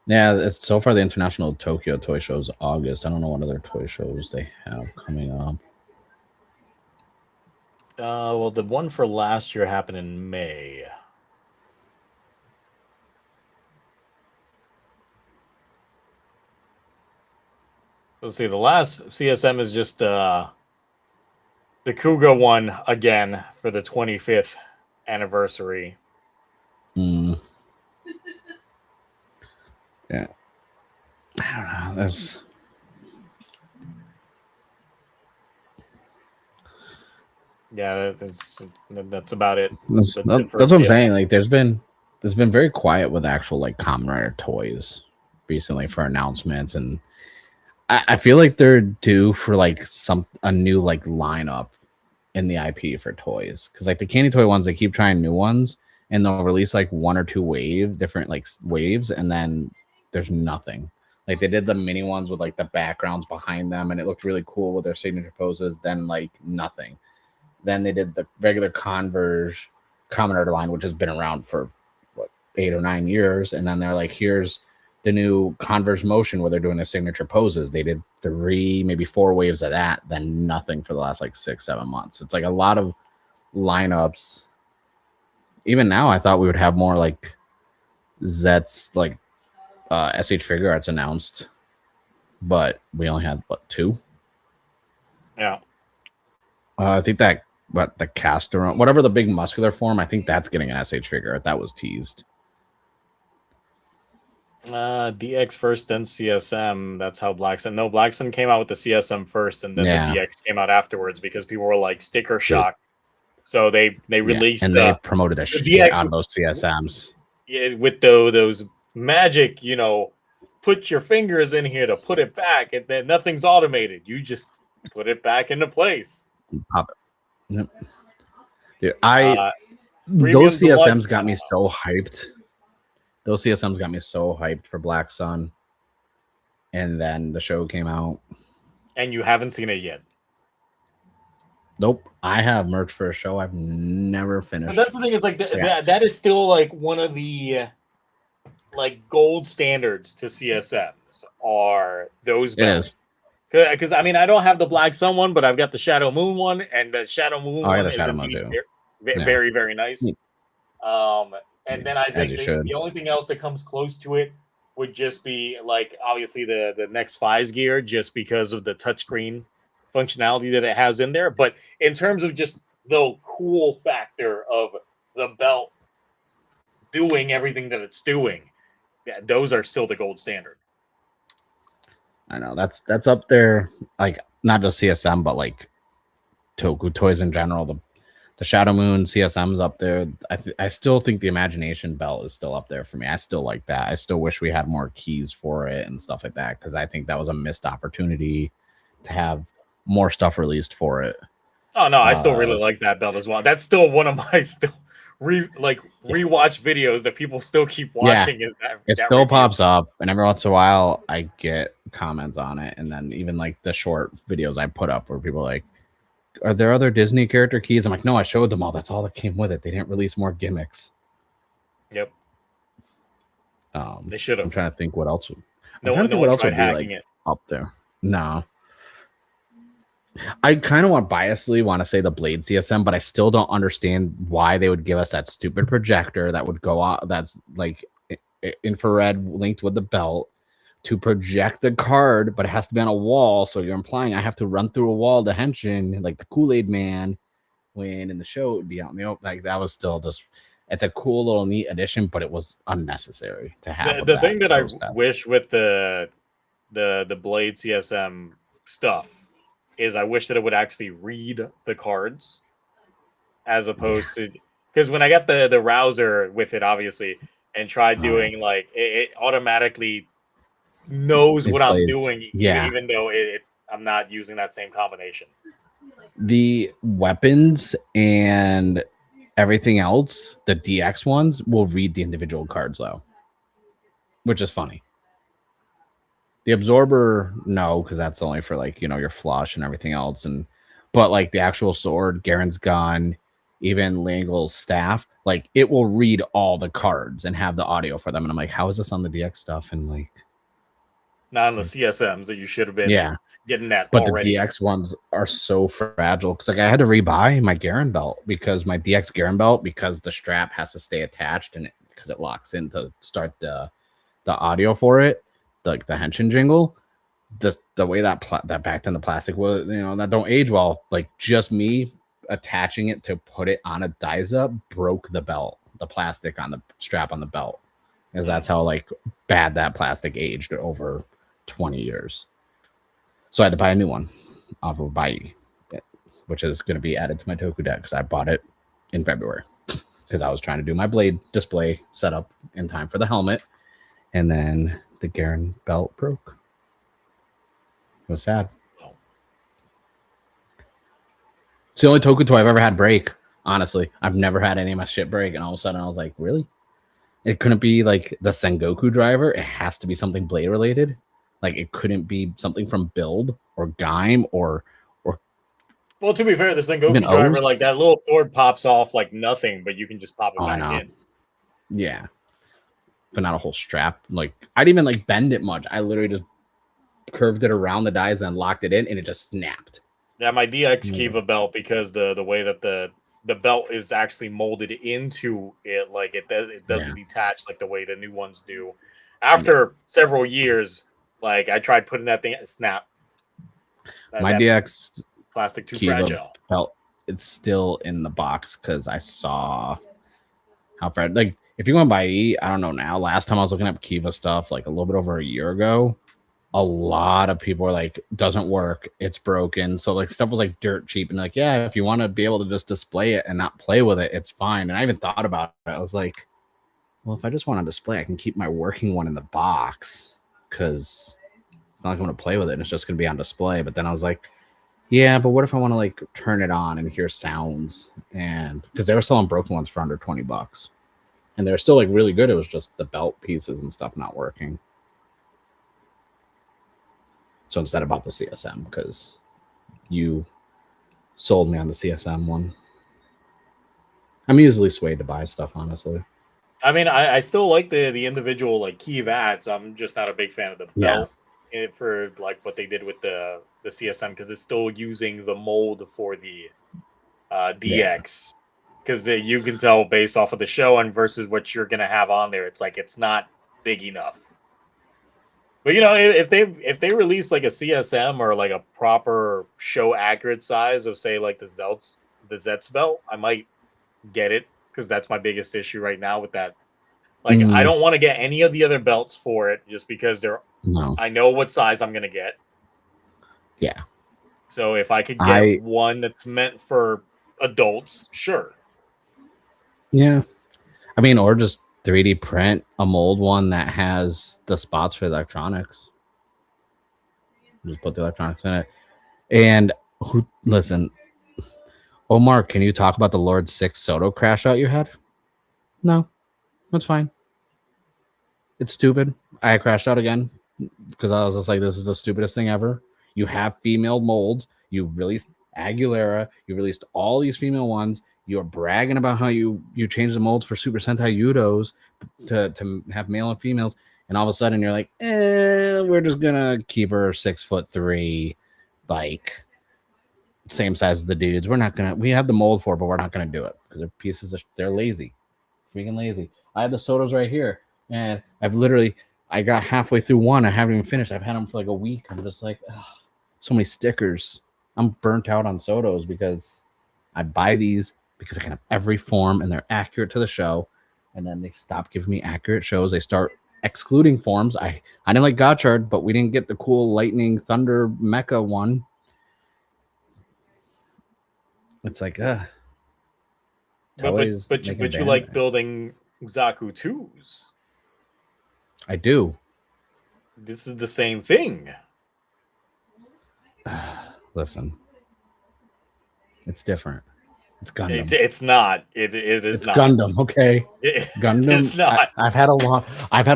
Yeah, it's so far the International Tokyo Toy Show is August. I don't know what other toy shows they have coming up. Well, the one for last year happened in May. Let's see. The last CSM is just the Kuga one again for the 25th anniversary. Yeah. I don't know. That's about it. That's what I'm saying. Like, there's been very quiet with actual like Kamen Rider toys recently for announcements, and I feel like they're due for like a new like lineup in the IP for toys, because like the candy toy ones, they keep trying new ones, and they'll release like 1 or 2 different waves, and then there's nothing. Like they did the mini ones with like the backgrounds behind them, and it looked really cool with their signature poses. Then like nothing. Then they did the regular Converge Kamen Rider line, which has been around for what, 8 or 9 years, and then they're like, here's the new Converge motion where they're doing their signature poses. They did 3, maybe 4 waves of that, then nothing for the last like 6-7 months. It's like a lot of lineups. Even now, I thought we would have more like Zets, like SH Figure Arts announced, but we only had what, 2? Yeah. I think that the caster, whatever the big muscular form, I think that's getting an SH Figure Art. That was teased. DX first, then CSM. That's how Black Sun. No, Black Sun came out with the CSM first, and then the DX came out afterwards because people were like sticker shocked. So they released and they promoted the shit DX out of those CSMs. Yeah, with those magic, put your fingers in here to put it back, and then nothing's automated. You just put it back into place. Pop it. Yep. Yeah, those CSMs got me so hyped. Those CSMs got me so hyped for Black Sun. And then the show came out. And you haven't seen it yet? Nope. I have merch for a show I've never finished. But that's the thing, is like that is still like one of the like gold standards to CSMs are those belts. Because I mean, I don't have the Black Sun one, but I've got the Shadow Moon one, and the Shadow Moon one is very, very nice. And then I think the only thing else that comes close to it would just be like obviously the next Fies gear, just because of the touchscreen functionality that it has in there. But in terms of just the cool factor of the belt doing everything that it's doing, those are still the gold standard. I know that's up there, like not just CSM, but like Toku toys in general. The Shadow Moon CSM's up there. I still think the Imagination belt is still up there for me. I still like that. I still wish we had more keys for it and stuff like that, because I think that was a missed opportunity to have more stuff released for it. Oh no, I still really like that belt as well. That's still one of my rewatch videos that people still keep watching. Is that it still review pops up, and every once in a while I get comments on it, and then even like the short videos I put up where people are like, are there other Disney character keys? I'm like, no, I showed them all. That's all that came with it. They didn't release more gimmicks. Yep. They should have. I'm trying to think what else. No one tried hacking it up there. No. I kind of biasly want to say the Blade CSM, but I still don't understand why they would give us that stupid projector that would go out. That's like infrared linked with the belt to project the card, but it has to be on a wall. So you're implying I have to run through a wall to henshin like the Kool-Aid Man, when in the show it would be out in the open. Like that was still just, it's a cool little neat addition, but it was unnecessary to have. The thing that I wish with the Blade CSM stuff is I wish that it would actually read the cards as opposed to, because when I got the Rouser with it, obviously, and tried doing like it automatically knows what I'm doing, even though I'm not using that same combination. The weapons and everything else, the DX ones, will read the individual cards though, which is funny. The absorber, no, because that's only for like your flush and everything else, but like the actual sword, Garen's gun, even Langle's staff, like it will read all the cards and have the audio for them. And I'm like, how is this on the DX stuff? And like, not on the CSMs that you should have been getting that. But already. The DX ones are so fragile, because like I had to rebuy my Garen belt, because my DX Garen belt, because the strap has to stay attached and because it locks in to start the audio for it, like the henshin jingle. The way that back then the plastic was, that don't age well. Like just me attaching it to put it on a Daiza broke the belt, the plastic on the strap on the belt, because that's how like bad that plastic aged over 20 years. So I had to buy a new one off of Bai, which is going to be added to my Toku deck, because I bought it in February because I was trying to do my Blade display setup in time for the helmet, and then the Garen belt broke. It was sad. It's the only Toku toy I've ever had break. Honestly, I've never had any of my shit break, and all of a sudden I was like, really? It couldn't be like the Sengoku driver. It has to be something Blade related. Like it couldn't be something from Build or Gaim or. Well, to be fair, the Sengoku driver, like that little sword pops off like nothing, but you can just pop it back in. Yeah. but not a whole strap. Like I didn't even like bend it much. I literally just curved it around the dies and locked it in, and it just snapped. Yeah, my DX Kiva belt, because the way that the belt is actually molded into it, like it doesn't detach like the way the new ones do. After several years, like I tried putting that thing, snap. My DX plastic too Kiva fragile belt, it's still in the box because I saw how fragile. Like if you want to buy E, I don't know now. Last time I was looking up Kiva stuff, like a little bit over a year ago, a lot of people were like, doesn't work, it's broken. So like stuff was like dirt cheap, and like, yeah, if you want to be able to just display it and not play with it, it's fine. And I even thought about it. I was like, well, if I just want to display, I can keep my working one in the box because it's not going to play with it and it's just going to be on display. But then I was like, yeah, but what if I want to like turn it on and hear sounds? And because they were selling broken ones for under $20, and they're still like really good. It was just the belt pieces and stuff not working. So instead I bought the CSM because you sold me on the CSM one. I'm easily swayed to buy stuff, honestly. I mean, I still like the individual like key vats. I'm just not a big fan of the belt for like what they did with the CSM, because it's still using the mold for the DX. Because you can tell based off of the show and versus what you're gonna have on there, it's like it's not big enough. But you know, if they release like a CSM or like a proper show accurate size of say like the Zets belt, I might get it, because that's my biggest issue right now with that. Like I don't want to get any of the other belts for it just because I know what size I'm gonna get. Yeah. So if I could get one that's meant for adults, sure. Yeah. I mean, or just 3D print a mold one that has the spots for electronics. Just put the electronics in it. And listen, Omar, can you talk about the Lord 6 Soto crash out you had? No, that's fine. It's stupid. I crashed out again because I was just like, this is the stupidest thing ever. You have female molds. You released Aguilera. You released all these female ones. You're bragging about how you changed the molds for Super Sentai Yudos to have male and females. And all of a sudden you're like, we're just going to keep her 6'3", like same size as the dudes. We have the mold for it, but we're not going to do it because they're pieces they're lazy. Freaking lazy. I have the Sotos right here, and I got halfway through one. I haven't even finished. I've had them for like a week. I'm just like, so many stickers. I'm burnt out on Sotos because I buy these because I can have every form and they're accurate to the show. And then they stop giving me accurate shows. They start excluding forms. I didn't like Gotchard, but we didn't get the cool Lightning Thunder Mecha one. It's like, but you like building Zaku 2s. I do. This is the same thing. Listen, it's different. It's Gundam. It's not. It is it's not. Gundam. Okay, Gundam. It's not. I've had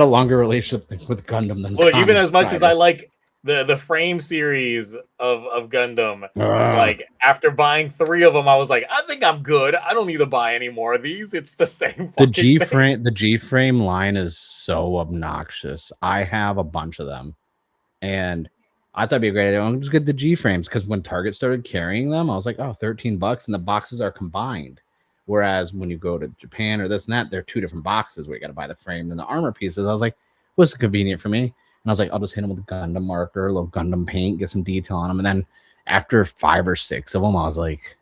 a longer relationship with Gundam than. Look, even as much as I like the frame series of Gundam, like after buying 3 of them, I was like, I think I'm good. I don't need to buy any more of these. It's the same. The G frame line is so obnoxious. I have a bunch of them, and I thought it'd be a great idea. I'll just get the G frames because when Target started carrying them, I was like, oh, $13, and the boxes are combined. Whereas when you go to Japan or this and that, they're 2 different boxes where you got to buy the frame and the armor pieces. I was like, what's convenient for me? And I was like, I'll just hit them with a Gundam marker, a little Gundam paint, get some detail on them. And then after 5 or 6 of them, I was like,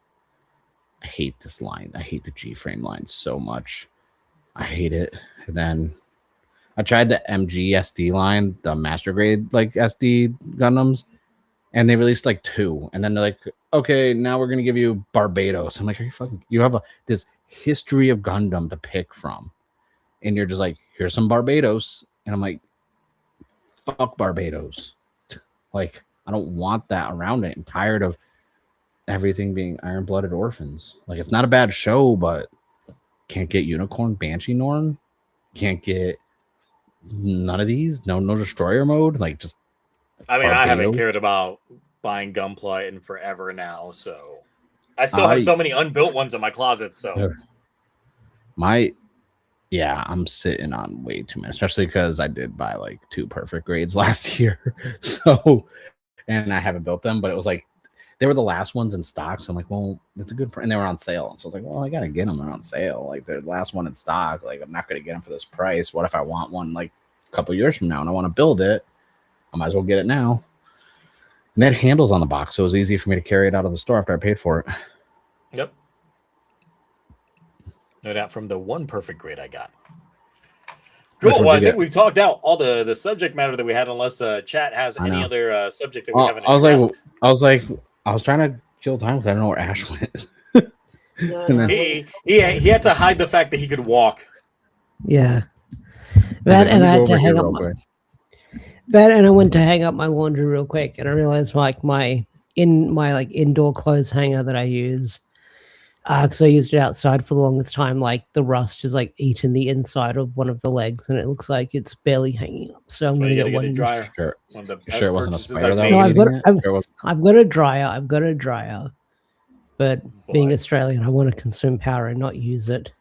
I hate this line. I hate the G frame line so much. I hate it. And then I tried the MG SD line, the master grade like SD Gundams, and they released like 2. And then they're like, okay, now we're gonna give you Barbados. I'm like, you have this history of Gundam to pick from, and you're just like, here's some Barbados, and I'm like, fuck Barbados. Like, I don't want that around it. I'm tired of everything being iron-blooded orphans. Like, it's not a bad show, but can't get Unicorn Banshee Norn, can't get none of these. No destroyer mode. Like, just I mean, I haven't cared about buying Gunpla in forever now, so I still have so many unbuilt ones in my closet. So Yeah, I'm sitting on way too many, especially because I did buy like 2 perfect grades last year. So, and I haven't built them, but it was like they were the last ones in stock. So I'm like, well, that's a good and they were on sale. So I was like, well, I gotta get them. They're on sale. Like they're the last one in stock. Like I'm not gonna get them for this price. What if I want one like a couple years from now and I want to build it? I might as well get it now. And they had handles on the box, so it was easy for me to carry it out of the store after I paid for it. Yep. No doubt from the one perfect grade I got. Cool. Well, I think we've talked out all the subject matter that we had, unless chat has any other subject that we haven't addressed. I was trying to kill time because I don't know where Ash went. No. He had to hide the fact that he could walk. Yeah. That and I had to hang up and I went to hang up my laundry real quick, and I realized like my indoor clothes hanger that I use, because I used it outside for the longest time, like the rust has like eaten the inside of one of the legs, and it looks like it's barely hanging up. So I'm gonna get one dryer. Sure. One of the Sure, it wasn't a spider that No, was I've got a dryer. But being Australian, I want to consume power and not use it.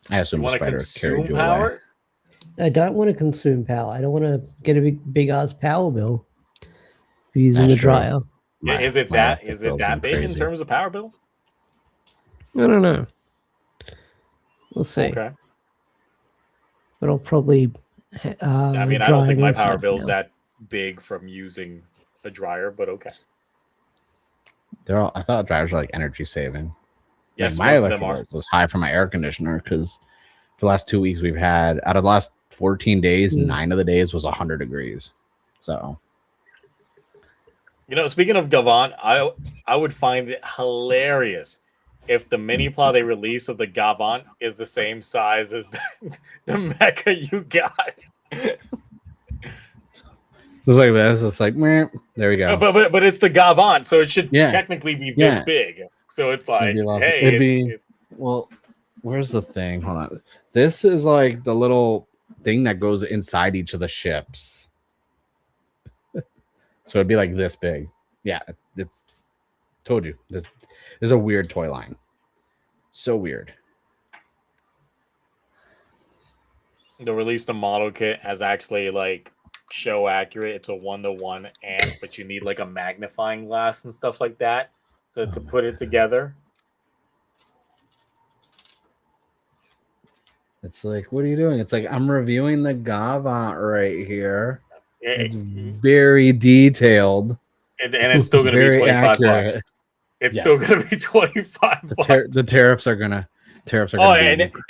I assume the spider carried you power? away. I don't want to consume power. I don't want to get a big ass power bill for using the dryer. Is it that big in terms of power bill? I don't know. We'll see. Okay. But I'll probably. I mean, I don't think my power bill is that big from using a dryer, but okay. I thought dryers are like energy saving. Yes, my electric bill was high for my air conditioner because for the last 2 weeks we've had, out of the last 14 days, 9 of the days was 100 degrees. So, speaking of Gavan, I would find it hilarious if the mini plow they release of the Gavan is the same size as the mecha you got. It's like this. It's like, meh, there we go. But it's the Gavan, so it should technically be this big. So it's like, well, where's the thing? Hold on. This is like the little thing that goes inside each of the ships. So it'd be like this big. Yeah, it's told you. There's a weird toy line. So weird. They'll release the model kit as actually like show accurate. It's a 1-to-1 amp, but you need like a magnifying glass and stuff like that to put it together. It's like, what are you doing? It's like, I'm reviewing the Gavan right here. It's very detailed. And it's still going to be $25. It's still going to be $25. The tariffs are going to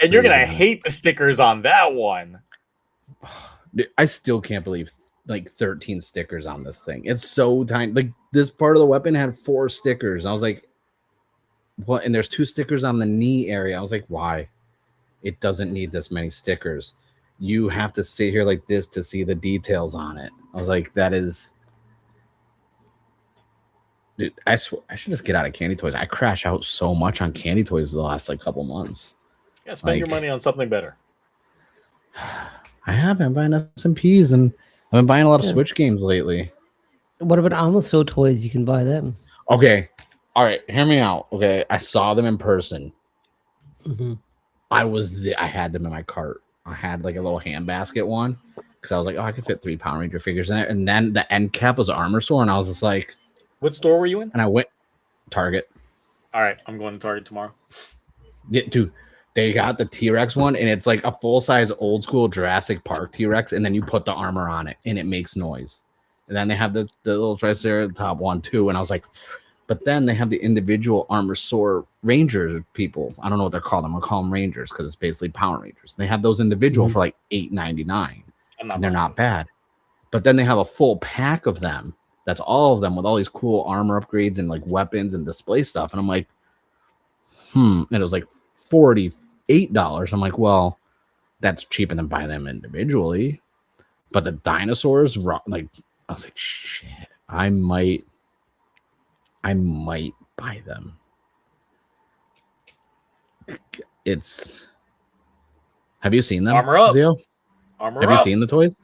and you're going to hate the stickers on that one. I still can't believe like 13 stickers on this thing. It's so tiny. Like this part of the weapon had 4 stickers. I was like, what? And there's 2 stickers on the knee area. I was like, why? It doesn't need this many stickers. You have to sit here like this to see the details on it. I was like, that is... Dude, I swear, I should just get out of candy toys. I crash out so much on candy toys the last like couple months. Yeah, spend your money on something better. I have been buying SMPs and I've been buying a lot of Switch games lately. What about Armor Sword toys? You can buy them. Okay. All right. Hear me out. Okay. I saw them in person. Mm-hmm. I had them in my cart. I had like a little handbasket one because I was like, oh, I could fit 3 Power Ranger figures in there. And then the end cap was Armor Sword, and I was just like, what store were you in? And I went Target. All right, I'm going to Target tomorrow. Yeah, dude, they got the T-Rex one, and it's like a full-size old school Jurassic Park T-Rex, and then you put the armor on it, and it makes noise. And then they have the little Triceratops one too, and I was like, but then they have the individual Armor Sword Ranger people. I don't know what they're called. I'm gonna call them Rangers because it's basically Power Rangers. They have those individual for like $8.99, and they're not bad. But then they have a full pack of them. That's all of them with all these cool armor upgrades and like weapons and display stuff. And I'm like, and it was like $48. I'm like, well, that's cheaper than buying them individually. But the dinosaurs, like, I was like, shit, I might buy them. Have you seen them? Armor up. Zio? Have you seen the toys?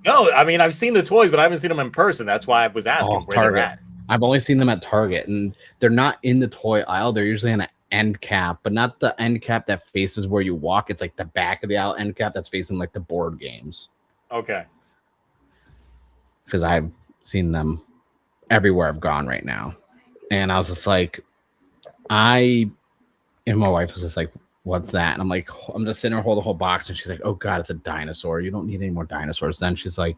No, I mean, I've seen the toys, but I haven't seen them in person. That's why I was asking where Target. they're at. I've only seen them at Target, and they're not in the toy aisle. They're usually in an end cap, but not the end cap that faces where you walk. It's like the back of the end cap that's facing like the board games. Okay. Because I've seen them everywhere I've gone right now. And I was just like, and my wife was just like, what's that? And I'm like, I'm just sitting there holding the whole box. And she's like, oh God, it's a dinosaur. You don't need any more dinosaurs. Then she's like,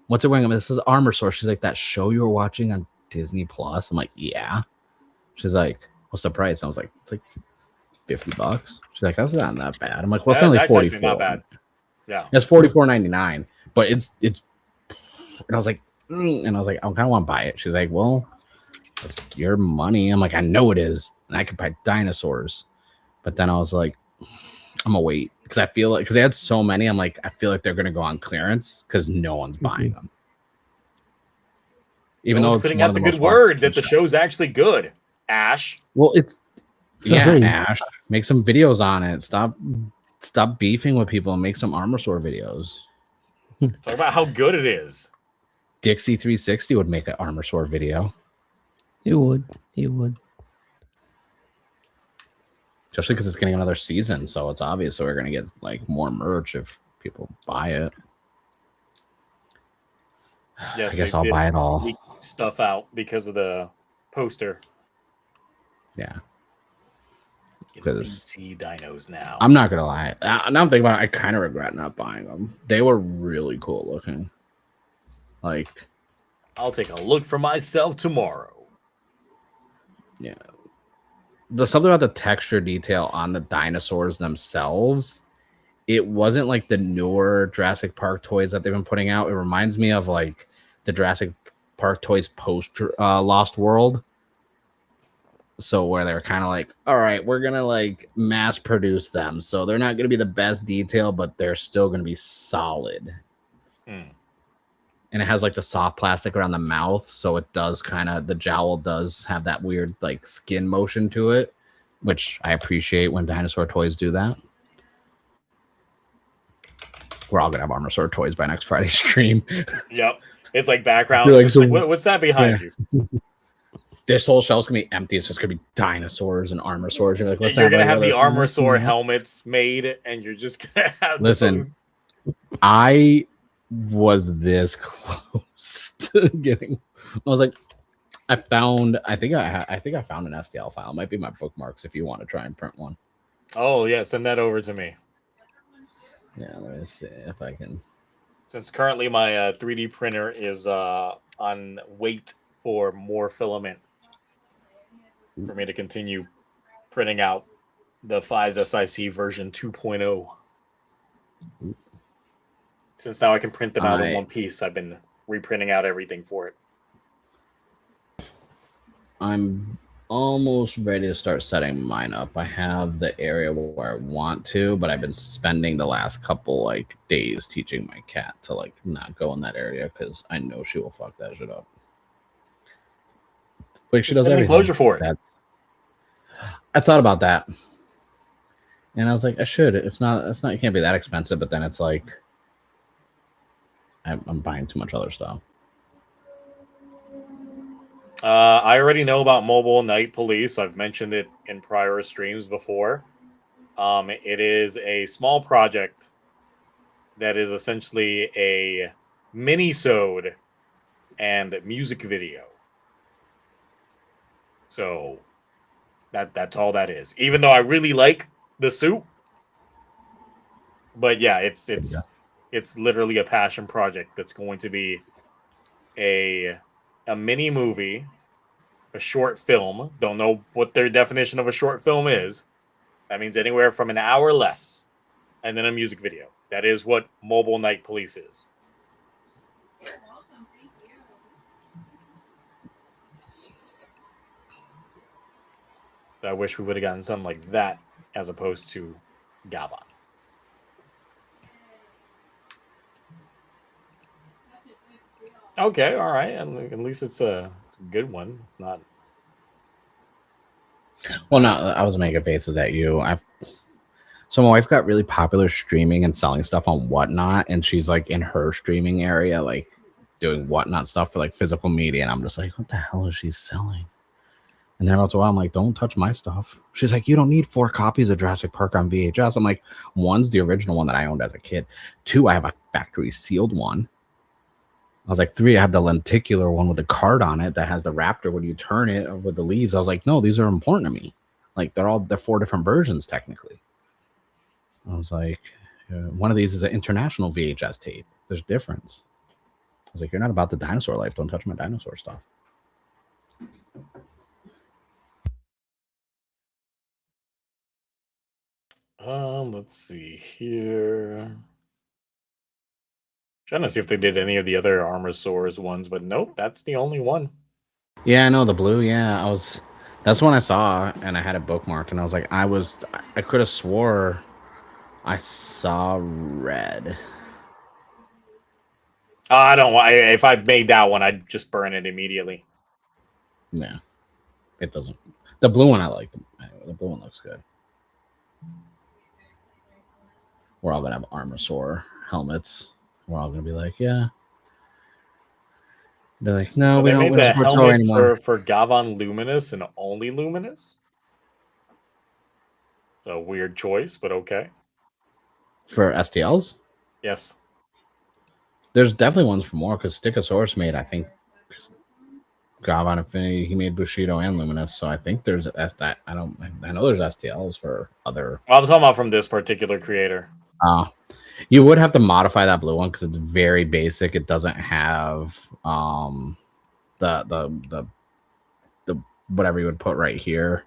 what's it wearing? This is Armor Source. She's like, that show you were watching on Disney Plus? I'm like, yeah. She's like, what's the price? I was like, it's like $50. She's like, that's not that bad. I'm like, well, it's only $44. Not bad. Yeah. It's $44.99. But it's and I was like, and I was like, I kind of want to buy it. She's like, well, it's your money. I'm like, I know it is. And I could buy dinosaurs. But then I was like, I'm gonna wait. Because I feel like, because they had so many, I'm like, I feel like they're gonna go on clearance because no one's buying them. Even though it's putting out the good word that the show's actually good. Ash. Well, it's Ash. Make some videos on it. Stop beefing with people and make some Armor Sword videos. Talk about how good it is. Dixie 360 would make an Armor Sword video. He would. Especially because it's getting another season, so it's obvious that we're gonna get like more merch if people buy it. Yes, I guess I'll buy it all. Stuff out because of the poster. Yeah. Because dinos now. I'm not gonna lie. Now I'm thinking about it, I kind of regret not buying them. They were really cool looking. Like, I'll take a look for myself tomorrow. Yeah. There's something about the texture detail on the dinosaurs themselves. It wasn't like the newer Jurassic Park toys that they've been putting out. It reminds me of like the Jurassic Park toys post Lost World. So where they're kind of like, all right, we're going to like mass produce them. So they're not going to be the best detail, but they're still going to be solid. And it has like the soft plastic around the mouth. So it does kind of, the jowl does have that weird like skin motion to it, which I appreciate when dinosaur toys do that. We're all going to have Armor Sword toys by next Friday's stream. Yep. It's like background. What's that behind you? This whole shelf's gonna be empty. It's just gonna be dinosaurs and Armor Swords. You're like, what's you're that? Gonna have the Armor Sword helmets made, and you're just gonna have. Listen, I was this close to getting. I was like, I think I found an STL file. It might be my bookmarks if you want to try and print one. Oh yeah, send that over to me. Yeah, let me see if I can. Since currently my 3D printer is on wait for more filament for me to continue printing out the FIS SIC version 2.0. Since now I can print them out in one piece, I've been reprinting out everything for it. I'm almost ready to start setting mine up. I have the area where I want to, but I've been spending the last couple like days teaching my cat to like not go in that area because I know she will fuck that shit up. Like she does everything. Enclosure for it. I thought about that, and I was like, I should. It's not. It can't be that expensive. But then it's like, I'm buying too much other stuff. I already know about Mobile Night Police. I've mentioned it in prior streams before. It is a small project that is essentially a mini-sode and music video. So that's all that is. Even though I really like the suit, but yeah, it's literally a passion project that's going to be a mini movie, a short film. Don't know what their definition of a short film is. That means anywhere from an hour or less, and then a music video. That is what Mobile Night Police is. You're welcome. Thank you. I wish we would have gotten something like that as opposed to Gavan. Okay, all right. At least it's a good one. It's not. Well, no, I was making faces at you. So my wife got really popular streaming and selling stuff on Whatnot, and she's like in her streaming area, like doing Whatnot stuff for like physical media, and I'm just like, what the hell is she selling? And then after a while, I'm like, don't touch my stuff. She's like, you don't need 4 copies of Jurassic Park on VHS. I'm like, 1's the original one that I owned as a kid. 2, I have a factory sealed one. I was like, 3, I have the lenticular one with the card on it that has the raptor when you turn it with the leaves. I was like, no, these are important to me. Like, they're 4 different versions, technically. I was like, one of these is an international VHS tape. There's difference. I was like, you're not about the dinosaur life. Don't touch my dinosaur stuff. Let's see here. Trying to see if they did any of the other Armosaurus ones, but nope, that's the only one. Yeah, I know the blue. Yeah, that's one I saw, and I had it bookmarked, and I was like, I could have swore I saw red. I don't want. If I made that one, I'd just burn it immediately. Yeah, it doesn't. The blue one I like. The blue one looks good. We're all gonna have Armosaur helmets. We're all gonna be like, yeah. They're like, no, So we they don't. made We the don't support Toei helmet anymore. for Gavan Luminous and only Luminous. It's a weird choice, but okay. For STLs, Yes. there's definitely ones for more because Stickosaurus made, I think, Gavan Infinity. He made Bushido and Luminous, so I think there's that. I know there's STLs for other. Well, I'm talking about from this particular creator. You would have to modify that blue one because it's very basic. It doesn't have the whatever you would put right here.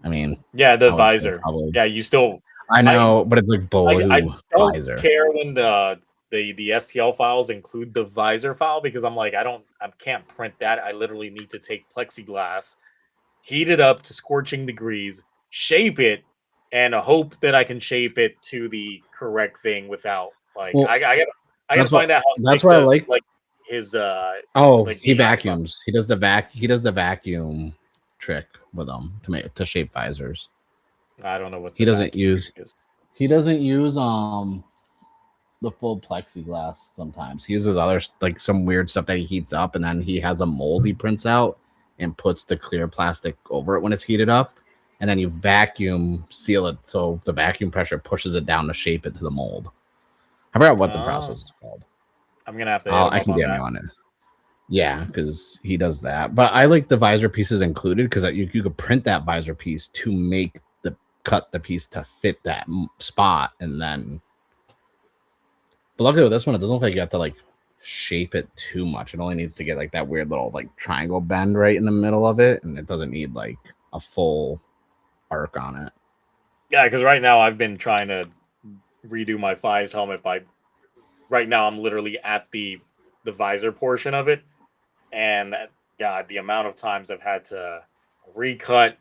I mean, Yeah, the visor. Probably, yeah, you still. I know, but it's like blue I don't visor. care when the STL files include the visor file because I'm like, I can't print that. I literally need to take plexiglass, heat it up to scorching degrees, shape it, and hope that I can shape it to the correct thing without like I gotta find out how. That's why I like his he vacuums. He does the vacuum trick with them to shape visors. I don't know what he doesn't use. He doesn't use the full plexiglass sometimes. He uses other like some weird stuff that he heats up, and then he has a mold he prints out and puts the clear plastic over it when it's heated up, and then you vacuum seal it so the vacuum pressure pushes it down to shape it to the mold. I forgot what the process is called. I'm gonna have to. I can get you on it. Yeah, because he does that. But I like the visor pieces included because you could print that visor piece to cut the piece to fit that spot, and then. But luckily with this one, it doesn't look like you have to like shape it too much. It only needs to get like that weird little like triangle bend right in the middle of it, and it doesn't need like a full arc on it. Yeah, because right now I've been trying to redo my Fi's helmet right now I'm literally at the visor portion of it, and God, the amount of times I've had to recut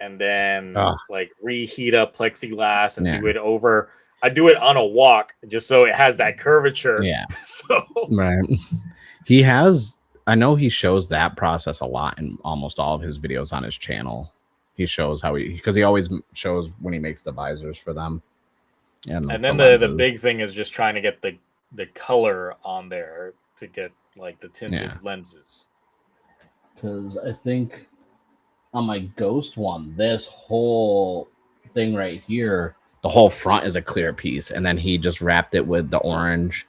and then like reheat up plexiglass and do it over. I do it on a walk just so it has that curvature. Yeah. So right. He has. I know he shows that process a lot in almost all of his videos on his channel. He shows how because he always shows when he makes the visors for them. And then the big thing is just trying to get the color on there to get like the tinted lenses. Because I think on my Ghost one, this whole thing right here, the whole front is a clear piece, and then he just wrapped it with the orange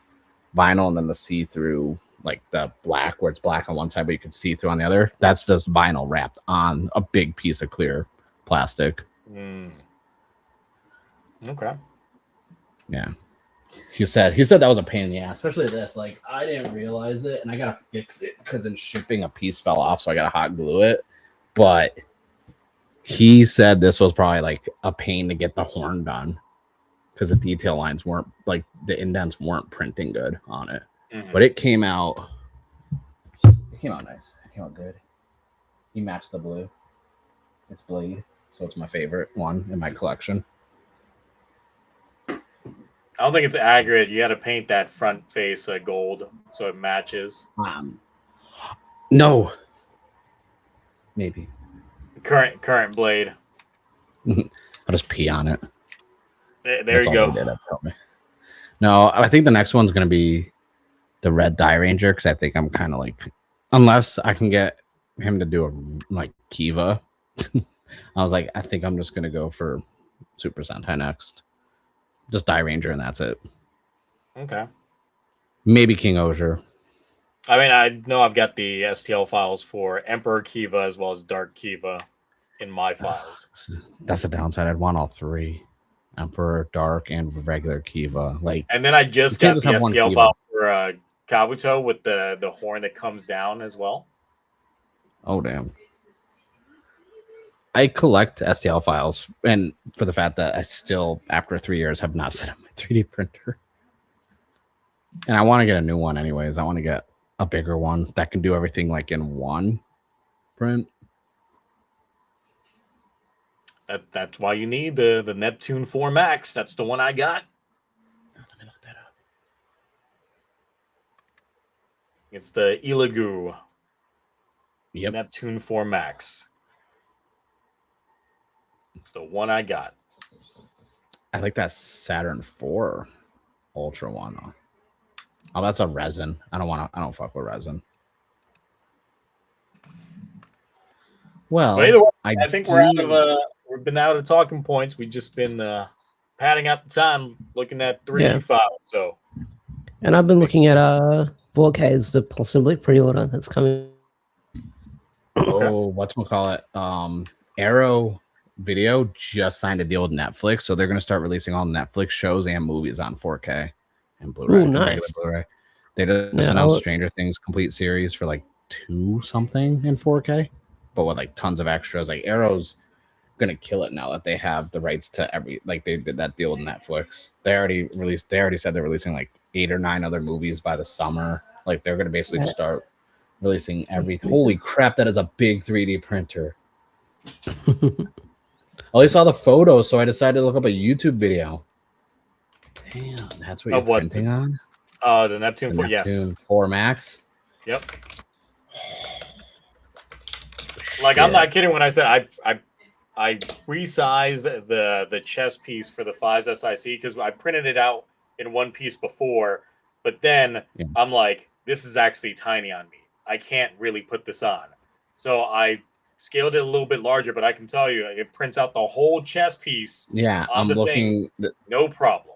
vinyl and then the see-through, like the black where it's black on one side but you can see through on the other. That's just vinyl wrapped on a big piece of clear plastic. Okay. Yeah. He said that was a pain in the ass, especially this. Like, I didn't realize it, and I gotta fix it because in shipping a piece fell off, so I gotta hot glue it. But he said this was probably like a pain to get the horn done because the detail lines weren't like the indents weren't printing good on it. But it came out. It came out nice. It came out good. He matched the blue. It's Blade, so it's my favorite one in my collection. I don't think it's accurate. You got to paint that front face gold so it matches. No. Maybe. Current Blade. I'll just pee on it. There you go. No, I think the next one's going to be the Red Die Ranger because I think I'm kind of like, unless I can get him to do a like Kiva I was like, I think I'm just gonna go for Super Sentai next. Just Die Ranger and that's it. Okay. Maybe King Osier. I mean, I know I've got the STL files for Emperor Kiva as well as Dark Kiva in my files. That's the downside. I'd want all three. Emperor, Dark, and regular Kiva. Like, And then I just can't got just the have one STL Kiva. file for Kabuto with the horn that comes down as well. Oh damn. I collect STL files, and for the fact that I still, after 3 years, have not set up my 3D printer. And I want to get a new one anyways. I want to get a bigger one that can do everything like in one print. That's why you need the Neptune 4 Max. That's the one I got. Let me look that up. It's the Ilagu Yep. Neptune 4 Max. It's the one I got. I like that Saturn 4 Ultra one though. Oh, that's a resin. I don't fuck with resin. Well, But either way, I think we've been out of talking points. We've just been padding out the time looking at 3D files. So, and I've been looking at 4Ks to possibly pre-order that's coming. Oh, whatchamacallit? Arrow Video just signed a deal with Netflix, so they're going to start releasing all Netflix shows and movies on 4K and Blu-ray. Ooh, nice. Blu-ray. They just announced Stranger Things complete series for like 2 something in 4K, but with like tons of extras. Like Arrow's gonna kill it now that they have the rights to every, like they did that deal with Netflix. They already said they're releasing like 8 or 9 other movies by the summer. Like they're gonna basically start releasing everything. Holy crap, that is a big 3D printer. I only saw the photo, so I decided to look up a YouTube video. Damn, that's what you're printing on? The Neptune 4, Neptune 4 Max? Yep. Like, I'm not kidding when I said I resized the chest piece for the Fies SIC because I printed it out in one piece before, but then I'm like, this is actually tiny on me. I can't really put this on. So I scaled it a little bit larger, but I can tell you, it prints out the whole chest piece. Yeah, I'm looking. No problem.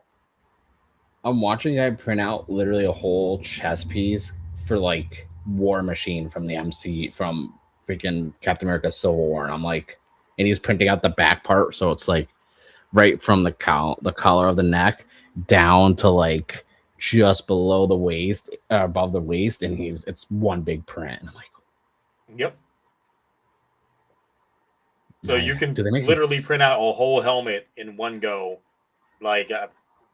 I'm watching a guy print out literally a whole chest piece for like War Machine from the MC from freaking Captain America Civil War, and I'm like, and he's printing out the back part, so it's like right from the collar of the neck down to like just below the waist, above the waist, and it's one big print. And I'm like, yep. So you can literally print out a whole helmet in one go. Like, I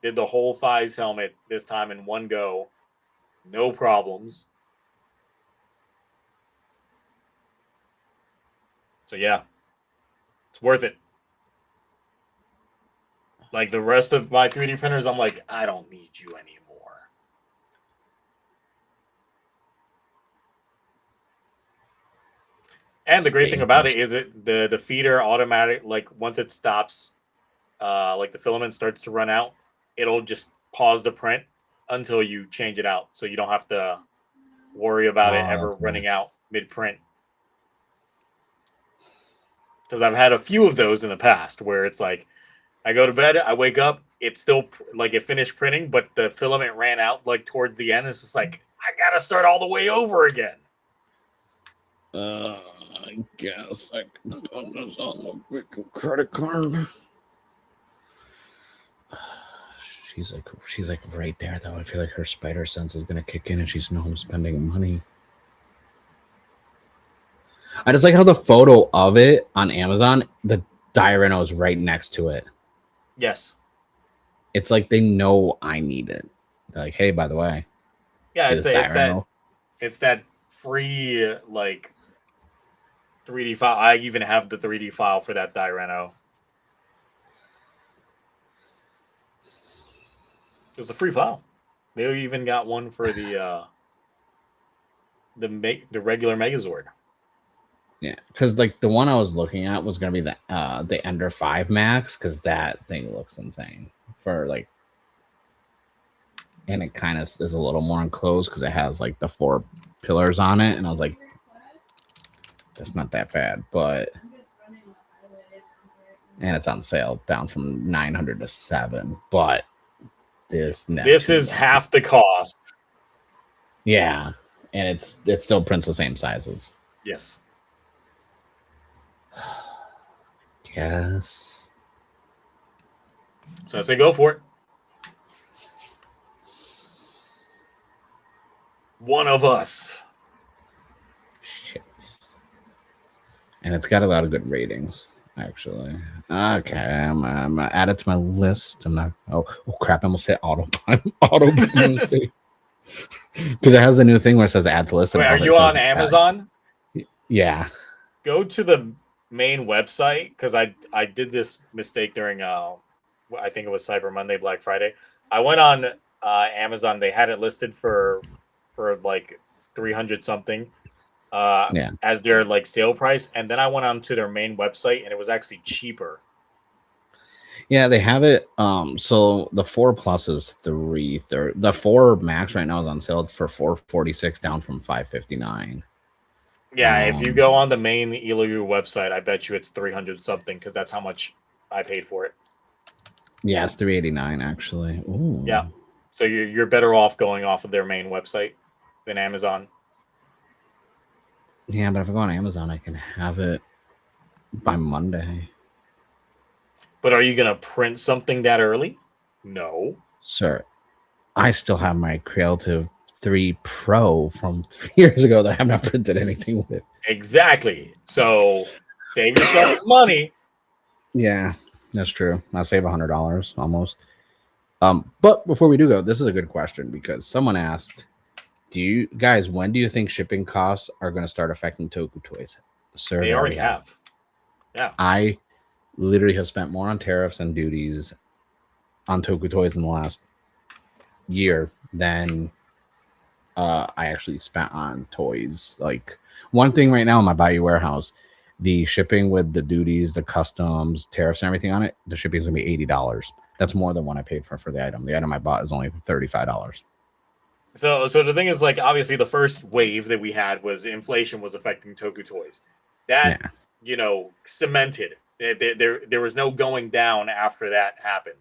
did the whole Fies helmet this time in one go. No problems. So, yeah. It's worth it. Like, the rest of my 3D printers, I'm like, I don't need you anymore. And the great thing about it is the feeder automatic, like once it stops, like the filament starts to run out, it'll just pause the print until you change it out. So you don't have to worry about it ever running out mid-print. Because I've had a few of those in the past where it's like, I go to bed, I wake up, it's still like it finished printing, but the filament ran out like towards the end. It's just like, I got to start all the way over again. I guess I can put this on the credit card. She's like right there though. I feel like her spider sense is gonna kick in and she's no spending money. I just like how the photo of it on Amazon, the diorama is right next to it. Yes. It's like they know I need it. They're like, hey, by the way. Yeah, it's that free like 3D file. I even have the 3D file for that diorama. It was a free file. They even got one for the regular Megazord. Yeah, because like the one I was looking at was gonna be the Ender 5 Max, because that thing looks insane for like, and it kind of is a little more enclosed because it has like the 4 pillars on it, and I was like, that's not that bad, but and it's on sale down from 900 to 7. But this is half the cost. Yeah, and it still prints the same sizes. Yes. Yes. So I say go for it. One of us. Shit. And it's got a lot of good ratings, actually. Okay, I'm gonna add it to my list. I'm not. Oh crap! I almost hit auto mistake. Because it has a new thing where it says add to list. Wait, are you on Amazon? Yeah. Go to the main website, because I did this mistake during I think it was Cyber Monday, Black Friday. I went on Amazon. They had it listed for like 300 something as their like sale price, and then I went on to their main website and it was actually cheaper. Yeah, they have it. So the 4 Plus is 330. The 4 Max right now is on sale for $446, down from $559. Yeah, if you go on the main youre website, I bet you it's 300 something, because that's how much I paid for it. Yeah, it's $389 actually. Ooh. Yeah, so you're better off going off of their main website than Amazon. Yeah, but if I go on Amazon, I can have it by Monday. But are you gonna print something that early? No, sir. I still have my Creative 3 Pro from 3 years ago that I have not printed anything with. Exactly. So save yourself money. Yeah, that's true. I'll save $100 almost. But before we do go, this is a good question, because someone asked, when do you think shipping costs are going to start affecting Toku Toys? Sir, they already have. Yeah. I literally have spent more on tariffs and duties on Toku Toys in the last year than I actually spent on toys. Like, one thing right now in my Bayou warehouse, the shipping with the duties, the customs, tariffs, and everything on it, the shipping is going to be $80. That's more than what I paid for the item. The item I bought is only $35. So the thing is, like, obviously the first wave that we had was inflation was affecting Toku Toys. That, cemented. There was no going down after that happened.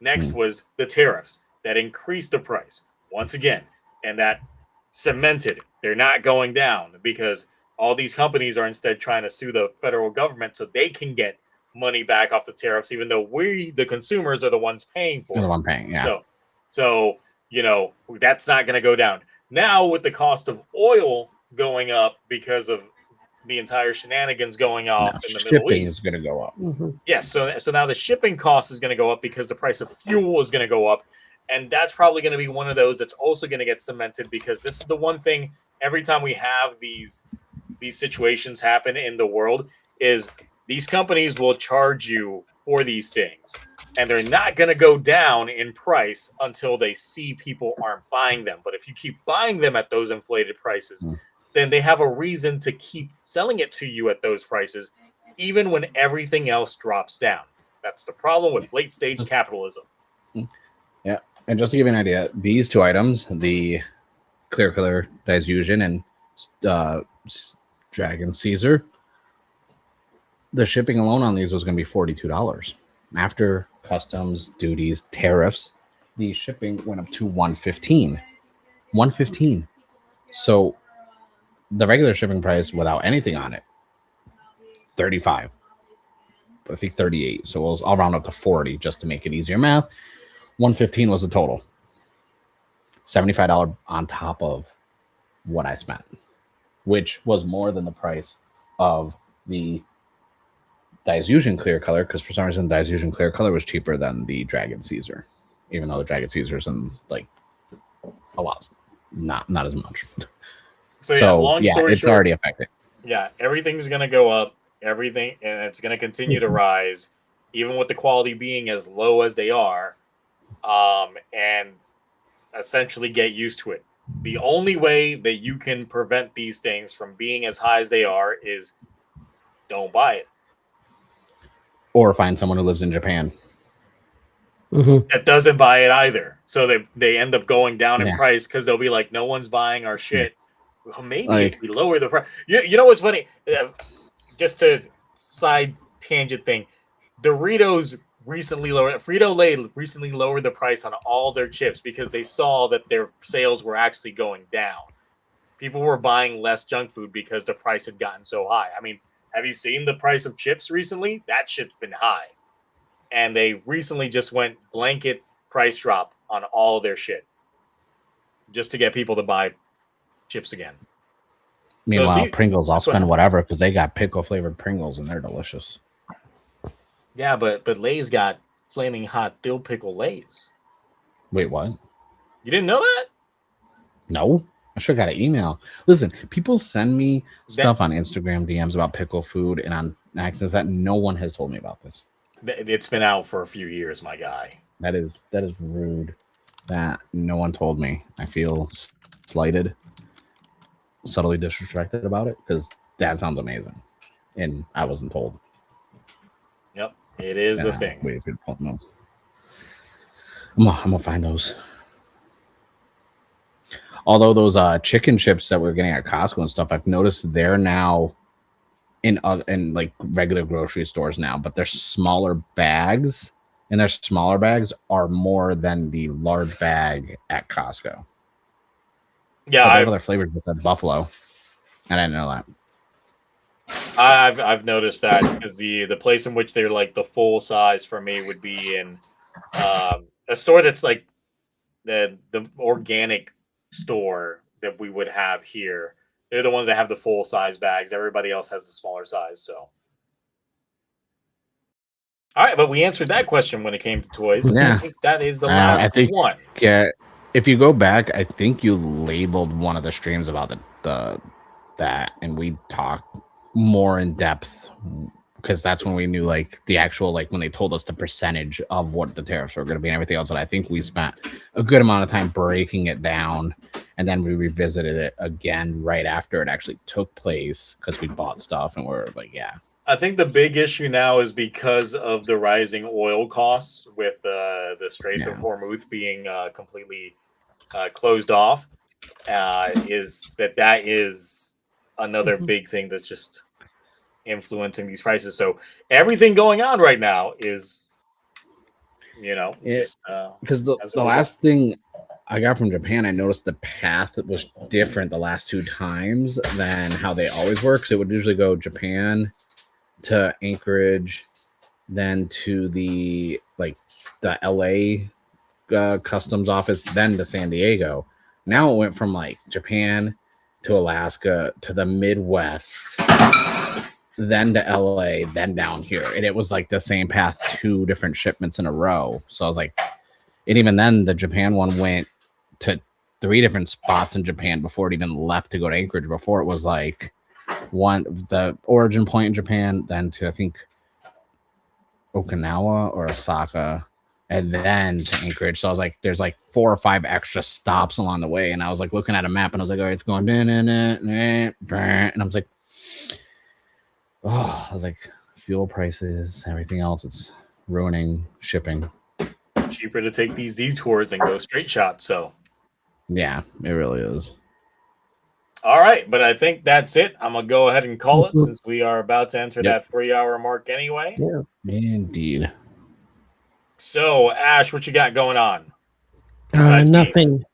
Next was the tariffs that increased the price once again, and that cemented. They're not going down, because all these companies are instead trying to sue the federal government so they can get money back off the tariffs, even though we, the consumers, are the ones paying for it. The one paying, yeah. So that's not going to go down. Now, with the cost of oil going up because of the entire shenanigans going off in the Middle East, shipping is going to go up. Mm-hmm. Yes, so now the shipping cost is going to go up because the price of fuel is going to go up, and that's probably going to be one of those that's also going to get cemented, because this is the one thing every time we have these situations happen in the world is these companies will charge you for these things, and they're not going to go down in price until they see people aren't buying them. But if you keep buying them at those inflated prices, then they have a reason to keep selling it to you at those prices, even when everything else drops down. That's the problem with late stage capitalism. Yeah, and just to give you an idea, these 2 items, the Clear Color Diffusion and Dragon Caesar, the shipping alone on these was going to be $42. After customs, duties, tariffs, the shipping went up to $115. $115. So the regular shipping price without anything on it, $35. I think 38. So I'll round up to 40 just to make it easier math. $115 was the total. $75 on top of what I spent, which was more than the price of the Diffusion Clear Color, because for some reason Diffusion Clear Color was cheaper than the Dragon Caesar, even though the Dragon Caesar's in like a lot, not as much. So long story it's short, already affected. Yeah, everything's going to go up, and it's going to continue to rise, even with the quality being as low as they are, and essentially get used to it. The only way that you can prevent these things from being as high as they are is don't buy it. Or find someone who lives in Japan. That doesn't buy it either. So they end up going down in price, because they'll be like, no one's buying our shit. Well, maybe if we lower the price. You know what's funny? Just a side tangent thing. Doritos recently lowered. Frito-Lay recently lowered the price on all their chips because they saw that their sales were actually going down. People were buying less junk food because the price had gotten so high. I mean, have you seen the price of chips recently? That shit's been high. And they recently just went blanket price drop on all their shit just to get people to buy chips again. Meanwhile, Pringles, I'll spend whatever because they got pickle flavored Pringles and they're delicious. Yeah, but Lay's got flaming hot dill pickle Lay's. Wait, what? You didn't know that? No, I sure got an email. Listen, people send me stuff on Instagram DMs about pickle food and on accents that no one has told me about this. It's been out for a few years, my guy. That is rude. That no one told me. I feel slighted, subtly disrespected about it because that sounds amazing, and I wasn't told. Yep, it is a thing. Wait, if you don't know, I'm gonna find those. Although those chicken chips that we're getting at Costco and stuff, I've noticed they're now in like regular grocery stores now, but they're smaller bags, and their smaller bags are more than the large bag at Costco. Yeah, I have other flavors besides buffalo. I didn't know that. I've noticed that because the place in which they're like the full size for me would be in a store that's like the organic store that we would have here. They're the ones that have the full size bags. Everybody else has the smaller size. So, all right, but we answered that question when it came to toys. Yeah, I think that is the last one. Yeah, if you go back, I think you labeled one of the streams about that, and we talked more in depth because that's when we knew like the actual like when they told us the percentage of what the tariffs were going to be and everything else. And I think we spent a good amount of time breaking it down, and then we revisited it again right after it actually took place because we bought stuff and we're like, yeah. I think the big issue now is because of the rising oil costs with the Strait of Hormuz being completely closed off. Is that is another big thing that's just influencing these prices. So everything going on right now is, because the last thing I got from Japan, I noticed the path was different the last two times than how they always work. So it would usually go Japan to Anchorage, then to the LA customs office, then to San Diego. Now it went from like Japan to Alaska to the Midwest, then to LA, then down here. And it was like the same path, 2 different shipments in a row. So I was like, and even then the Japan one went to 3 different spots in Japan before it even left to go to Anchorage. Before it was like the origin point in Japan, then to I think Okinawa or Osaka, and then to Anchorage. So I was like, there's like 4 or 5 extra stops along the way. And I was like looking at a map and I was like, all right, it's going, and I was like, oh, I was like, fuel prices, everything else, it's ruining shipping. Cheaper to take these detours than go straight shot. So yeah, it really is. All right, but I think that's it. I'm gonna go ahead and call it since we are about to enter that 3-hour mark anyway. Yeah, indeed. So, Ash, what you got going on? Nothing.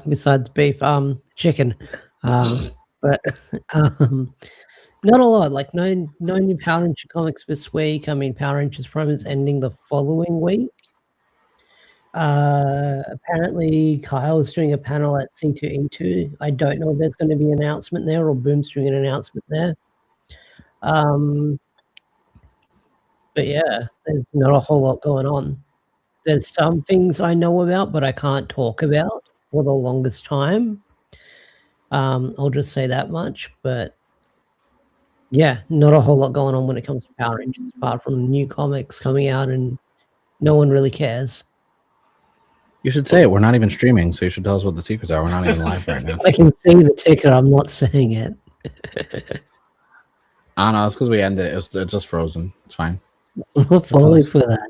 Besides beef, chicken. But not a lot. Like no new Power Ranger comics this week. I mean, Power Rangers promo is ending the following week. Apparently Kyle is doing a panel at C2E2. I don't know if there's going to be an announcement there or Boom's doing an announcement there. But yeah, there's not a whole lot going on. There's some things I know about, but I can't talk about for the longest time. I'll just say that much. But yeah, not a whole lot going on when it comes to Power Rangers, apart from new comics coming out and no one really cares. You should say it. We're not even streaming, so you should tell us what the secrets are. We're not even live right now. I can see the ticker. I'm not saying it. I don't know. It's because we ended it. It's just frozen. It's fine. I'm falling for that.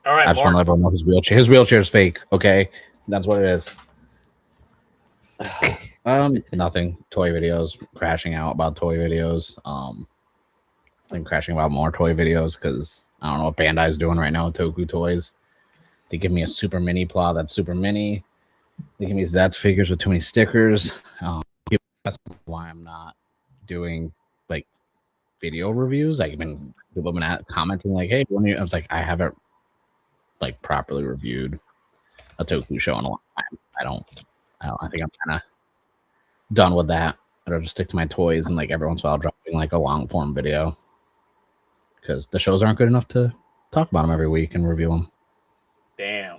All right, I just want to let everyone know his wheelchair. His wheelchair is fake. Okay, that's what it is. Nothing. Toy videos. Crashing out about toy videos. been crashing about more toy videos because I don't know what Bandai's doing right now with Toku Toys. They give me a super mini plot that's super mini. They give me Zets figures with too many stickers. That's why I'm not doing like video reviews. Like, people have been commenting like, "Hey," I was like, I haven't like properly reviewed a Toku show in a long time. I think I'm kind of done with that. I'll just stick to my toys and like every once in a while dropping like a long form video because the shows aren't good enough to talk about them every week and review them. Damn.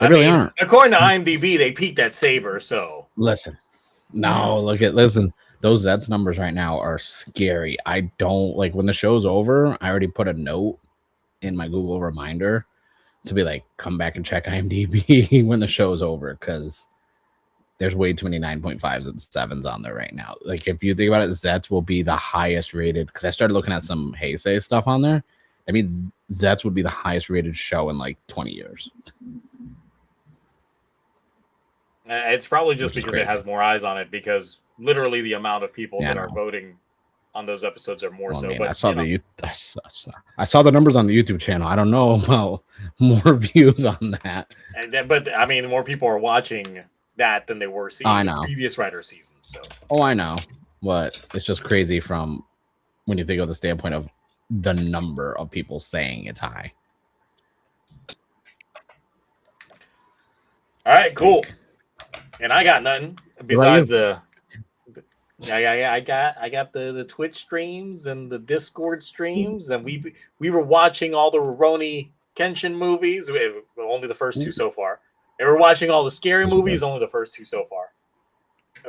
They really aren't. According to IMDb, they peaked at Saber, so listen. Listen, those Zets numbers right now are scary. I don't like when the show's over, I already put a note in my Google reminder to be like, come back and check IMDb when the show's over, because there's way too many 9.5s and 7s on there right now. Like, if you think about it, Zets will be the highest rated, because I started looking at some Heisei stuff on there. That means Zets would be the highest rated show in like 20 years. It's probably just because it has more eyes on it, because literally the amount of people that are voting on those episodes are more so. But I saw I saw the numbers on the YouTube channel. I don't know about more views on that. But I mean, more people are watching that than they were seeing the previous Rider seasons. So. Oh, I know, but it's just crazy from when you think of the standpoint of the number of people saying it's high. All right, cool. And I got nothing besides I got the Twitch streams and the Discord streams, and we were watching all the Rurouni Kenshin movies. Only the first two so far. And we're watching all the scary movies. Only the first two so far.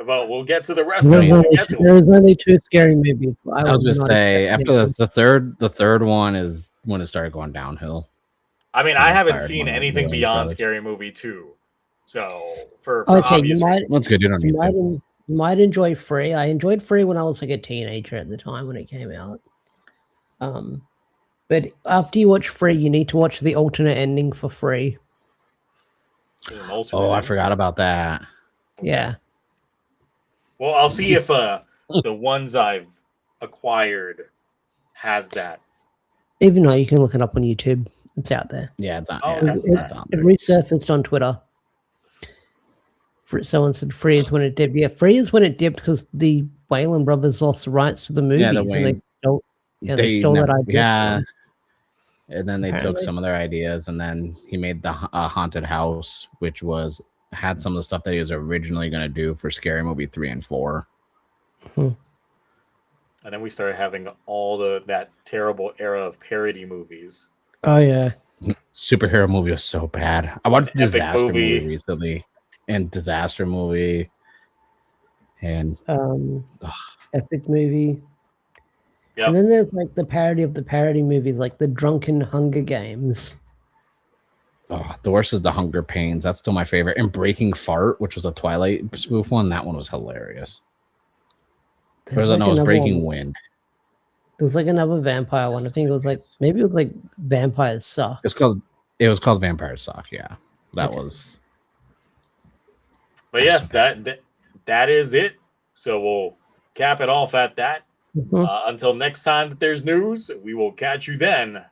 But we'll get to the rest of it. There's only 2 scary movies. I was gonna say after the third one is when it started going downhill. I mean, I haven't seen anything beyond Scary Movie 2. So for obvious reasons. That's good. You might enjoy Free. I enjoyed Free when I was like a teenager at the time when it came out. But after you watch Free, you need to watch the alternate ending for Free. Oh, I forgot about that. Yeah. Well, I'll see if the ones I've acquired has that. Even though you can look it up on YouTube, it's out there. Yeah, it's on. It's on there. It resurfaced on Twitter. Someone said Free is when it dipped. Yeah, Free is when it dipped because the Wayland brothers lost the rights to the movies, and they stole that idea. Yeah, and then they took some of their ideas, and then he made the haunted house, which had some of the stuff that he was originally going to do for Scary Movie 3 and 4. And then we started having all that terrible era of parody movies. Oh yeah, superhero movie was so bad. I watched Disaster movie recently, and Disaster movie, and epic movie. Yep. And then there's like the parody of the parody movies, like the Drunken Hunger Games. Oh, the worst is the Hunger Pains. That's still my favorite. And Breaking Fart, which was a Twilight spoof one. That one was hilarious. It was Breaking Wind. There was like another vampire one. I think it was like Vampires Suck. It was called Vampires Suck. Yeah, that was. But yes, that is it. So we'll cap it off at that. Until next time that there's news, we will catch you then.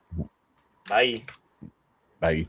Bye. Bye.